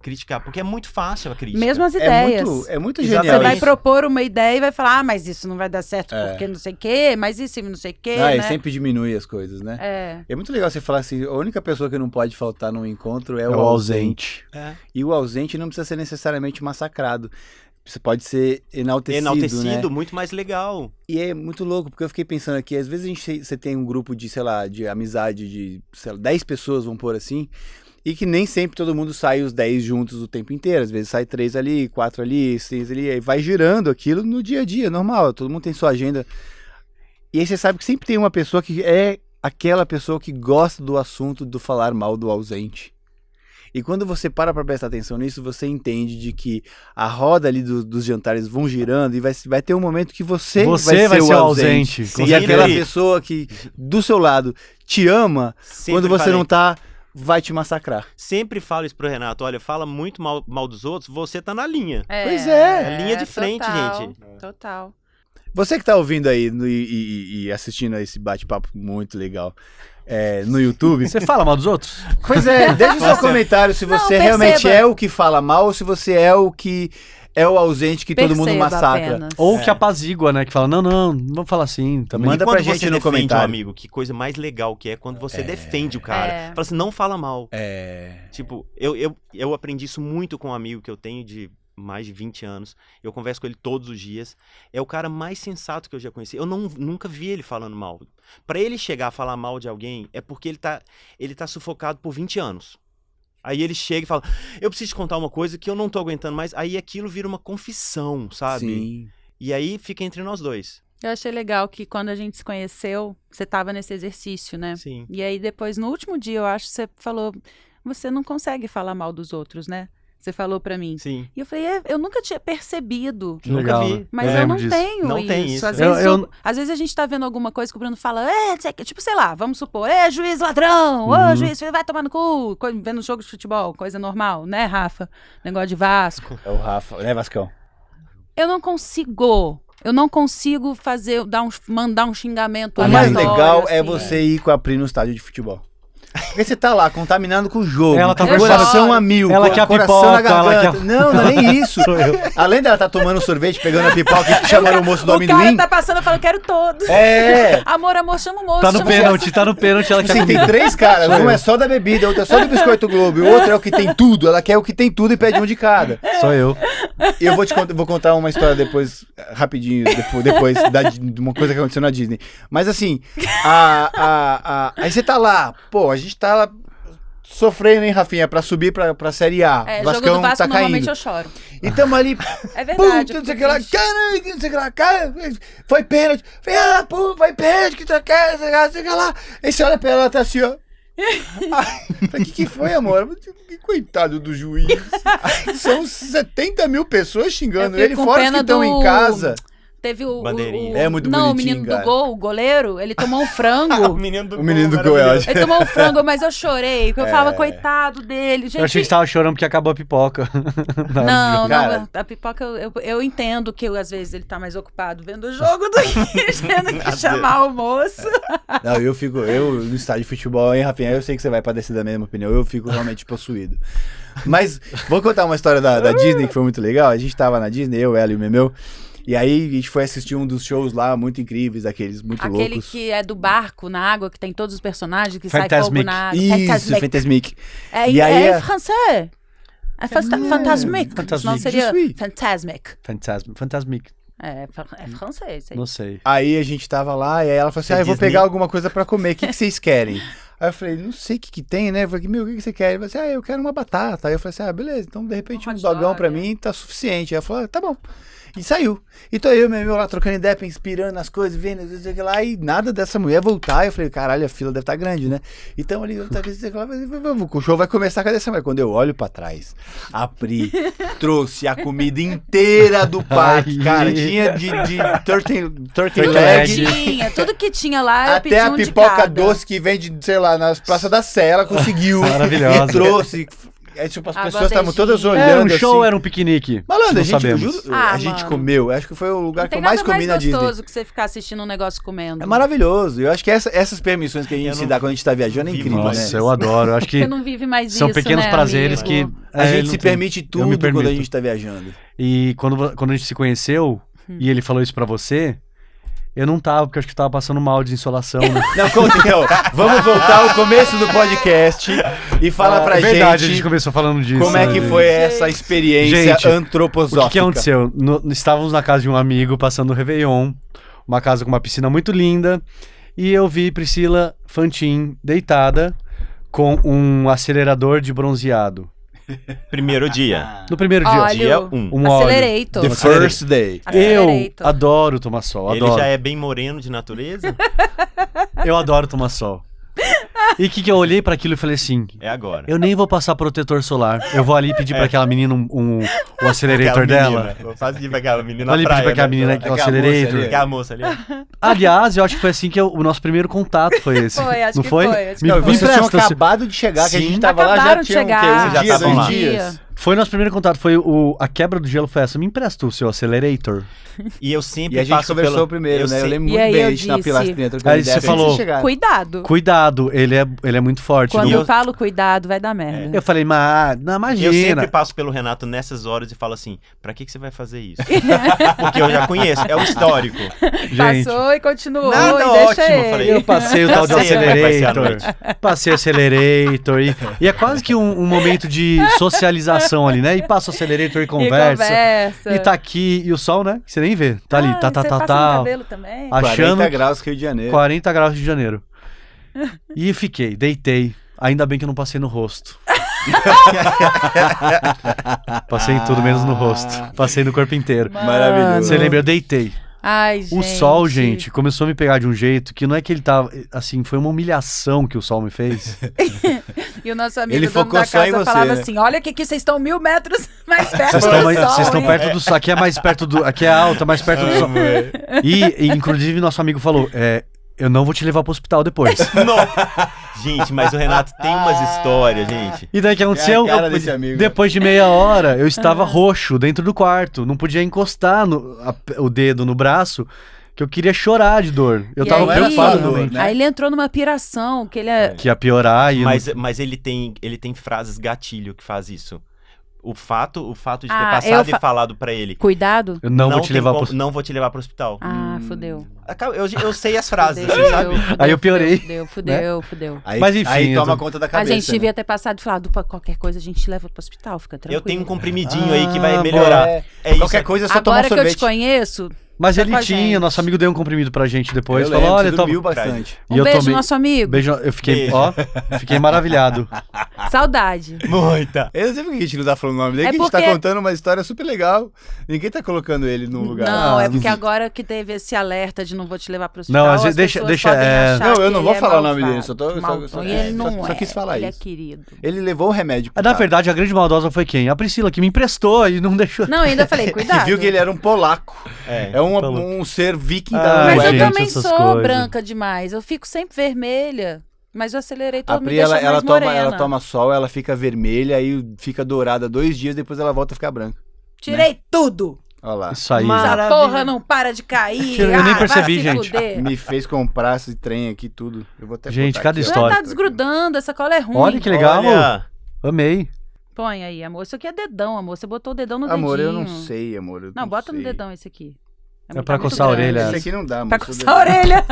Criticar, porque é muito fácil a crítica. Mesmo as ideias. É muito Exatamente. genial Você vai isso. propor uma ideia e vai falar, mas isso não vai dar certo porque não sei o quê, mas isso não sei o quê, Ah, né? e sempre diminui as coisas, né? É muito legal você falar assim, a única pessoa que não pode faltar num encontro é o ausente. É. E o ausente não precisa ser necessariamente massacrado. Você pode ser enaltecido, né? Muito mais legal. E é muito louco, porque eu fiquei pensando aqui, às vezes você tem um grupo de, sei lá, de amizade de, sei lá, 10 pessoas, vamos pôr assim, e que nem sempre todo mundo sai os 10 juntos o tempo inteiro. Às vezes sai 3 ali, 4 ali, 6 ali, aí vai girando aquilo no dia a dia, normal, todo mundo tem sua agenda. E aí você sabe que sempre tem uma pessoa que é aquela pessoa que gosta do assunto do falar mal do ausente. E quando você para pra prestar atenção nisso, você entende de que a roda ali dos jantares vão girando e vai ter um momento que você vai ser o ausente. Sim, E aquela pessoa que do seu lado te ama, quando você não tá, vai te massacrar. Sempre falo isso pro Renato, olha, fala muito mal dos outros, você tá na linha. Pois é. É linha de frente, total, gente. Total. Você que tá ouvindo aí e assistindo a esse bate-papo muito legal no YouTube. Você fala mal dos outros? Pois é, deixa o seu comentário se você realmente é o que fala mal ou se você é o que é o ausente que todo mundo Perceba massacra. apenas. Ou que apazigua, né? Que fala, não vamos falar assim também. Manda E quando pra gente você no defende comentário. um amigo, que coisa mais legal que é quando você defende o cara. Fala assim, não fala mal. Tipo, eu aprendi isso muito com um amigo que eu tenho de mais de 20 anos. Eu converso com ele todos os dias. É o cara mais sensato que eu já conheci. Eu nunca vi ele falando mal. Pra ele chegar a falar mal de alguém, é porque ele tá sufocado por 20 anos. Aí ele chega e fala, eu preciso te contar uma coisa que eu não tô aguentando mais. Aí aquilo vira uma confissão, sabe? Sim. E aí fica entre nós dois. Eu achei legal que quando a gente se conheceu, você tava nesse exercício, né? Sim. E aí depois, no último dia, eu acho que você falou, você não consegue falar mal dos outros, né? Você falou pra mim. Sim. E eu falei, eu nunca tinha percebido. Que legal, Nunca vi. né? Mas Eu eu não lembro disso. tenho Não isso. tem isso. Às vezes a gente tá vendo alguma coisa que o Bruno fala, tipo, sei lá, vamos supor, juiz ladrão, juiz, vai tomar no cu, vendo jogo de futebol, coisa normal, né, Rafa? Negócio de Vasco. É o Rafa, né, Vascão? Eu não consigo mandar um xingamento O mais aleatório, legal é assim. você ir com a Pri no estádio de futebol. Porque você tá lá, contaminado com o jogo. Ela tá com o coração a mil. Ela com quer a coração pipoca, na garganta. ela quer- Não é nem isso. Além dela tá tomando sorvete, pegando a pipoca e chamando o moço do O cara amendoim. tá passando, eu falo, quero todos. É. Amor, chama o moço. Tá no chama o pênalti, ela quer Assim, tem comida. 3 caras. Um é só da bebida, outro é só do biscoito Globo. E o outro é o que tem tudo. Ela quer o que tem tudo e pede um de cada. Sou eu. E eu vou contar uma história depois, rapidinho, depois de uma coisa que aconteceu na Disney. Mas assim, aí você tá lá, pô, a gente tá lá sofrendo, hein, Rafinha, pra subir pra Série A. jogo do Vasco, tá normalmente caindo. eu choro. E tamo ali, É verdade. puta, não sei o que lá, cara, não sei o que lá, cara, foi pênalti. Pô, foi pênalti, que tu quer, não sei o que lá. Aí você olha pra ela, ela tá assim, ó. O que foi, amor? Coitado do juiz. São 70 mil pessoas xingando Eu ele, fico com fora os que pena estão em casa. Teve o Bandeirinha. É muito Não, o bonitinho, menino cara. do gol, o goleiro, ele tomou um O frango. menino do O menino do gol, gol é maravilhoso. Ele tomou um frango, mas eu chorei. Porque eu falava, coitado dele. Gente, Eu achei que você tava chorando porque acabou a pipoca. não, Cara. a pipoca, eu entendo que às vezes ele tá mais ocupado vendo o jogo do que tendo que chamar o moço. Não, eu no estádio de futebol, hein, Rafinha, eu sei que você vai padecer da mesma opinião, eu fico realmente possuído. Mas, vou contar uma história da Disney que foi muito legal. A gente tava na Disney, eu, ela e o Memeu, e aí a gente foi assistir um dos shows lá, muito incríveis, aqueles muito Aquele loucos. que é do barco na água, que tem todos os personagens, que sai fogo Fantasmic. na água. Isso, Fantasmic. É, E aí é francês. É fantasmic. Fantasmic. Não seria Je suis. fantasmic. Fantasmic. É francês. Isso aí. Não sei. Aí a gente tava lá, e aí ela falou assim, eu vou Disney. pegar alguma coisa pra comer, o que vocês querem? Aí eu falei, não sei o que tem, né? Eu falei, meu, o que você quer? Ele falou assim, eu quero uma batata. Aí eu falei assim, beleza, então de repente um hot dogão dog, pra é. mim tá suficiente. Aí ela falou, tá bom. E saiu. E tô eu e meu amigo lá trocando ideia, inspirando as coisas, vendo, não sei o que lá, e nada dessa mulher voltar. Eu falei, caralho, a fila deve estar grande, né? Então ali, outra vez, o show vai começar, cadê essa mulher? Quando eu olho pra trás, abri, trouxe a comida inteira do parque, cara. Tinha de turkey leg. Tinha, tudo que tinha lá, eu pedi Até a um de pipoca cada. doce que vende, sei lá, nas praças da Sé, ela conseguiu. Maravilhosa. E trouxe. Aí, tipo, as A pessoas estavam bandejinha. todas olhando. Era um show, assim. era um piquenique? Malandro, a Não gente, eu sabemos. juro, Ah, a gente mano. comeu. Acho que foi o lugar Não que tem eu mais nada comi na Disney. gostoso que você ficar assistindo um negócio comendo. É maravilhoso. Eu acho que essas permissões que a gente Eu se não dá quando a gente tá viajando é vivo incrível, Nossa, né? eu adoro. Eu acho que Você não vive mais são isso, pequenos né, prazeres amigo? que... A gente não se tem- permite eu me tudo quando a permito. gente tá viajando. E quando a gente se conheceu, e ele falou isso pra você, eu não tava, porque eu acho que eu tava passando mal de insolação, né? Não, conta então. Vamos voltar ao começo do podcast e falar pra É verdade, a gente gente começou falando disso. como é que né? foi essa experiência Gente, antroposófica. O que aconteceu? Estávamos na casa de um amigo, passando o Réveillon, uma casa com uma piscina muito linda, e eu vi Priscila Fantin deitada com um acelerador de bronzeado. Primeiro dia. No primeiro dia. Óleo. Dia 1. Um óleo. Accelerator. The first day. Eu Accelerator. adoro tomar sol, Ele adoro. já é bem moreno de natureza? Eu adoro tomar sol. E o que eu olhei pra aquilo e falei assim, É agora. eu nem vou passar protetor solar. Eu vou ali pedir pra aquela menina o accelerator Aquela dela. menina. Vou fazer pra aquela menina Vou na ali pedir praia, pra aquela né? menina o Aquela accelerator. moça ali. Aquela moça ali. Aliás, eu acho que foi assim que o nosso primeiro contato foi esse. Foi, acho Não que foi? foi, acho que Me Não, vocês tinham empresta esse- acabado de chegar, que a gente Sim. tava lá já Acabaram de tinha chegar. um Já dia, estavam 2 lá. dias. Foi o nosso primeiro contato, foi a quebra do gelo foi essa. Me empresta o seu accelerator. E eu sempre E a gente passo conversou pelo... primeiro, né? Eu sei- lembro E muito aí bem, eu a gente na disse- pilastrinha trocando Aí ideia você até vocês falou, chegarem. Cuidado. Cuidado, ele é muito forte. Quando Não- eu falo cuidado, vai dar merda. Eu falei, mas não, Eu sempre imagina. passo pelo Renato nessas horas e falo assim, pra que você vai fazer isso? Porque eu já conheço, é o histórico. Gente, Passou e continuou. Nada, e deixa ótimo, ele. falei. eu passei o Já tal de sei como é que vai ser a accelerator. Passei o accelerator. E é quase que um momento de socialização ali, né? E passa o accelerator e conversa. E tá aqui, e o sol, né? Que você nem vê. Tá ali, tá. Você passa no cabelo também? 40 graus Rio de Janeiro. 40 graus de janeiro. E fiquei, deitei. Ainda bem que eu não passei no rosto. Passei em tudo menos no rosto. Passei no corpo inteiro. Maravilhoso. Você lembra? Eu deitei. Ai, gente. O sol, gente, começou a me pegar de um jeito que não é que ele tava. Assim, foi uma humilhação que o sol me fez. E o nosso amigo Ele dono focou da só em casa você, falava né? assim, olha que aqui vocês estão 1000 metros mais perto Vocês do sol. estão hein? perto do sol. Aqui é mais perto do. Aqui é alta, mais perto do sol. E inclusive, nosso amigo falou: eu não vou te levar pro hospital depois. Gente, mas o Renato tem umas histórias, gente. E daí o que aconteceu? É a cara desse amigo. Depois de meia hora, eu estava roxo dentro do quarto. Não podia encostar o dedo no braço, que eu queria chorar de dor. Eu E tava aí- preocupado dor, realmente. né? Aí ele entrou numa piração, que ele é... Que ia piorar e. Mas ele tem frases gatilho que faz isso. O fato de ter Ah, passado eu e falado pra ele. Cuidado. Eu não vou te tem levar como- pro. Não vou te levar pro hospital. Ah, fudeu. Eu sei as frases, Fudeu, sabe? Aí eu piorei, Fudeu. Aí, enfim, aí eu toma tô- conta da A cabeça. gente né? devia ter passado e falado, pra qualquer coisa a gente leva pro hospital, fica tranquilo. Eu tenho um comprimidinho aí que vai Ah, melhorar. É, É isso. qualquer coisa é só tomar um Agora que eu te sorvete. conheço, Mas Tá ele com a tinha, gente. nosso amigo deu um comprimido pra gente depois. Eu Falou: lembro, olha, você toma. dormiu bastante. E eu beijo, tomei. nosso amigo. Beijo, eu fiquei, Beijo. ó, fiquei maravilhado. Saudade. Muita. Eu não sei por que a gente não tá falando o nome dele, É que a gente tá porque- contando uma história super legal. Ninguém tá colocando ele num lugar. Não, é Ah, porque agora que teve esse alerta de não vou te levar pro Não, hospital, às vezes as pessoas podem achar Não, eu que não vou ele é falar o nome malvado. dele, só tô- só- E ele não só é. quis falar ele isso. é querido. Ele levou o remédio pro Na cara, verdade, a grande maldosa foi quem? A Priscila, que me emprestou e não deixou. Não, ainda falei, cuidado. que viu que ele era um polaco. É. É um, falou. um ser viking Ah, da Mas gente, eu também essas sou coisas. branca demais. Eu fico sempre vermelha. Mas eu acelerei A todo me Pri, deixa ela mais toma, morena. ela toma sol, ela fica vermelha, aí fica dourada 2 dias, depois ela volta a ficar branca. Tirei tudo. Olha lá. Isso aí. Essa Maravilha. porra não para de cair. Eu nem percebi, vai se gente. fuder. Me fez comprar esse trem aqui, tudo. Eu vou até Gente, botar cada aqui, ó. história. Tá desgrudando, essa cola é ruim. Olha que legal. Olha, Amei. Põe aí, amor. Isso aqui é dedão, amor. Você botou o dedão no Amor, dedinho. eu não sei, amor. Eu Não, bota sei. no dedão esse aqui. É pra coçar a orelha. Esse aqui não dá, amor. Pra Seu coçar a orelha.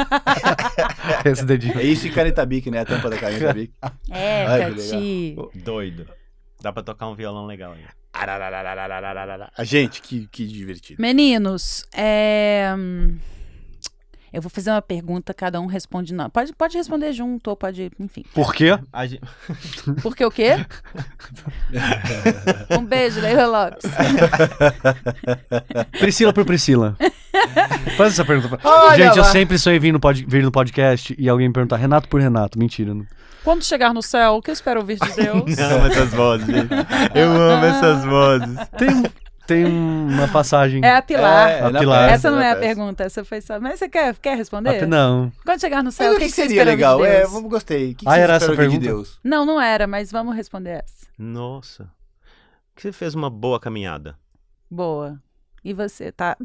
Esse dedinho. É isso e caneta Bic, né? A tampa da caneta Bic. É, Ai, que Cati. doido. Dá pra tocar um violão legal aí. A gente, que divertido. Meninos, Eu vou fazer uma pergunta, cada um responde não. Pode responder junto, ou pode, enfim. Por quê? A gente... Porque o quê? Um beijo, Leila Lopes. Priscila por Priscila. Faz essa pergunta. Olha Gente, eu lá. sempre sonhei vir no podcast e alguém me perguntar Renato por Renato. Mentira. Não. Quando chegar no céu, o que eu espero ouvir de Deus? Eu amo essas vozes, gente. Eu amo essas vozes. Tem uma passagem. É a Pilar. A na Pilar. peça, Essa não na é a peça. pergunta, essa foi só... Mas você quer responder? Não. Quando chegar no Mas céu, o o que que você seria espera legal? ouvir de Deus? Gostei. O que Ah, você era espera essa ouvir de pergunta? Deus? Não era, mas vamos responder essa. Nossa. Que você fez uma boa caminhada. Boa. E você, tá?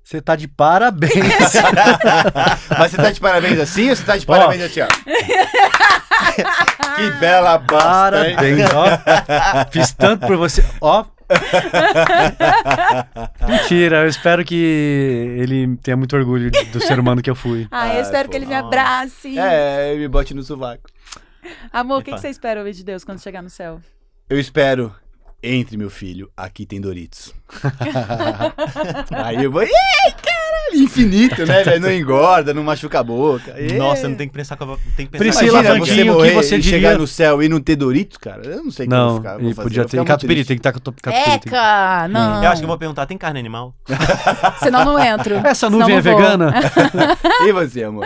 Você tá de parabéns. Mas você tá de parabéns assim ou você tá de parabéns assim, ó? Que bela bosta, hein? Parabéns, ó. Fiz tanto por você. Ó. Mentira, eu espero que ele tenha muito orgulho do ser humano que eu fui. Ah, eu espero que ele me abrace. É, me bote no sovaco. Amor, o Me que fala. você espera ouvir de Deus quando chegar no céu? Eu espero, entre meu filho, aqui tem Doritos. Aí eu vou, ei, caralho, infinito, né, velho? Não engorda, não machuca a boca. Ei. Nossa, não tem que pensar com a... Tem que pensar Priscila Imagina Fantinho, você o que morrer você e diria? chegar no céu e não ter Doritos, cara. Eu não sei o que eu vou Não, ficar. e Vou fazer, podia vou ter ficar catupiry, muito tem que estar com catupiry. tem- Eca, não. Eu acho que eu vou perguntar, tem carne animal? Senão não entro. Essa Senão nuvem é não vou. vegana? triste. E você, amor?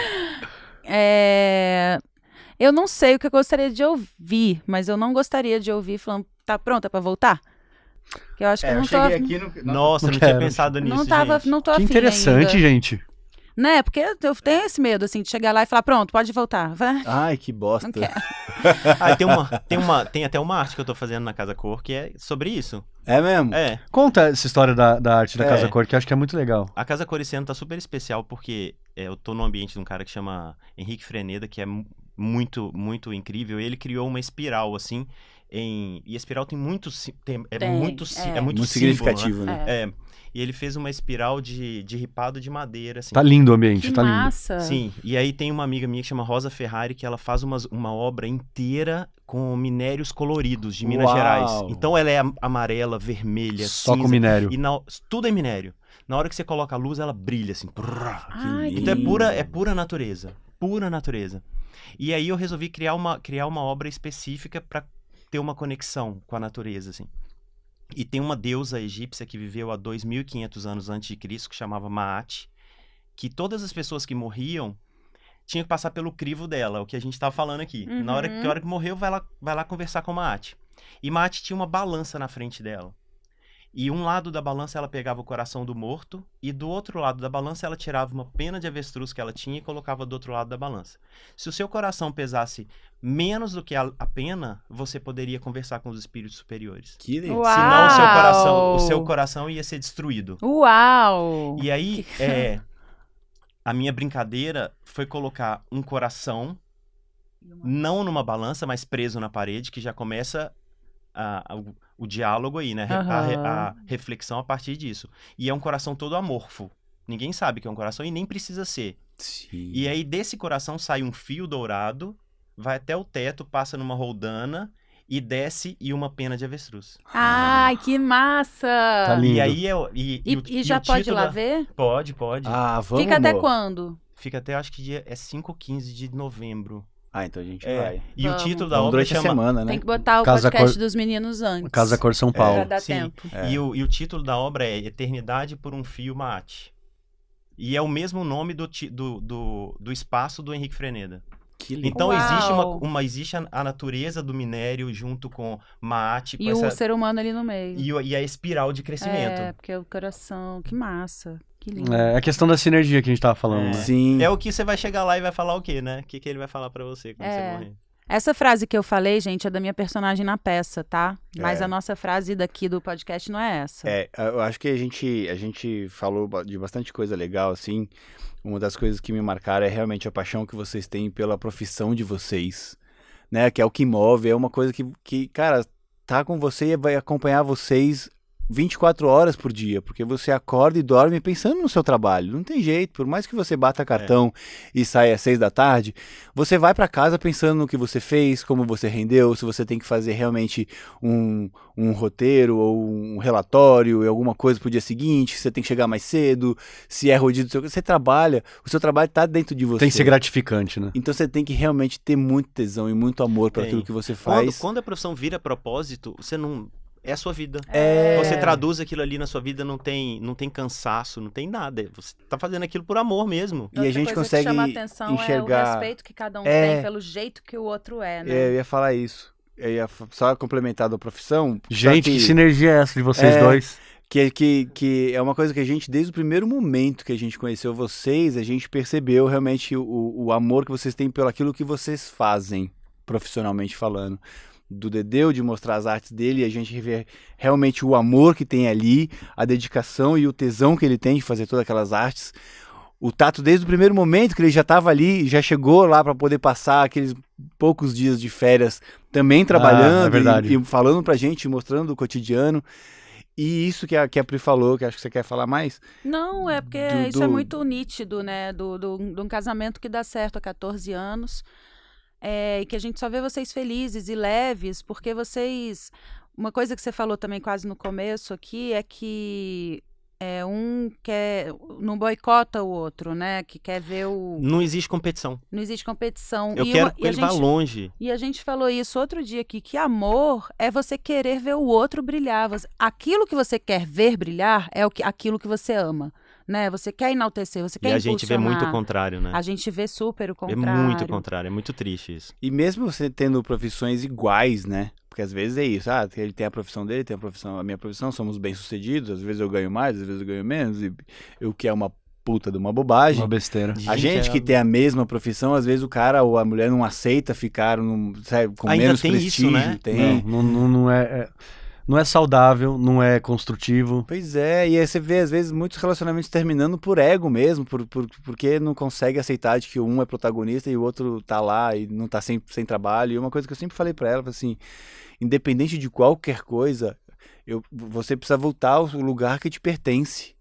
Eu não sei o que eu gostaria de ouvir, mas eu não gostaria de ouvir falando, tá pronta pra voltar? Que eu acho que eu não tô... aqui no... Nossa, eu não quero. tinha pensado nisso, Não tava, gente. não tô Que afim interessante, ainda. gente. Né? Porque eu tenho esse medo, assim, de chegar lá e falar, pronto, pode voltar. Vai. Ai, que bosta. Não quero. Ah, tem até uma arte que eu tô fazendo na Casa Cor que é sobre isso. É mesmo? É. Conta essa história da arte da É. Casa Cor, que eu acho que é muito legal. A Casa Cor esse ano tá super especial porque eu tô no ambiente de um cara que chama Henrique Freneda, que é muito, muito incrível. Ele criou uma espiral, assim, e a espiral tem muito... É muito símbolo, Muito né? significativo, né? É. E ele fez uma espiral de ripado de madeira, assim. Tá lindo o ambiente, Que tá lindo. massa. Sim, e aí tem uma amiga minha que chama Rosa Ferrari, que ela faz uma obra inteira com minérios coloridos de Minas Uau. Gerais. Então ela é amarela, vermelha, Só cinza, com minério. e tudo é minério. Na hora que você coloca a luz, ela brilha assim. Ai, que Então lindo. é pura natureza, pura natureza. E aí eu resolvi criar uma obra específica para ter uma conexão com a natureza, assim. E tem uma deusa egípcia que viveu há 2.500 anos antes de Cristo, que chamava Maat, que todas as pessoas que morriam tinham que passar pelo crivo dela, o que a gente estava falando aqui. Uhum. Na hora que morreu, vai lá conversar com Maat. E Maat tinha uma balança na frente dela. E um lado da balança ela pegava o coração do morto, e do outro lado da balança ela tirava uma pena de avestruz que ela tinha e colocava do outro lado da balança. Se o seu coração pesasse menos do que a pena, você poderia conversar com os espíritos superiores. Que legal. Uau. Senão o seu coração ia ser destruído. Uau! E aí, a minha brincadeira foi colocar um coração, não numa balança, mas preso na parede, que já começa o diálogo aí, né? A reflexão a partir disso. E é um coração todo amorfo. Ninguém sabe que é um coração e nem precisa ser. Sim. E aí, desse coração sai um fio dourado, vai até o teto, passa numa roldana e desce e uma pena de avestruz. Ai, que massa! Tá lindo. E aí E já pode ir lá ver? Pode. Ah, vamos, Fica até amor. quando? Fica até, acho que dia 5 ou 15 de novembro. Ah, então a gente É. vai. E Vamos. o título da Vamos obra durante a chama... semana, né? Tem que botar o Casa podcast Cor- dos meninos antes. Casa Cor São Pra Paulo. dar Sim. tempo. É. E o título da obra é Eternidade por um Fio Maat. E é o mesmo nome do espaço do Henrique Freneda. Que lindo. Então Uau. existe a natureza do minério junto com Maat, com E o ser humano ali no meio. e a espiral de crescimento. É, porque o coração, que massa. Que lindo. É a questão da sinergia que a gente tava falando, É. né? Sim. É o que você vai chegar lá e vai falar o quê, né? O que ele vai falar pra você quando você morrer. Essa frase que eu falei, gente, é da minha personagem na peça, tá? Mas É. a nossa frase daqui do podcast não é essa. É, eu acho que a gente falou de bastante coisa legal, assim. Uma das coisas que me marcaram é realmente a paixão que vocês têm pela profissão de vocês, né? Que é o que move, é uma coisa que cara, tá com você e vai acompanhar vocês 24 horas por dia, porque você acorda e dorme pensando no seu trabalho. Não tem jeito, por mais que você bata cartão e saia às 6 da tarde, você vai para casa pensando no que você fez, como você rendeu, se você tem que fazer realmente um roteiro ou um relatório e alguma coisa pro dia seguinte, se você tem que chegar mais cedo, se é rodízio, você trabalha, o seu trabalho tá dentro de você. Tem que ser gratificante, né? Então você tem que realmente ter muito tesão e muito amor para aquilo que você faz. Quando a profissão vira propósito, você não... É a sua vida. É. Você traduz aquilo ali na sua vida, não tem cansaço, não tem nada. Você tá fazendo aquilo por amor mesmo. E a gente consegue que chama a atenção enxergar... é o respeito que cada um tem pelo jeito que o outro é, né? Eu ia falar isso. Eu ia só complementar da profissão. Gente, que sinergia é essa de vocês dois? Que é uma coisa que a gente, desde o primeiro momento que a gente conheceu vocês, a gente percebeu realmente o amor que vocês têm pelo aquilo que vocês fazem, profissionalmente falando. Do Dedeu, de mostrar as artes dele, e a gente vê realmente o amor que tem ali, a dedicação e o tesão que ele tem de fazer todas aquelas artes. O Tato, desde o primeiro momento que ele já estava ali, já chegou lá para poder passar aqueles poucos dias de férias também trabalhando e falando pra gente, mostrando o cotidiano. E isso que a Pri falou, que acho que você quer falar mais? Não, é porque isso é muito nítido, né? De um casamento que dá certo há 14 anos. E que a gente só vê vocês felizes e leves, porque vocês... Uma coisa que você falou também quase no começo aqui é que um não boicota o outro, né? Que quer ver o... Não existe competição. Não existe competição. Eu quero que ele vá longe. E a gente falou isso outro dia aqui, que amor é você querer ver o outro brilhar. Aquilo que você quer ver brilhar é aquilo que você ama. Né? Você quer enaltecer, você quer impulsionar. E a gente vê muito o contrário, né? A gente vê super o contrário. É muito o contrário, é muito triste isso. E mesmo você tendo profissões iguais, né? Porque às vezes é isso, ele tem a profissão dele, tem a minha profissão, somos bem-sucedidos, às vezes eu ganho mais, às vezes eu ganho menos, e o que é uma puta de uma bobagem. Uma besteira. A gente que tem a mesma profissão, às vezes o cara ou a mulher não aceita ficar com ainda menos tem prestígio. Isso, né? Tem. Não é saudável, não é construtivo. Pois é, e aí você vê às vezes muitos relacionamentos terminando por ego mesmo, porque não consegue aceitar de que um é protagonista e o outro tá lá e não tá sem trabalho. E uma coisa que eu sempre falei pra ela, assim, independente de qualquer coisa, você precisa voltar ao lugar que te pertence.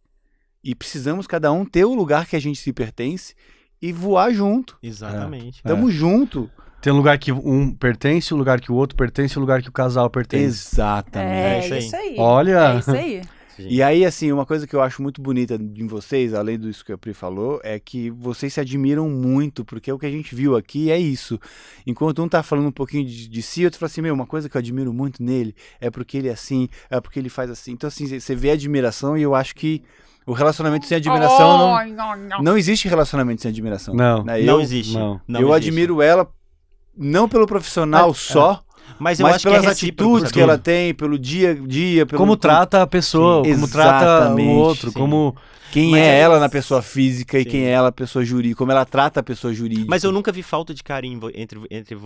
E precisamos cada um ter o lugar que a gente se pertence e voar junto. Exatamente. Tamo junto. Tem um lugar que um pertence, o lugar que o outro pertence, o lugar que o casal pertence. Exatamente. É isso aí. Olha! É isso aí. E aí, assim, uma coisa que eu acho muito bonita em vocês, além disso que a Pri falou, é que vocês se admiram muito, porque o que a gente viu aqui é isso. Enquanto um tá falando um pouquinho de si, outro fala assim, uma coisa que eu admiro muito nele é porque ele é assim, é porque ele faz assim. Então, assim, você vê a admiração e eu acho que o relacionamento sem admiração não existe relacionamento sem admiração. Não, né? Não existe. Eu admiro ela não pelo profissional só, mas pelas atitudes que ela tem, pelo dia a dia. Como trata a pessoa, como trata o outro, como... Quem é ela na pessoa física e quem é ela na pessoa jurídica, como ela trata a pessoa jurídica. Mas eu nunca vi falta de carinho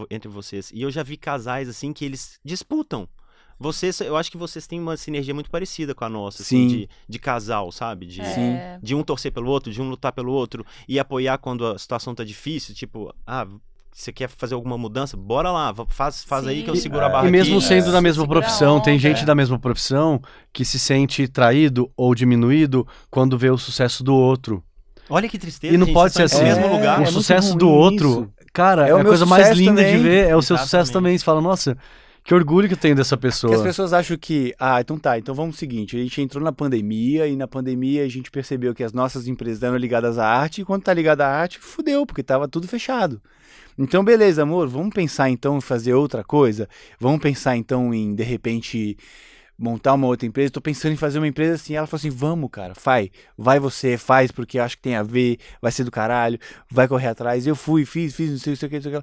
entre vocês. E eu já vi casais assim que eles disputam. Eu acho que vocês têm uma sinergia muito parecida com a nossa, assim, de casal, sabe? De um torcer pelo outro, de um lutar pelo outro e apoiar quando a situação tá difícil, tipo, você quer fazer alguma mudança? Bora lá, faz aí que eu seguro a barra aqui. E mesmo sendo da mesma profissão, tem gente da mesma profissão que se sente traído ou diminuído quando vê o sucesso do outro. Olha que tristeza, e não pode ser assim. No mesmo lugar. O sucesso do outro, cara, é a coisa mais linda de ver, é o seu sucesso também. Você fala, nossa... Que orgulho que eu tenho dessa pessoa. Porque as pessoas acham que, então vamos o seguinte, a gente entrou na pandemia e na pandemia a gente percebeu que as nossas empresas eram ligadas à arte e quando tá ligada à arte, fudeu, porque tava tudo fechado. Então, beleza, amor, vamos pensar então em fazer outra coisa? Vamos pensar então em, de repente, montar uma outra empresa? Tô pensando em fazer uma empresa assim. Ela falou assim, vamos, cara, vai você, faz porque acho que tem a ver, vai ser do caralho, vai correr atrás. Eu fui, fiz, não sei o que.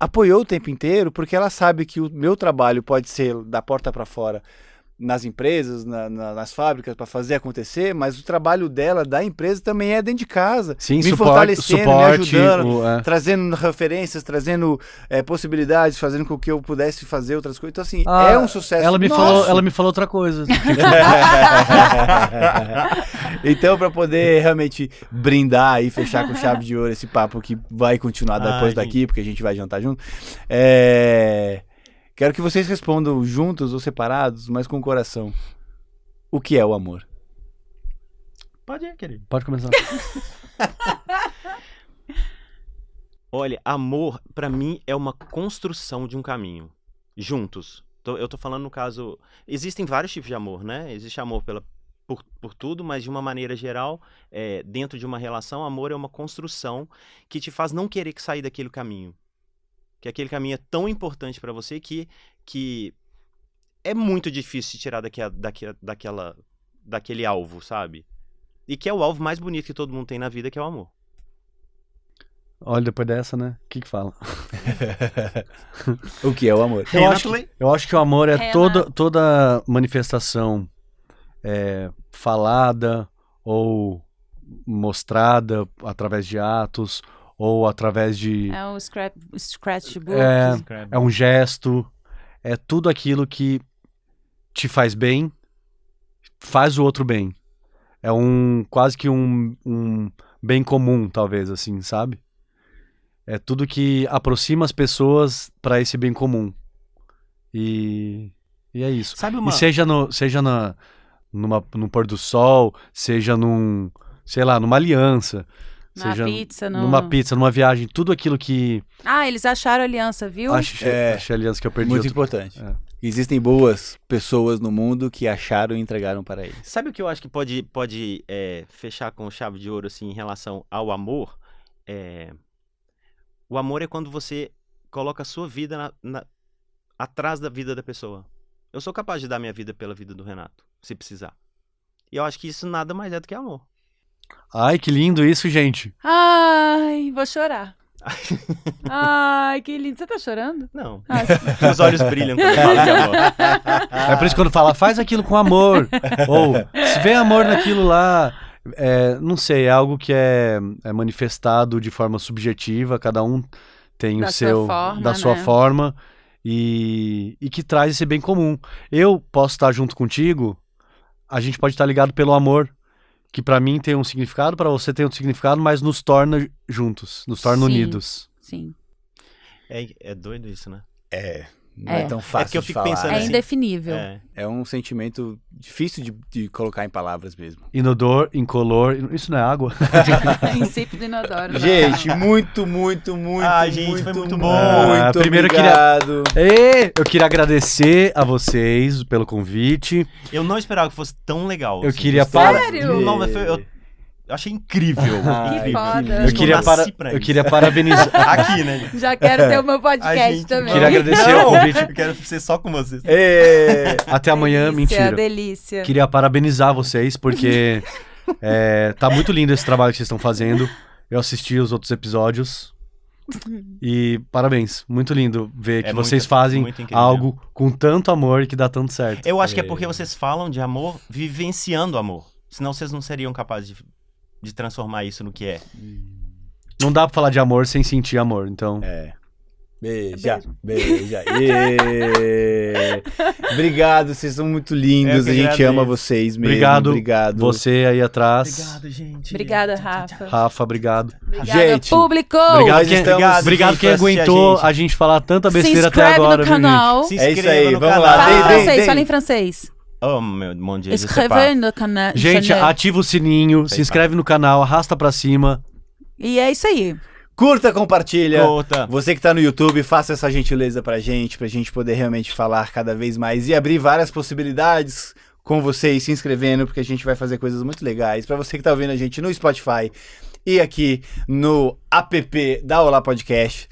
Apoiou o tempo inteiro, porque ela sabe que o meu trabalho pode ser da porta para fora nas empresas, nas fábricas, para fazer acontecer, mas o trabalho dela, da empresa, também é dentro de casa. Sim, me fortalecendo, me ajudando, trazendo referências, trazendo possibilidades, fazendo com que eu pudesse fazer outras coisas. Então, assim, é um sucesso. Ela me falou outra coisa. Então, para poder realmente brindar e fechar com chave de ouro esse papo que vai continuar depois daqui, porque a gente vai jantar junto, quero que vocês respondam juntos ou separados, mas com o coração. o que é o amor? Pode ir, querido. Pode começar. Olha, amor, pra mim, é uma construção de um caminho. Juntos. Eu tô falando no caso... Existem vários tipos de amor, né? Existe amor por tudo, mas de uma maneira geral, dentro de uma relação, amor é uma construção que te faz não querer sair daquele caminho. Que aquele caminho é tão importante pra você que é muito difícil tirar daquele alvo, sabe? E que é o alvo mais bonito que todo mundo tem na vida, que é o amor. Olha, depois dessa, né? O que fala? O que é o amor? Eu acho que o amor é Renato. toda manifestação falada ou mostrada através de atos ou através de... É o scratchbook. É um gesto, é tudo aquilo que te faz bem, faz o outro bem. É quase que um bem comum, talvez, assim, sabe? É tudo que aproxima as pessoas para esse bem comum. E é isso. Sabe E seja num pôr do sol, seja sei lá, numa aliança, seja numa pizza, numa viagem, tudo aquilo que... Ah, eles acharam a aliança, viu? Achei a aliança que eu perdi. Muito importante. Existem boas pessoas no mundo que acharam e entregaram para eles. Sabe o que eu acho que pode fechar com chave de ouro, assim, em relação ao amor? O amor é quando você coloca a sua vida atrás da vida da pessoa. Eu sou capaz de dar minha vida pela vida do Renato, se precisar. E eu acho que isso nada mais é do que amor. Ai, que lindo isso, gente. Ai, vou chorar. Ai, que lindo. Você tá chorando? Não. Ah, Os olhos brilham quando eu falo de amor. É por isso que quando fala, faz aquilo com amor. Ou, se vê amor naquilo lá... não sei, é algo que é manifestado de forma subjetiva, cada um tem Da o sua seu, forma, da sua né? forma, e que traz esse bem comum. Eu posso estar junto contigo, a gente pode estar ligado pelo amor, que pra mim tem um significado, pra você tem outro significado, mas nos torna juntos, nos torna Sim. unidos. Sim. É doido isso, né? Não é tão fácil porque eu de fico falar. pensando É assim, indefinível. É um sentimento difícil de colocar em palavras mesmo. Inodor, incolor, isso não é água? Princípio do inodoro. né? Gente, muito, muito, muito, gente, foi muito bom. muito Primeiro obrigado. Eu queria agradecer a vocês pelo convite. Eu não esperava que fosse tão legal. Eu assim. queria Sério? Não, mas eu achei incrível. Ai, Que foda. lindo. Eu queria, nasci pra eu isso. queria parabenizar. Aqui, né? Já quero ter o meu A podcast gente também. Queria agradecer o convite. Eu quero ser só com vocês. Até amanhã, Delícia, mentira. delícia. Queria parabenizar vocês, porque tá muito lindo esse trabalho que vocês estão fazendo. Eu assisti os outros episódios. E parabéns, muito lindo ver que vocês fazem muito incrível. algo com tanto amor e que dá tanto certo. Eu acho que é porque vocês falam de amor vivenciando amor. Senão vocês não seriam capazes de transformar isso no que é. Não dá pra falar de amor sem sentir amor, então... Beija. Obrigado, vocês são muito lindos. Eu A que gente agradeço. ama vocês mesmo. Obrigado. Você aí atrás. Obrigado, gente. Obrigada, Rafa. Rafa, obrigado. Obrigada, Gente, público. Obrigado Nós quem estamos- aguentou a gente falar tanta Se besteira até inscreve agora, no viu, gente? canal. Se É isso inscreva aí, no vamos canal. lá. Fala em Dei. francês, fala em francês. Oh, meu mon Dieu, je sais pas. Escreve no canal. Gente, ativa o sininho, Sei se inscreve no canal, arrasta pra cima. E é isso aí. Curta, compartilha. Curta. Você que tá no YouTube, faça essa gentileza pra gente poder realmente falar cada vez mais e abrir várias possibilidades com vocês se inscrevendo, porque a gente vai fazer coisas muito legais. Pra você que tá ouvindo a gente no Spotify e aqui no app da Olá Podcast,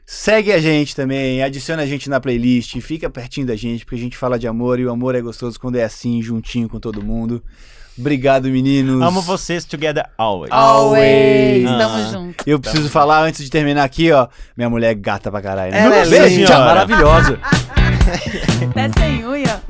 segue a gente também, adiciona a gente na playlist, fica pertinho da gente, porque a gente fala de amor e o amor é gostoso quando é assim, juntinho com todo mundo. Obrigado, meninos. Amo vocês together always. Always. Ah. Tamo junto. Eu preciso falar antes de terminar aqui, ó. Minha mulher é gata pra caralho. Né? Ela é Beijo, linda, tchau. maravilhosa. Até sem unha.